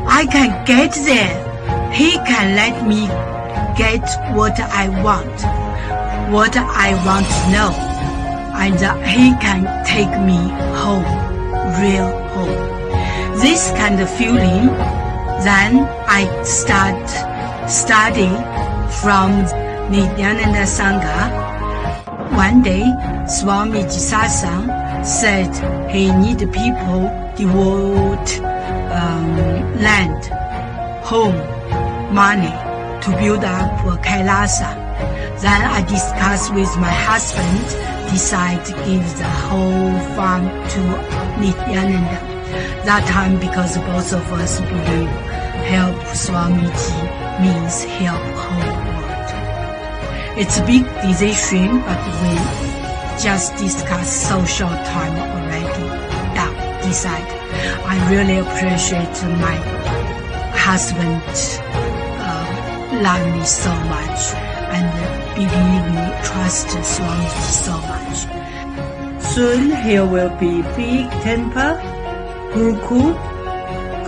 I can get there. He can let me get what I want to know. And he can take me home, real home. This kind of feeling, then I start studying from Nithyananda Sangha. One day, Swamiji Satsang said he need people devote land, home, money to build up Kailasa. Then I discussed with my husband, decide to give the whole farm to Nithyananda. That time, because both of us believe help Swamiji means help whole world. It's a big decision, but we just discussed so short time already. Decide. I really appreciate my husband love me so much and believe me, trust Swamiji so much. Soon here will be big temple, Gurukul,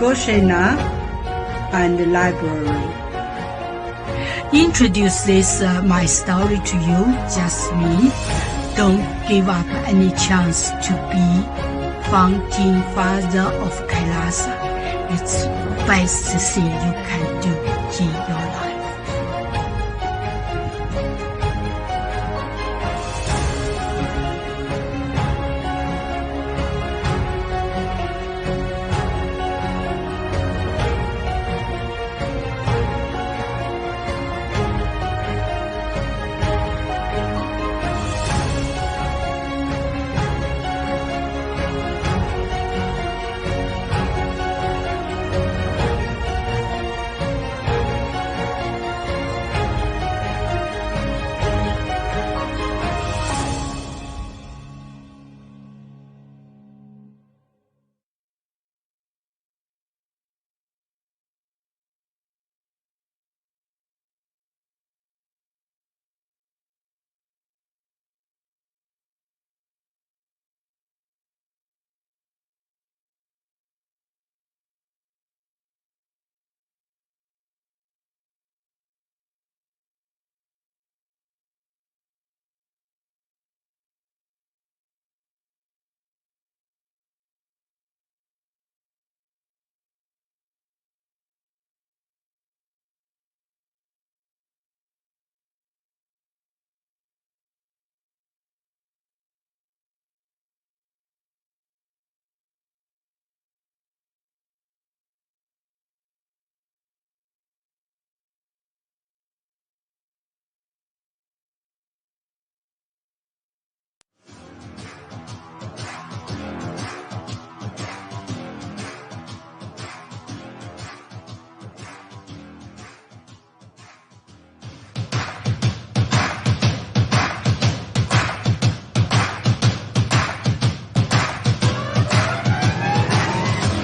Goshena, and library. Introduce this my story to you, just me. Don't give up any chance to be founding father of Kailasa. It's the best thing you can do in your life.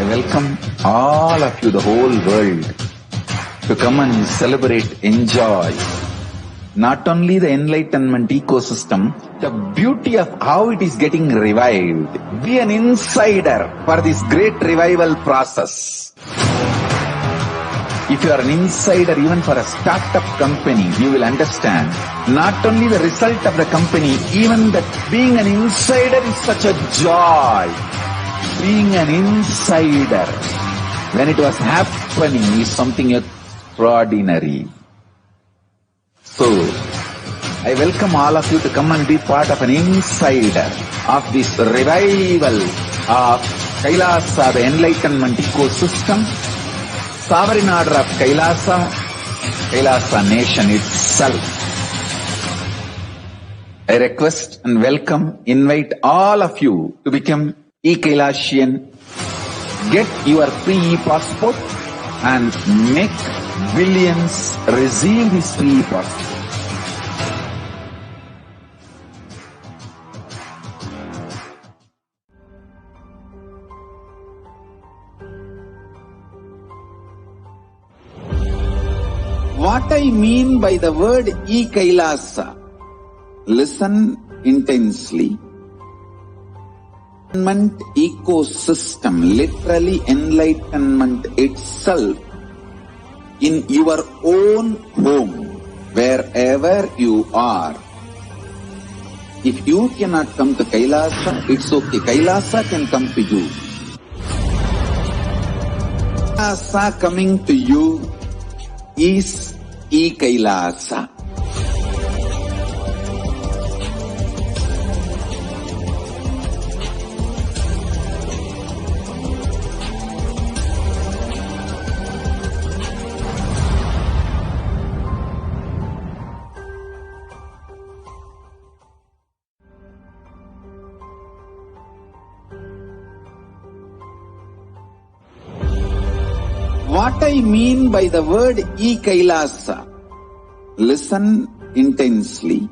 welcome all of you, the whole world, to come and celebrate, enjoy not only the enlightenment ecosystem, the beauty of how it is getting revived. Be an insider for this great revival process. If you are an insider even for a startup company, you will understand not only the result of the company, even that being an insider is such a joy. Being an insider when it was happening is something extraordinary. So, I welcome all of you to come and be part of an insider of this revival of Kailasa, the enlightenment ecosystem, sovereign order of Kailasa, Kailasa nation itself. I request and welcome, invite all of you to become e-Kailasian, get your free e-passport and make billions receive this free e-passport. What I mean by the word e-Kailasa, listen intensely. Enlightenment ecosystem, literally enlightenment itself, in your own home, wherever you are. If you cannot come to Kailasa, it's okay. Kailasa can come to you. Kailasa coming to you is e-Kailasa. What I mean by the word e-Kailasa, listen intensely.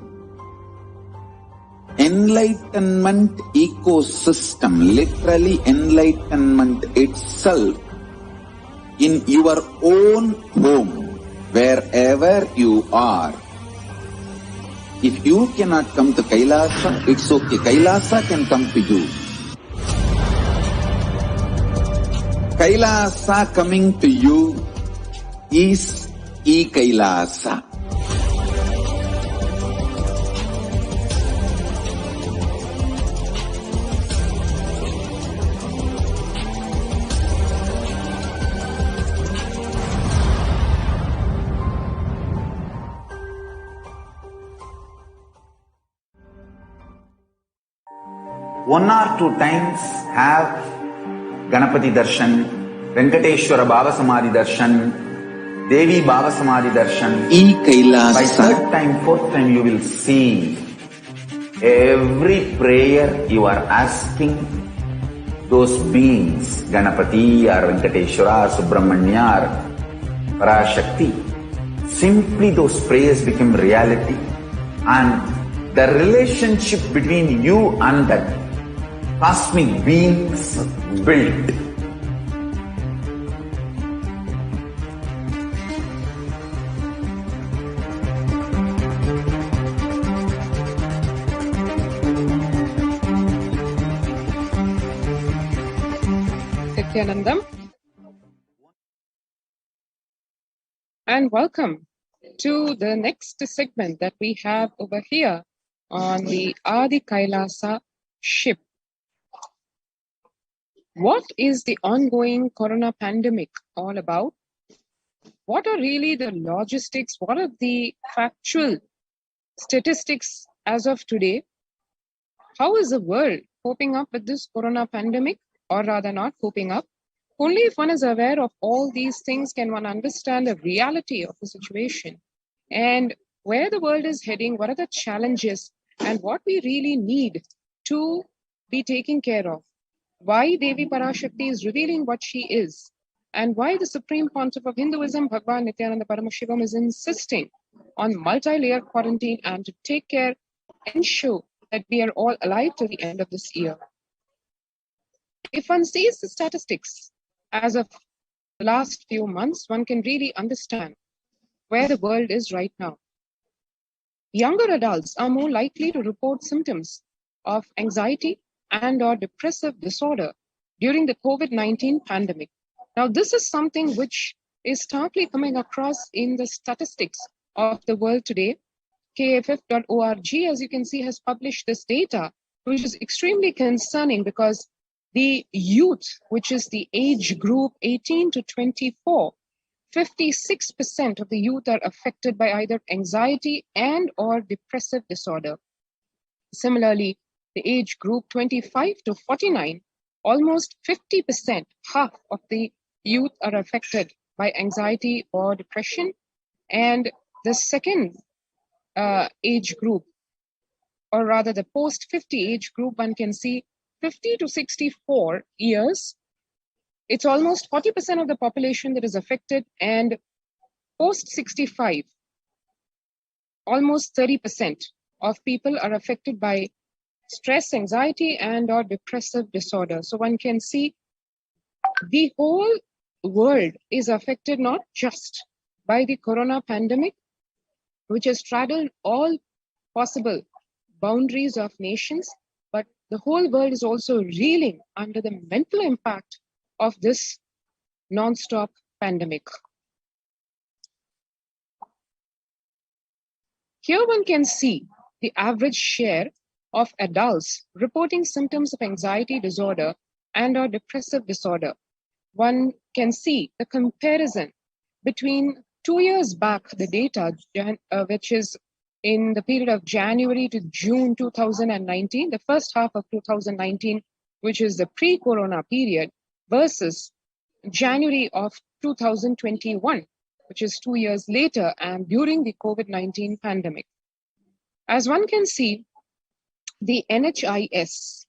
Enlightenment ecosystem, literally enlightenment itself, in your own home, wherever you are. If you cannot come to Kailasa, it's okay. Kailasa can come to you. Kailasa coming to you is e-Kailasa. One or two times have Ganapati Darshan, Venkateshwara Bhava Samadhi Darshan, Devi Bhava Samadhi Darshan. E-Kailasa. By third time, fourth time you will see every prayer you are asking those beings, Ganapati or Venkateshwara, Subramanya or Parashakti. Simply those prayers become reality and the relationship between you and that cosmic beings built. Nithyanandam, and welcome to the next segment that we have over here on the Adi Kailasa ship. What is the ongoing corona pandemic all about? What are really the logistics? What are the factual statistics as of today? How is the world coping up with this corona pandemic, or rather not coping up? Only if one is aware of all these things can one understand the reality of the situation and where the world is heading, what are the challenges, and what we really need to be taken care of. Why Devi Parashakti is revealing what she is, and why the Supreme Pontiff of Hinduism, Bhagwan Nithyananda Paramashivam, is insisting on multi-layer quarantine and to take care, ensure that we are all alive till the end of this year. If one sees the statistics, as of the last few months, one can really understand where the world is right now. Younger adults are more likely to report symptoms of anxiety and or depressive disorder during the COVID-19 pandemic. Now, this is something which is starkly coming across in the statistics of the world today. KFF.org, as you can see, has published this data, which is extremely concerning because the youth, which is the age group 18 to 24, 56% of the youth are affected by either anxiety and or depressive disorder. Similarly, the age group 25 to 49, almost 50%, half of the youth are affected by anxiety or depression. And the second age group, or rather the post-50 age group, one can see 50 to 64 years, it's almost 40% of the population that is affected, and post-65, almost 30% of people are affected by stress, anxiety, and or depressive disorder. So one can see the whole world is affected not just by the corona pandemic, which has straddled all possible boundaries of nations, but the whole world is also reeling under the mental impact of this non-stop pandemic. Here one can see the average share of adults reporting symptoms of anxiety disorder and or depressive disorder. One can see the comparison between 2 years back, the data, which is in the period of January to June 2019, the first half of 2019, which is the pre-corona period, versus January of 2021, which is 2 years later and during the COVID-19 pandemic. As one can see, the NHIS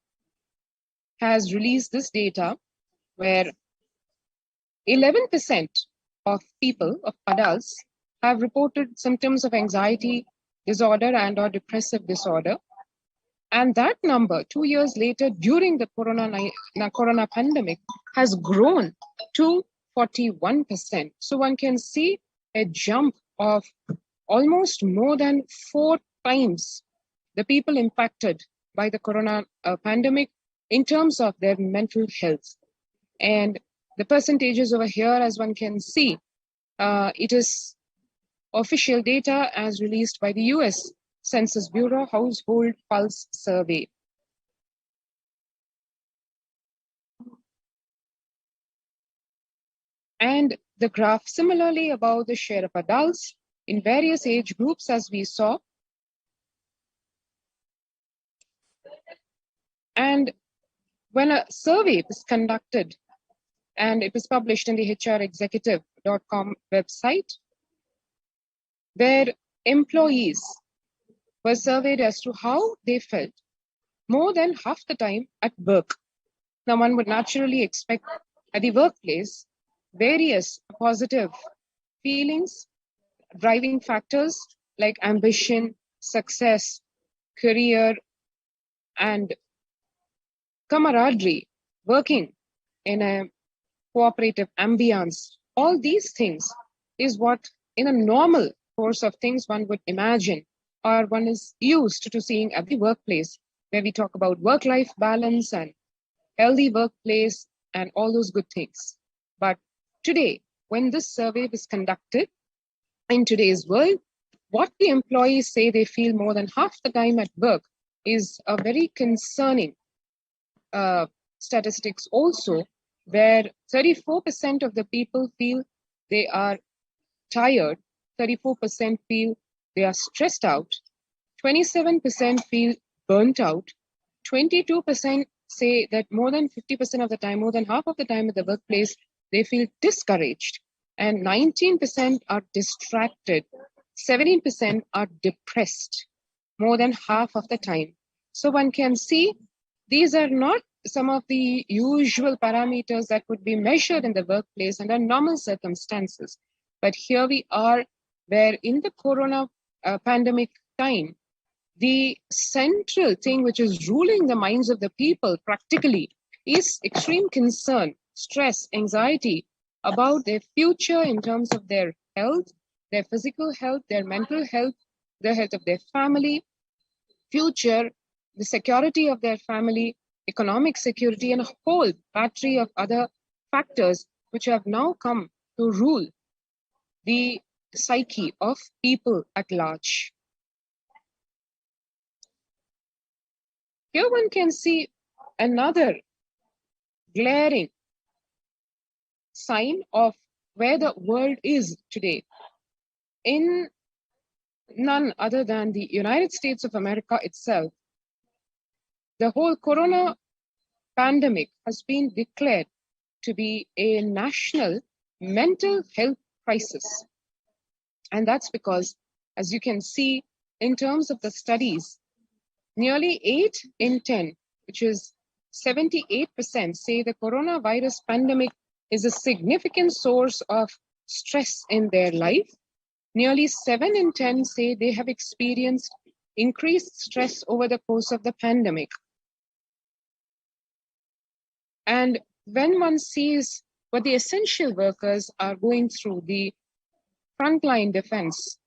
has released this data where 11% of people, of adults, have reported symptoms of anxiety disorder and or depressive disorder. And that number 2 years later during the corona pandemic has grown to 41%. So one can see a jump of almost more than 4 times the people impacted by the corona pandemic in terms of their mental health. And the percentages over here, as one can see, it is official data as released by the US Census Bureau Household Pulse Survey. And the graph similarly about the share of adults in various age groups, as we saw. And when a survey was conducted, and it was published in the hrexecutive.com website, where employees were surveyed as to how they felt more than half the time at work. Now, one would naturally expect at the workplace various positive feelings, driving factors like ambition, success, career, and camaraderie, working in a cooperative ambience. All these things is what in a normal course of things one would imagine or one is used to seeing at the workplace, where we talk about work-life balance and healthy workplace and all those good things. But today, when this survey was conducted in today's world, what the employees say they feel more than half the time at work is a very concerning statistics also, where 34% of the people feel they are tired, 34% feel they are stressed out, 27% feel burnt out, 22% say that more than 50% of the time, more than half of the time at the workplace, they feel discouraged, and 19% are distracted, 17% are depressed, more than half of the time. So one can see these are not some of the usual parameters that would be measured in the workplace under normal circumstances. But here we are, where in the corona pandemic time, the central thing which is ruling the minds of the people practically is extreme concern stress, anxiety about their future in terms of their health, their physical health, their mental health, the health of their family, future, the security of their family, economic security, and a whole battery of other factors which have now come to rule the psyche of people at large. Here one can see another glaring sign of where the world is today in none other than the United States of America itself. The whole corona pandemic has been declared to be a national mental health crisis. And that's because, as you can see, in terms of the studies, nearly 8 in 10, which is 78%, say the coronavirus pandemic is a significant source of stress in their life. Nearly 7 in 10 say they have experienced increased stress over the course of the pandemic. And when one sees what the essential workers are going through, the frontline defense,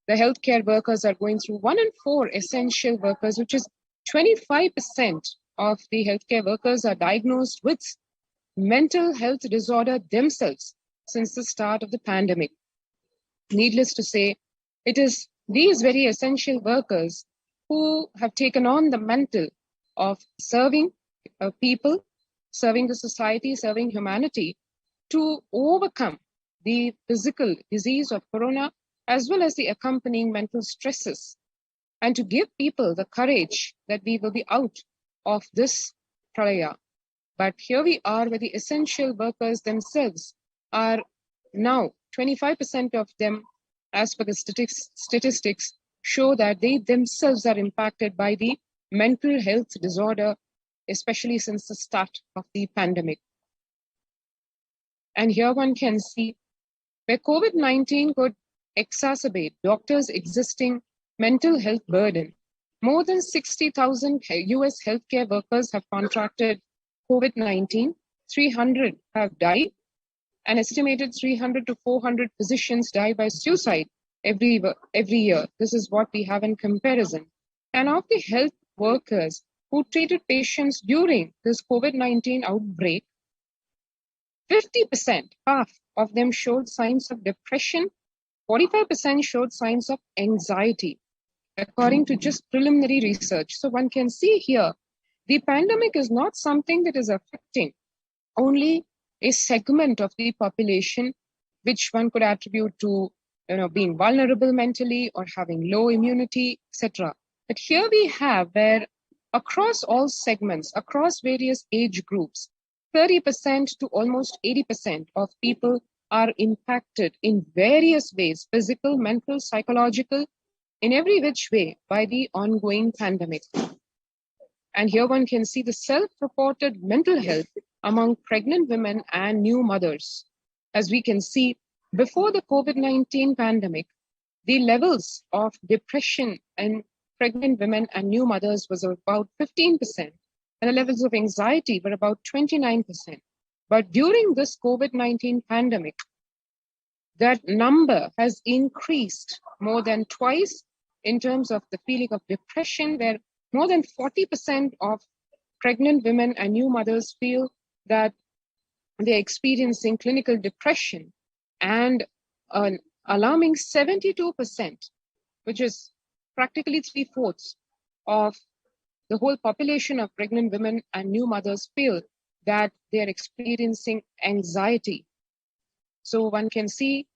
the healthcare workers are going through, 1 in 4 essential workers, which is 25% of the healthcare workers are diagnosed with mental health disorder themselves since the start of the pandemic. Needless to say, it is these very essential workers who have taken on the mantle of serving people, serving the society, serving humanity to overcome the physical disease of corona as well as the accompanying mental stresses, and to give people the courage that we will be out of this pralaya. But here we are where the essential workers themselves are now 25% of them, as per the statistics, show that they themselves are impacted by the mental health disorder, especially since the start of the pandemic. And here one can see where COVID-19 could exacerbate doctors' existing mental health burden. More than 60,000 US healthcare workers have contracted COVID-19, 300 have died, an estimated 300 to 400 physicians die by suicide every year. This is what we have in comparison. And of the health workers who treated patients during this COVID-19 outbreak, 50%, half of them showed signs of depression, 45% showed signs of anxiety, according to just preliminary research. So one can see here, the pandemic is not something that is affecting only a segment of the population, which one could attribute to being vulnerable mentally or having low immunity, etc. But here we have where across all segments, across various age groups, 30% to almost 80% of people are impacted in various ways, physical, mental, psychological, in every which way by the ongoing pandemic. And here one can see the self-reported mental health among pregnant women and new mothers. As we can see, before the COVID-19 pandemic, the levels of depression in pregnant women and new mothers was about 15%, and the levels of anxiety were about 29%. But during this COVID-19 pandemic, that number has increased more than twice in terms of the feeling of depression, where more than 40% of pregnant women and new mothers feel that they're experiencing clinical depression, and an alarming 72%, which is practically 3/4 of the whole population of pregnant women and new mothers feel that they're experiencing anxiety. So one can see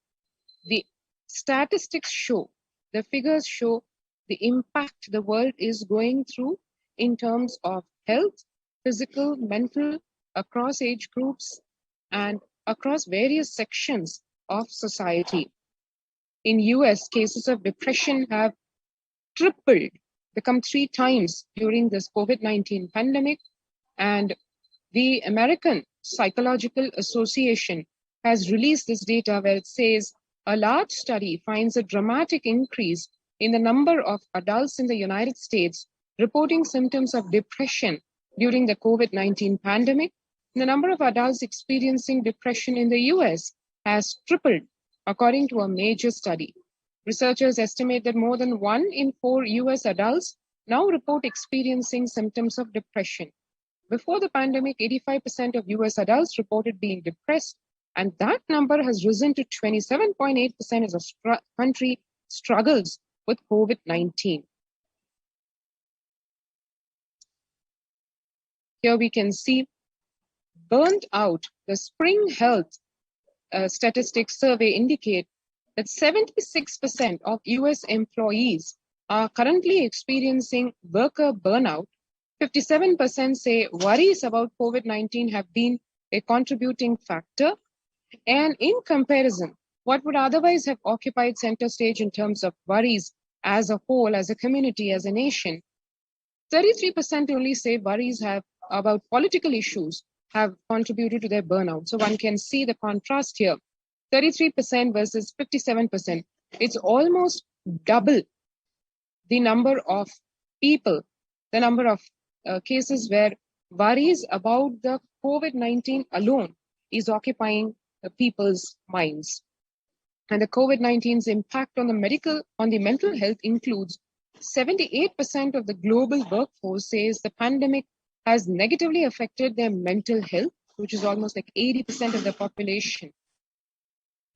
the statistics show, the figures show the impact the world is going through in terms of health, physical, mental, across age groups, and across various sections of society. In US, cases of depression have tripled, become 3 times during this COVID-19 pandemic. And the American Psychological Association has released this data where it says a large study finds a dramatic increase in the number of adults in the United States reporting symptoms of depression during the COVID-19 pandemic. The number of adults experiencing depression in the US has tripled, according to a major study. Researchers estimate that more than 1 in 4 US adults now report experiencing symptoms of depression. Before the pandemic, 85% of US adults reported being depressed, and that number has risen to 27.8% as the country struggles with COVID-19. Here we can see burnt out. The spring health statistics survey indicate that 76% of US employees are currently experiencing worker burnout. 57% say worries about COVID-19 have been a contributing factor. And in comparison, what would otherwise have occupied center stage in terms of worries as a whole, as a community, as a nation, 33% only say worries about political issues have contributed to their burnout. So one can see the contrast here. 33% versus 57%. It's almost double the number of people, the number of cases where worries about the COVID-19 alone is occupying people's minds. And the COVID-19's impact on the mental health includes 78% of the global workforce says the pandemic has negatively affected their mental health, which is almost like 80% of the population.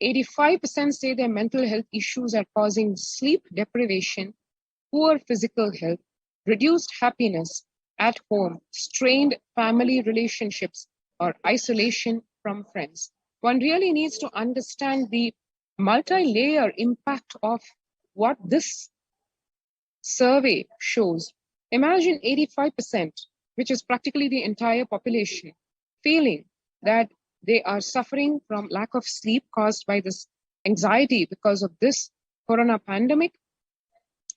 85% say their mental health issues are causing sleep deprivation, poor physical health, reduced happiness at home, strained family relationships, or isolation from friends. One really needs to understand the multi-layer impact of what this survey shows. Imagine 85%, which is practically the entire population, feeling that they are suffering from lack of sleep caused by this anxiety because of this corona pandemic,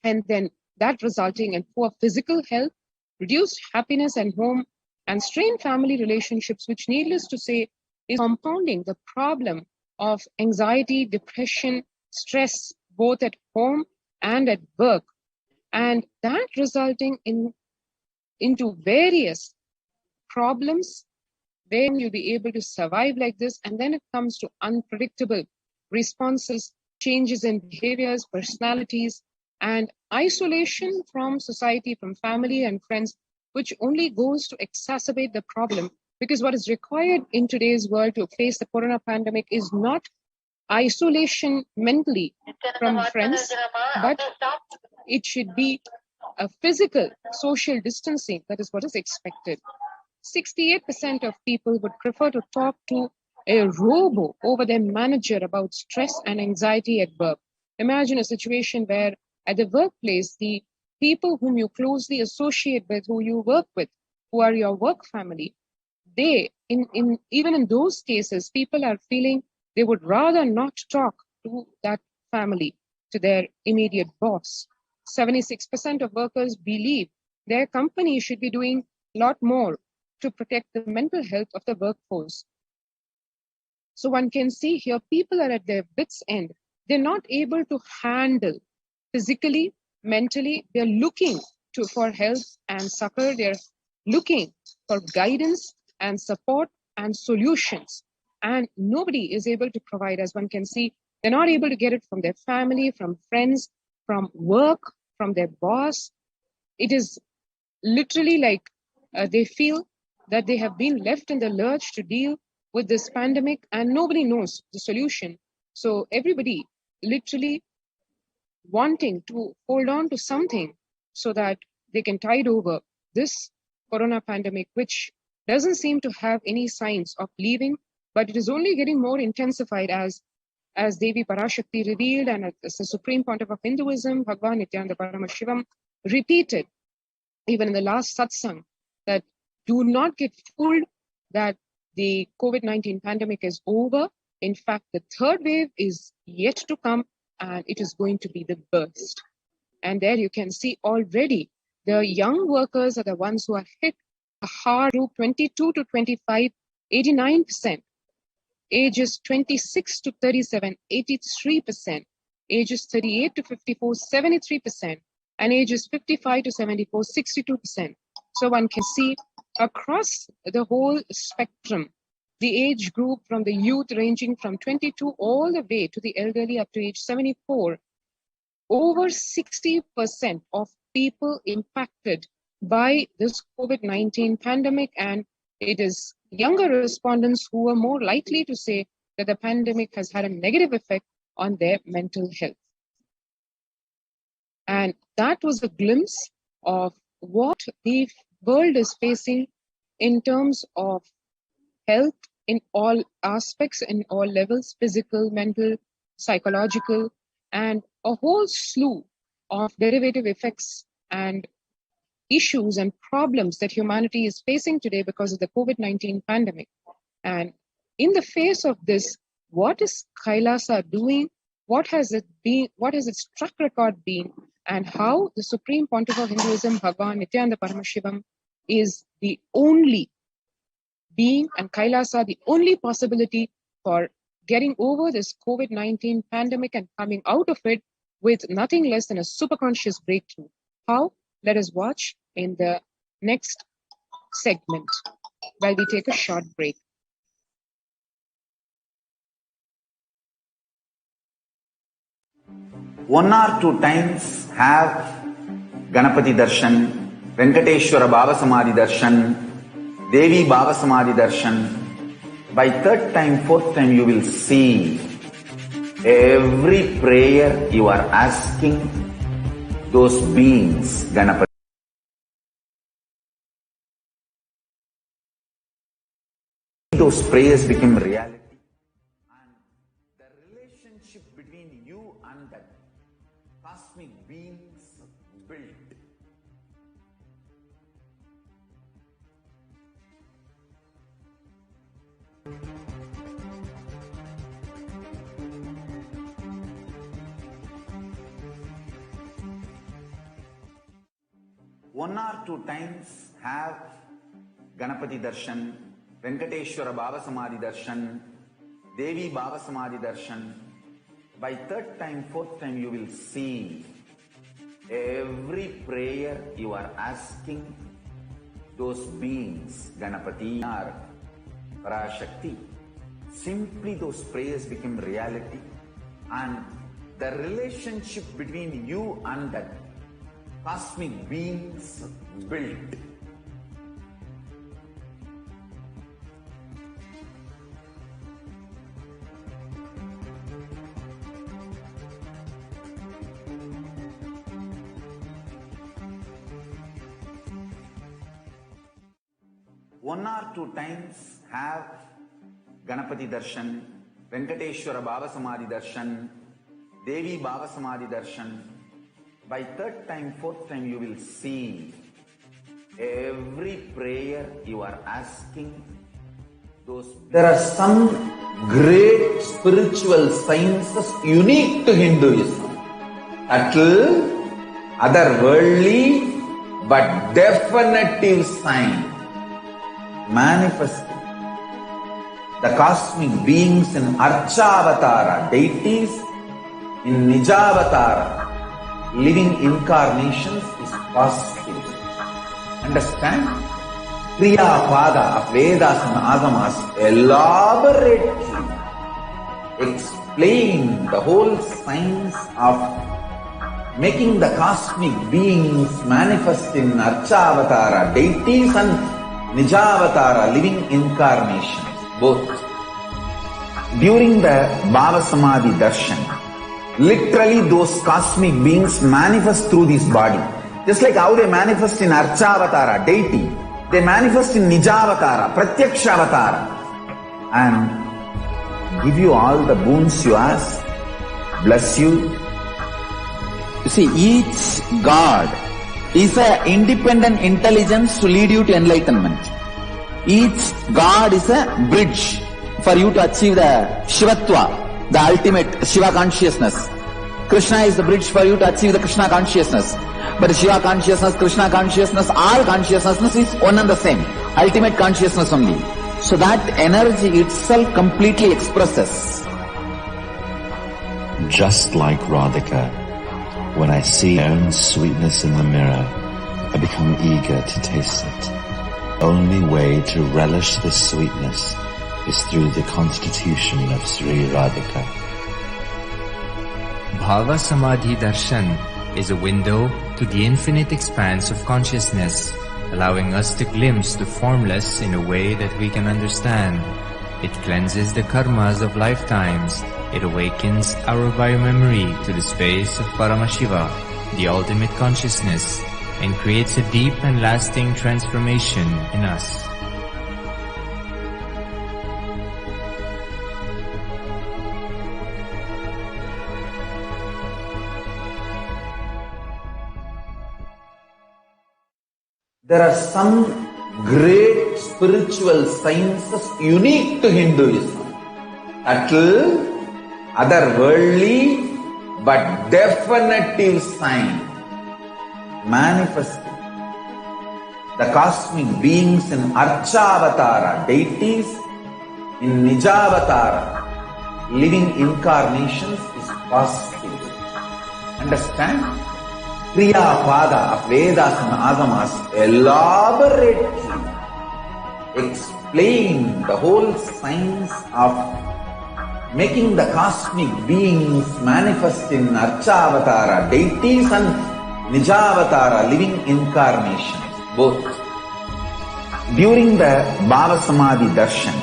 and then that resulting in poor physical health, reduced happiness at home, and strained family relationships, which needless to say is compounding the problem of anxiety, depression, stress, both at home and at work. And that resulting into various problems where you'll be able to survive like this. And then it comes to unpredictable responses, changes in behaviors, personalities, and isolation from society, from family and friends, which only goes to exacerbate the problem. Because what is required in today's world to face the corona pandemic is not isolation mentally from friends, but it should be a physical social distancing. That is what is expected. 68% of people would prefer to talk to a robo over their manager about stress and anxiety at work. Imagine a situation where at the workplace, the people whom you closely associate with, who you work with, who are your work family, they, even in those cases, people are feeling they would rather not talk to that family, to their immediate boss. 76% of workers believe their company should be doing a lot more to protect the mental health of the workforce. So one can see here, people are at their wits' end. They're not able to handle physically, mentally. They're looking for help and succor. They're looking for guidance and support and solutions. And nobody is able to provide, as one can see. They're not able to get it from their family, from friends, from work, from their boss. It is literally like they feel that they have been left in the lurch to deal with this pandemic and nobody knows the solution. So everybody literally wanting to hold on to something so that they can tide over this corona pandemic, which doesn't seem to have any signs of leaving, but it is only getting more intensified as Devi Parashakti revealed and as the Supreme Pontiff of Hinduism, HDH Nithyananda Paramashivam, repeated even in the last Satsang, that do not get fooled that the COVID-19 pandemic is over. In fact, the third wave is yet to come and it is going to be the burst. And there you can see already the young workers are the ones who are hit hard. Group 22 to 25, 89%. Ages 26 to 37, 83%. Ages 38 to 54, 73%. And ages 55 to 74, 62%. So one can see across the whole spectrum, the age group from the youth ranging from 22 all the way to the elderly up to age 74, over 60% of people impacted by this COVID-19 pandemic, and it is younger respondents who are more likely to say that the pandemic has had a negative effect on their mental health. And that was a glimpse of what the world is facing in terms of health in all aspects, in all levels, physical, mental, psychological, and a whole slew of derivative effects and issues and problems that humanity is facing today because of the COVID-19 pandemic. And in the face of this, what is Kailasa doing? What has it been? What has its track record been? And how the Supreme Pontiff of Hinduism, Bhagavan Nithyananda Paramashivam, is the only being, and Kailasa the only possibility for getting over this COVID-19 pandemic and coming out of it with nothing less than a superconscious breakthrough. How? Let us watch in the next segment while we take a short break. One or two times have Ganapati Darshan, Venkateshwara Bhava Samadhi Darshan, Devi Bhava Samadhi Darshan. By third time, fourth time, you will see every prayer you are asking those beings, Ganapati. Those prayers become reality. And the relationship between you and that cosmic beings built. One or two times have Ganapati Darshan, Venkateshwara Bhava Samadhi Darshan, Devi Bhava Samadhi Darshan. By third time, fourth time, you will see every prayer you are asking those beings, Ganapati or Parashakti. Simply those prayers become reality, and the relationship between you and that cosmic beings built. One or two times have Ganapati Darshan, Venkateshwara Bhava Samadhi Darshan, Devi Bhava Samadhi Darshan. By third time, fourth time, you will see every prayer you are asking those. There are some great spiritual sciences unique to Hinduism. Subtle, otherworldly, but definitive sign. Manifesting the cosmic beings in Archavatara, deities in Nijavatara, living incarnations is possible. Understand? Kriya Pada of Vedas and Agamas elaborately explain the whole science of making the cosmic beings manifest in Archavatara, deities and Nijavatara, living incarnations, both. During the Bhava Samadhi Darshan, literally those cosmic beings manifest through this body. Just like how they manifest in Archavatara, deity, they manifest in Nijavatara, Pratyakshavatara, and give you all the boons you ask, bless you. You see, each God is an independent intelligence to lead you to enlightenment. Each God is a bridge for you to achieve the Shivatva, the ultimate Shiva consciousness. Krishna is the bridge for you to achieve the Krishna consciousness. But Shiva consciousness, Krishna consciousness, all consciousness is one and the same. Ultimate consciousness only. So that energy itself completely expresses. Just like Radhika, when I see my own sweetness in the mirror, I become eager to taste it. only way to relish the sweetness is through the constitution of Sri Radhika. BHAVA Samadhi Darshan is a window to the infinite expanse of consciousness, allowing us to glimpse the formless in a way that we can understand. It cleanses the karmas of lifetimes. It awakens our biomemory to the space of Paramashiva, the ultimate consciousness, and creates a deep and lasting transformation in us. There are some great spiritual sciences unique to Hinduism. Subtle, otherworldly, but definitive sign. Manifesting. The cosmic beings in Archavatara, deities, in Nijavatara, living incarnations is possible. Understand? Kriya Pada of Vedas and Agamas elaborately explain the whole science of making the cosmic beings manifest in Archavatara, deities, and Nijavatara, living incarnations, both. During the BHAVA Samadhi Darshan,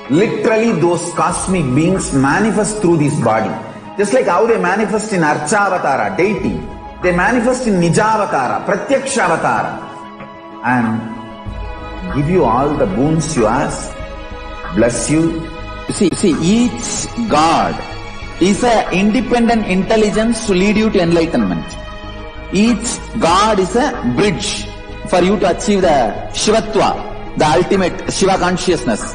literally those cosmic beings manifest through this body. Just like how they manifest in Archavatara, deity, they manifest in Nijavatara, Pratyakshavatara, and give you all the boons you ask, bless you. See, each God is an independent intelligence to lead you to enlightenment. Each God is a bridge for you to achieve the Shivatva, the ultimate Shiva consciousness.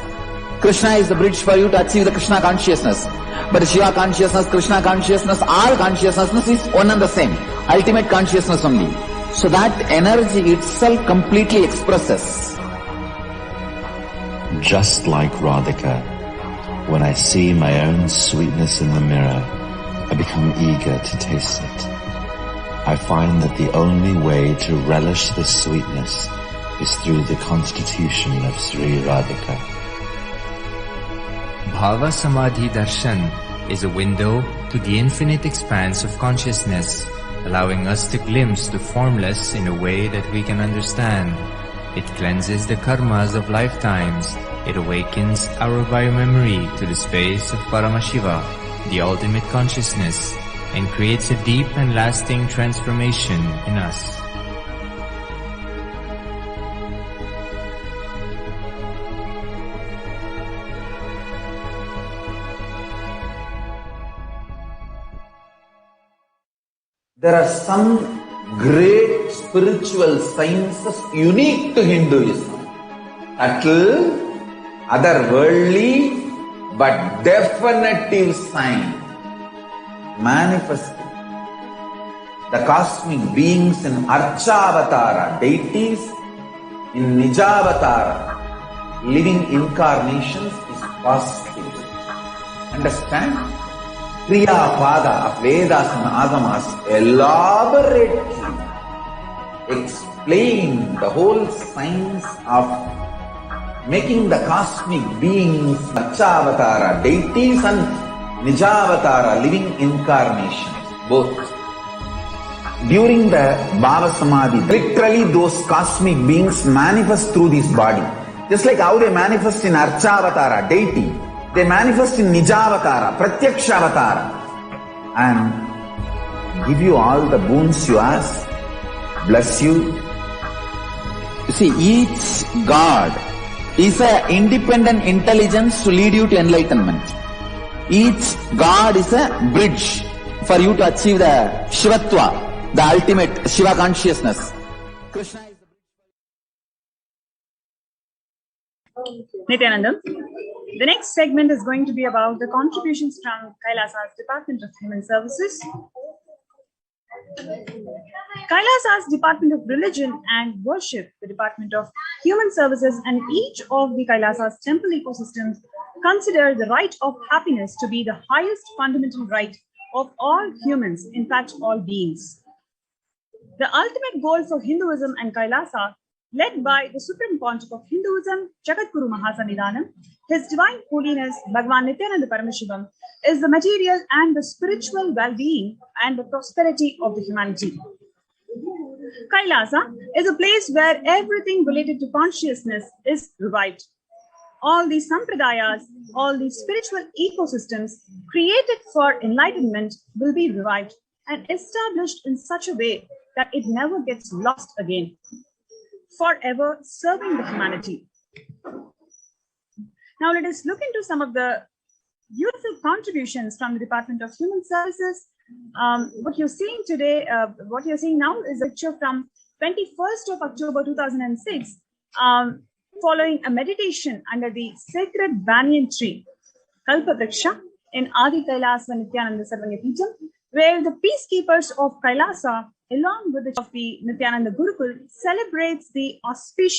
Krishna is the bridge for you to achieve the Krishna consciousness. But Shiva consciousness, Krishna consciousness, all consciousness is one and the same. Ultimate consciousness only. So that energy itself completely expresses. Just like Radhika, when I see my own sweetness in the mirror, I become eager to taste it. I find that the only way to relish the sweetness is through the constitution of Sri Radhika. BHAVA Samadhi Darshan is a window to the infinite expanse of consciousness, allowing us to glimpse the formless in a way that we can understand. It cleanses the karmas of lifetimes. It awakens our biomemory to the space of Paramashiva, the ultimate consciousness, and creates a deep and lasting transformation in us. There are some great spiritual sciences unique to Hinduism. Subtle, otherworldly, but definitive sign. Manifesting. The cosmic beings in Archavatara, deities, in Nijavatara, living incarnations is possible. Understand? Kriya Pada of Vedas and Agamas elaborately explain the whole science of making the cosmic beings Archavatara, deities, and Nijavatara, living incarnations, both. During the BHAVA Samadhi, literally those cosmic beings manifest through this body. Just like how they manifest in Archavatara, deity, they manifest in Nijavatara, Pratyakshavatara, and give you all the boons you ask, bless you. See, each God is an independent intelligence to lead you to enlightenment. Each God is a bridge for you to achieve the Shivatva, the ultimate Shiva consciousness. Krishna is Nithyanandam. The next segment is going to be about the contributions from Kailasa's Department of Human Services. Kailasa's Department of Religion and Worship, the Department of Human Services, and each of the Kailasa's temple ecosystems consider the right of happiness to be the highest fundamental right of all humans, in fact, all beings. The ultimate goal for Hinduism and Kailasa led by the Supreme Pontiff of Hinduism, Jagadguru Mahasannidhanam. His Divine Holiness Bhagavan Nithyananda Paramashivam is the material and the spiritual well-being and the prosperity of the humanity. Kailasa is a place where everything related to consciousness is revived. All these sampradayas, all these spiritual ecosystems created for enlightenment will be revived and established in such a way that it never gets lost again, forever serving the humanity. Now let us look into some of the beautiful contributions from the Department of Human Services. What you're seeing today, what you're seeing now is a picture from 21st of October 2006, following a meditation under the sacred banyan tree, Kalpavriksha, in Adi Kailasa Nithyananda Sarvanyapeetham, where the peacekeepers of Kailasa, along with the of the Nithyananda Gurukul, celebrates the auspicious